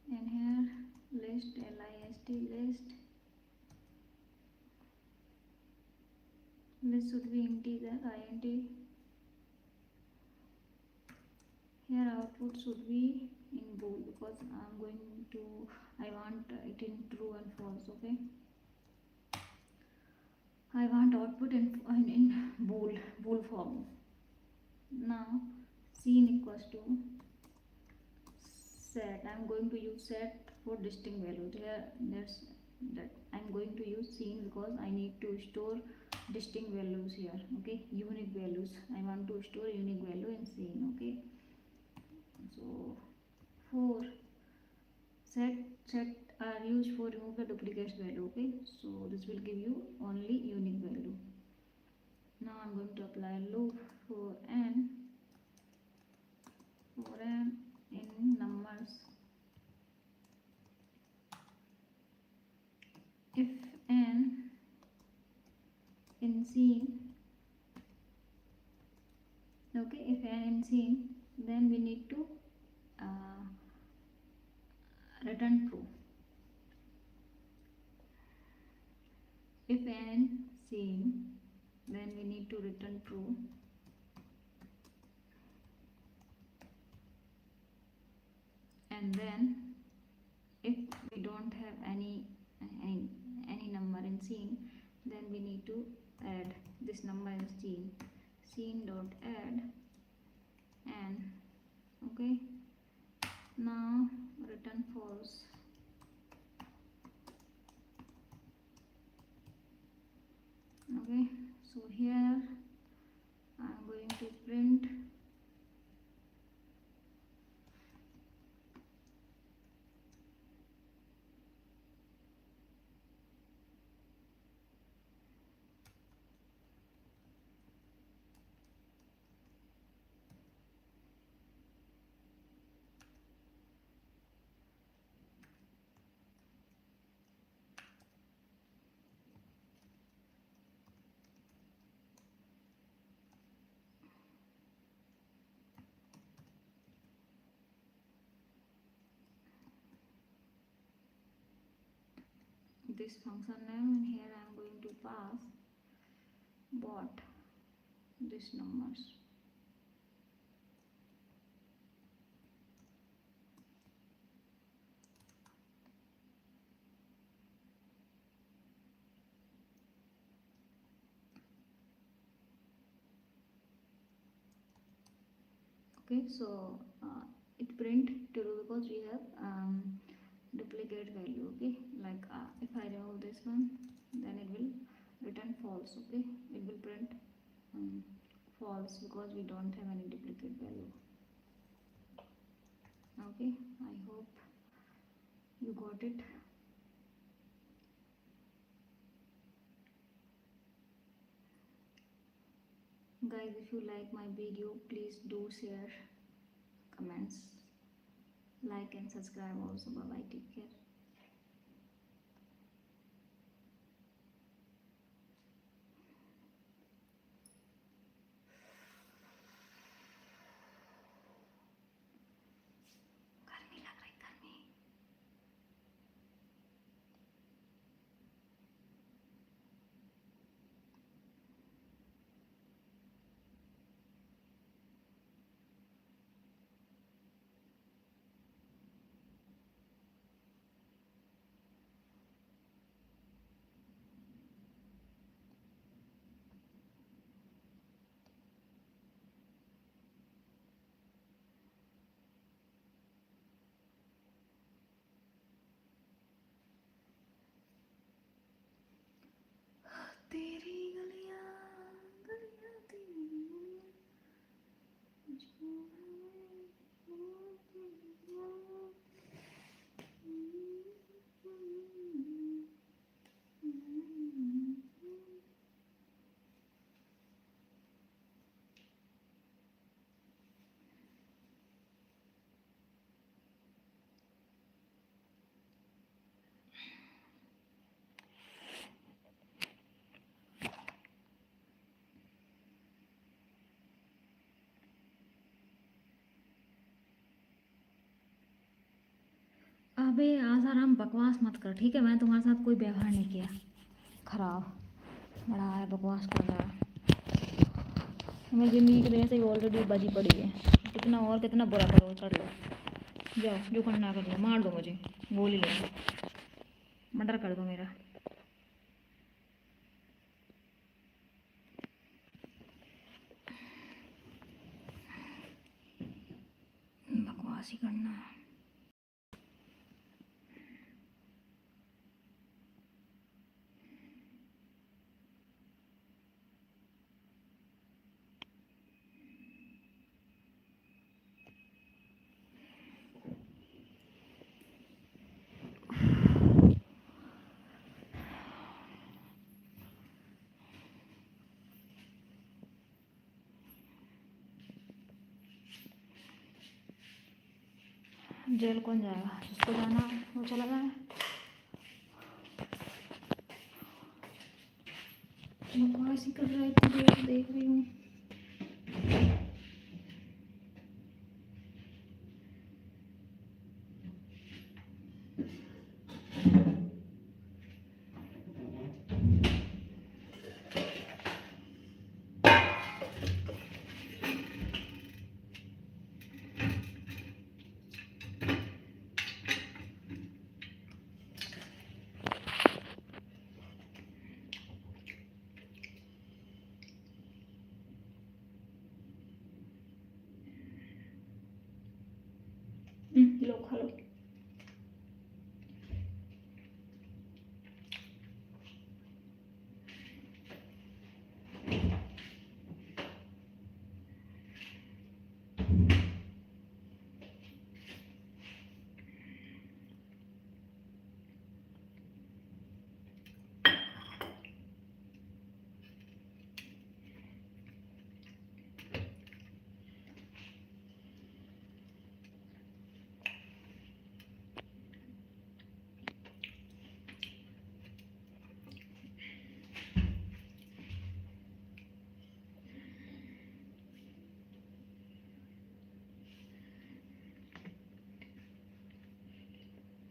and here list, list, list. List should be integer, int. Here output should be in bool because I want it in true and false. Okay, I want output in bool form. Now scene equals to set. I'm going to use set for distinct values. Here that I'm going to use scene because I need to store distinct values here. Okay, unique values. I want to store unique value in scene. Okay, so for set are used for remove the duplicate value. Okay, so this will give you only unique value. Now I'm going to apply loop for n in numbers. If n in scene, okay, if n in scene, then we need to return true. If n scene, then we need to return true. And then if we don't have any number in scene, then we need to add this number in scene dot add n. Okay, now return false. Okay, so here I'm going to print this function name, and here I am going to pass bot this numbers. Okay, so it print true because we have duplicate value. Okay, like if I remove this one, then it will return false. Okay, it will print false because we don't have any duplicate value. Okay, I hope you got it. Guys, if you like my video, please do share, comments, like and subscribe also. Bye bye, take care. अबे आसाराम बकवास मत कर, ठीक है? मैंने तुम्हारे साथ कोई व्यवहार नहीं किया खराब। बड़ा है बकवास कर रहा है। हमें ज़िंदगी की वजह से ऑलरेडी बजी पड़ी है, कितना और कितना बुरा करो, चढ़ लो, जाओ जो करना कर लो, मार दो मुझे, गोली लो, मर्डर कर दो मेरा। बकवास ही करना है। जेल कौन जाएगा? जिसको जाना वो चला जाए। बकवास ही कर रहा है, इतनी देर से देख रही हूँ। लो खा लो।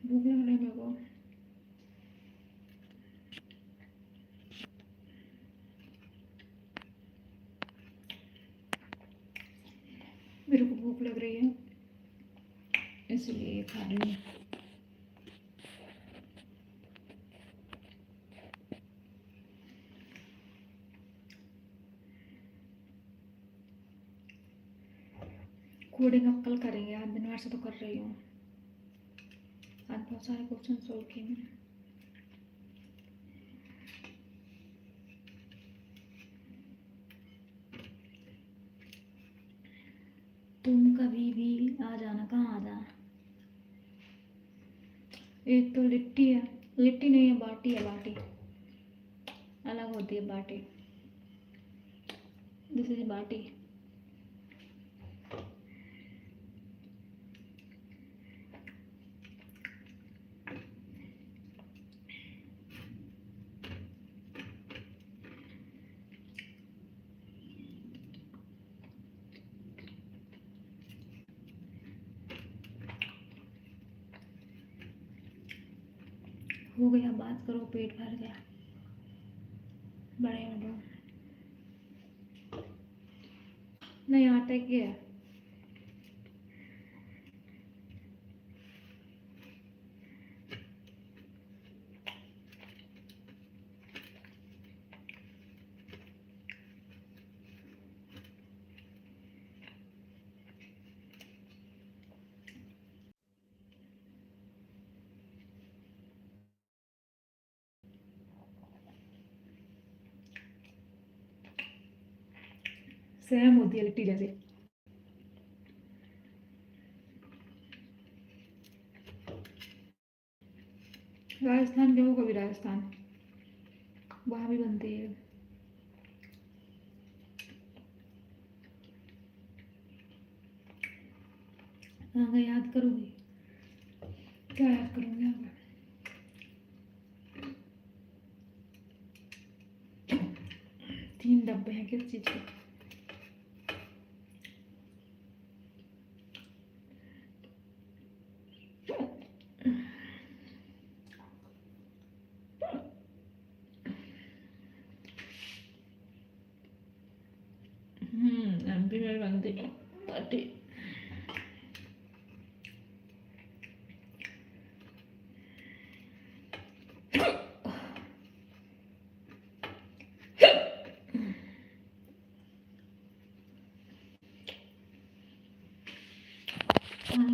भूख लग रहा है मेरे को। मेरे को भूख लग रही है इसलिए खा रही हूँ। कोडिंग अब कल करेंगे, आज दिन भर से तो कर रही हूँ। आज बहुत सारे क्वेश्चन सोल्व किए मैंने। तुम कभी भी आ जाना। कहाँ आ जाना? एक तो लिट्टी है, लिट्टी नहीं है, बाटी है। बाटी अलग होती है, बाटी। दिस इज बाटी। हो गया, बात करो, पेट भर गया। बड़े हो गए। नहीं, आटे की है। सेम होती है लिट्टी जैसे। राजस्थान गए हो कभी? राजस्थान वहाँ भी बनती है। आगे याद करोगी? क्या याद करूँगी आगे? 3 डब्बे हैं किस चीज़ के? एमपी में बनती है पार्टी।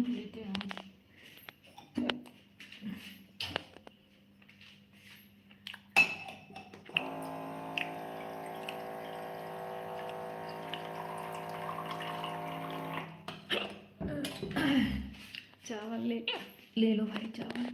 लेते हैं चावल ले लो भाई चावल।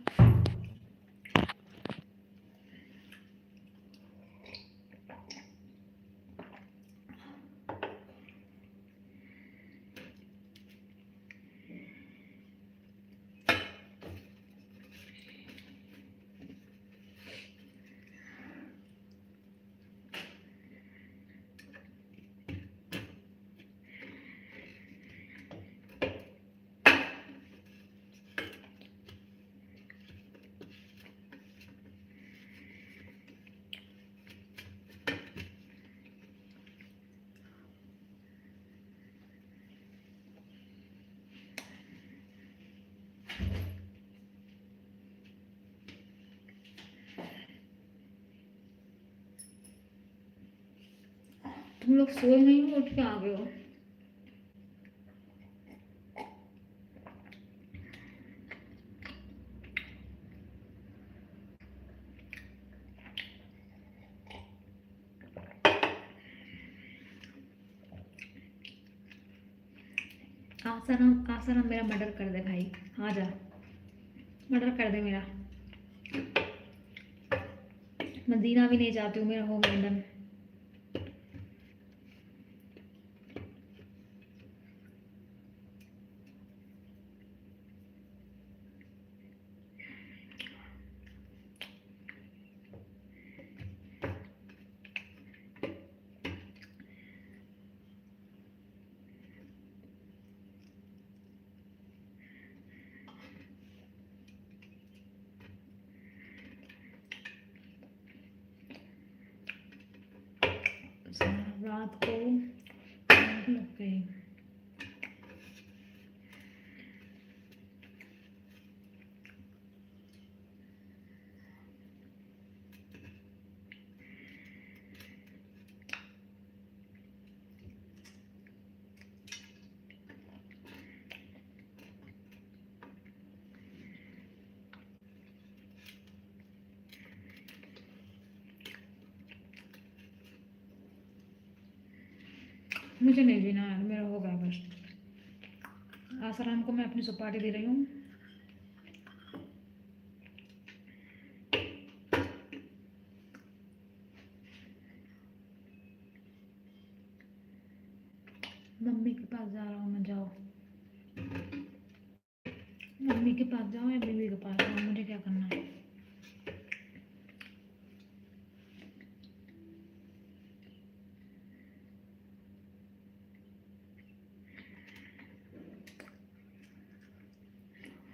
तुम लोग सोए नहीं हो, उठ के आ गए हो। आसाराम आसाराम मेरा मर्डर कर दे भाई, आ जा मर्डर कर दे मेरा। मदीना भी नहीं जाती हूँ, मेरा होम लंदन। रात को लग गई। मुझे नहीं जीना है, मेरा हो गया बस। आसाराम को मैं अपनी सुपारी दे रही हूँ। मम्मी के पास जा रहा हूँ मैं, जाओ मम्मी के पास जाओ या बीवी के पास जाओ, मुझे क्या करना है।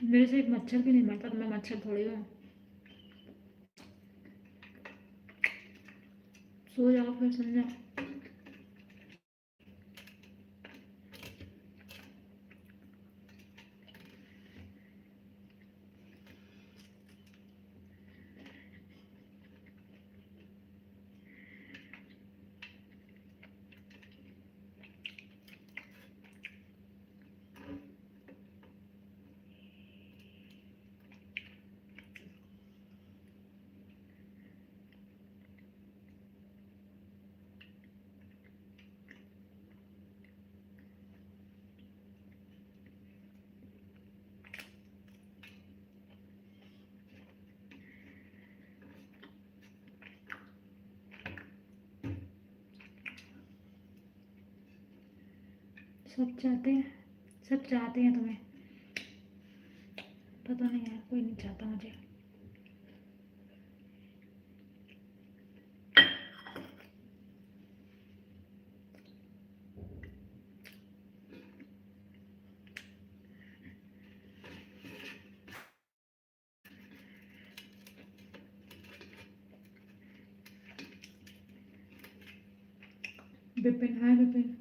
मेरे से एक मच्छर भी नहीं मरता, तो मैं मच्छर थोड़ी हूँ। सो जाओ फिर, समझा। सब चाहते हैं, सब चाहते हैं तुम्हें, पता नहीं यार, कोई नहीं चाहता मुझे। विपिन, हाय विपिन।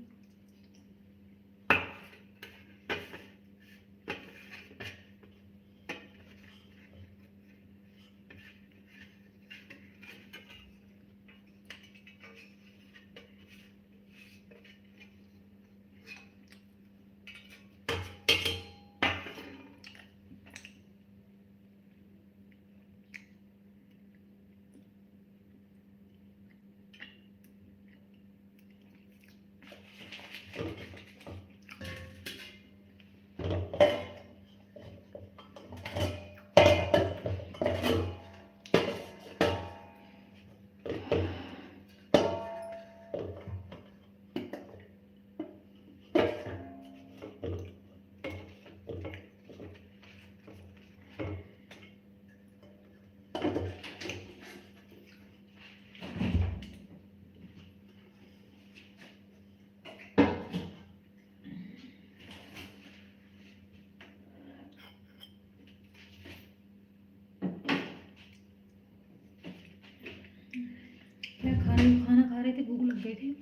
खाना खा रही थी, भूख लग गई थी।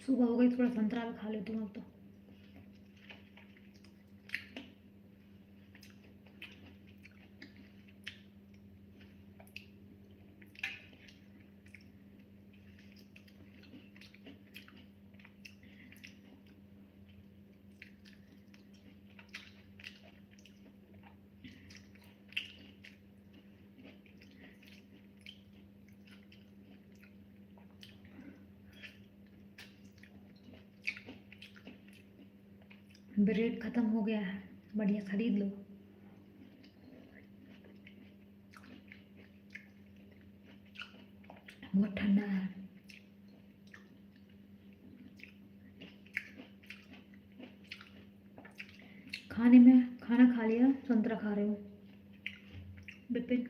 सुबह हो गई, थोड़ा संतरा भी खा लेती हूँ अब तो। ब्रेड खत्म हो गया है, बढ़िया खरीद लो। बहुत ठंडा है। खाने में खाना खा लिया, संतरा खा रही हूँ। बिपिन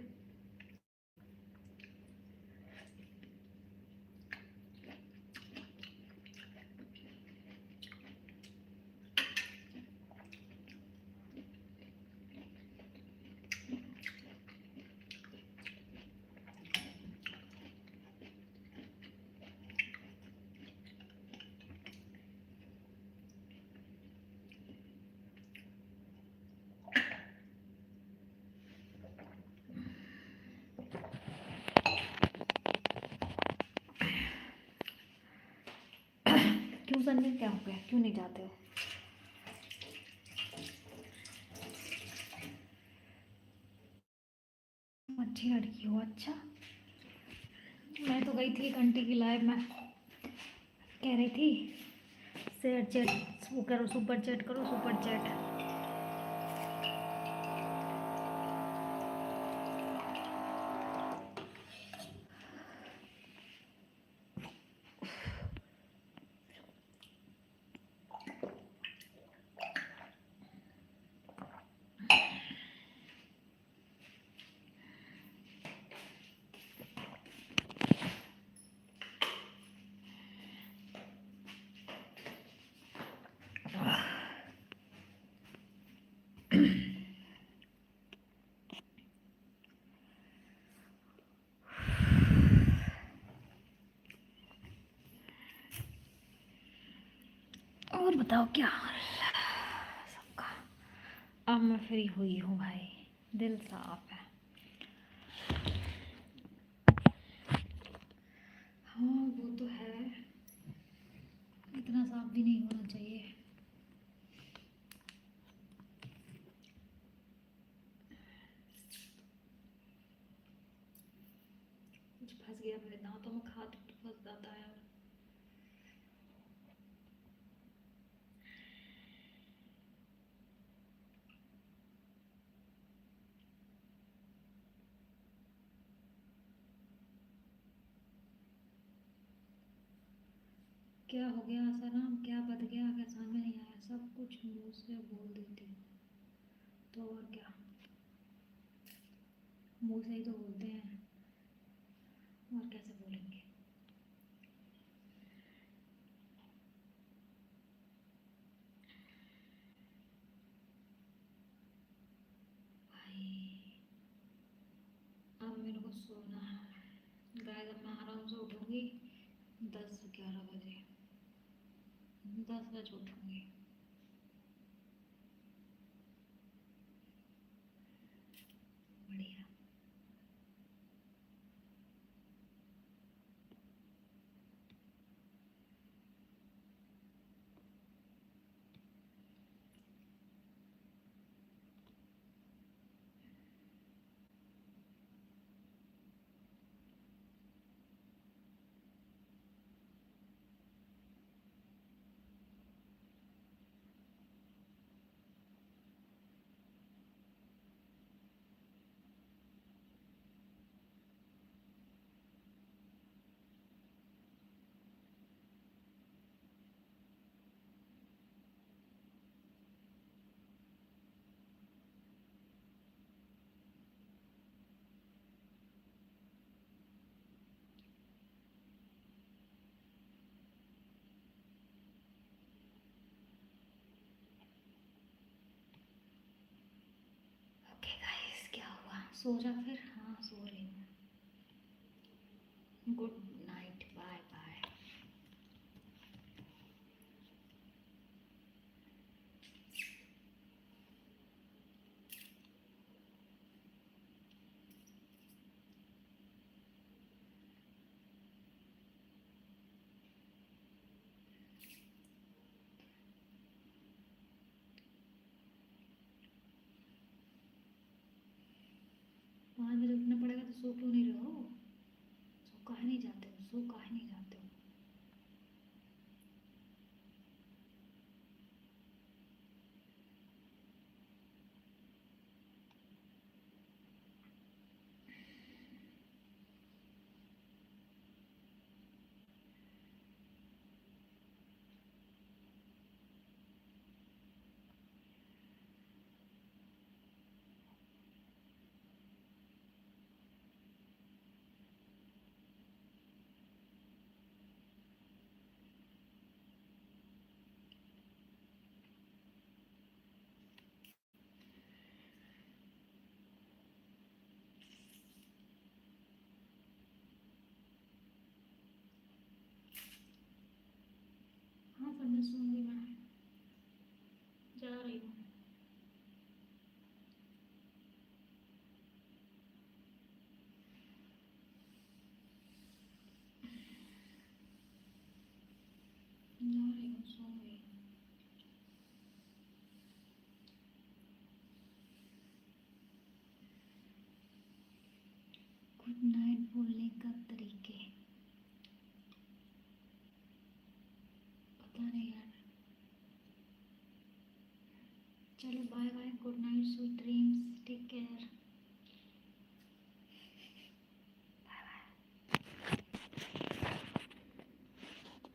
क्यों संजय, क्या हो गया, क्यों नहीं जाते हो? अच्छी लड़की हो। अच्छा, मैं तो गई थी एक आंटी की लाइव में, कह रही थी शेयर चैट वो करो, सुपर चैट करो, सुपर चैट। और बताओ क्या हाल सबका? अब मैं फ्री हुई हूँ भाई, दिल साफ है। हाँ वो तो है, इतना साफ भी नहीं होना चाहिए। कुछ फंस गया मेरे दांतों में, खाते तो फंस जाता है। क्या हो गया सनम, क्या बद गया, क्या समझ में नहीं आया। सब कुछ मुंह से बोल देती हूँ तो और क्या, मुंह से ही तो बोलते हैं, और कैसे बोलेंगे। भाई अब मेरे को सोना है गाइस, अब मैं आराम से उठूंगी 10-11 बजे, 10 बजे उठूंगी। बढ़िया। ओके गाइस, क्या हुआ, सो जा फिर? हाँ सो रही हूँ। Good night, bye bye. पाँच बजे उठना पड़ेगा तो सो क्यों नहीं रहे हो? सो काहे नहीं जाते हो? सो काहे नहीं जाते हो? हाँ फिर सूंगी मैं, जा रही हूँ। जा रही हूँ, सूंगी। गुड नाइट बोलने का तरीके पता नहीं यार। चलो bye bye, good night, sweet dreams, take care.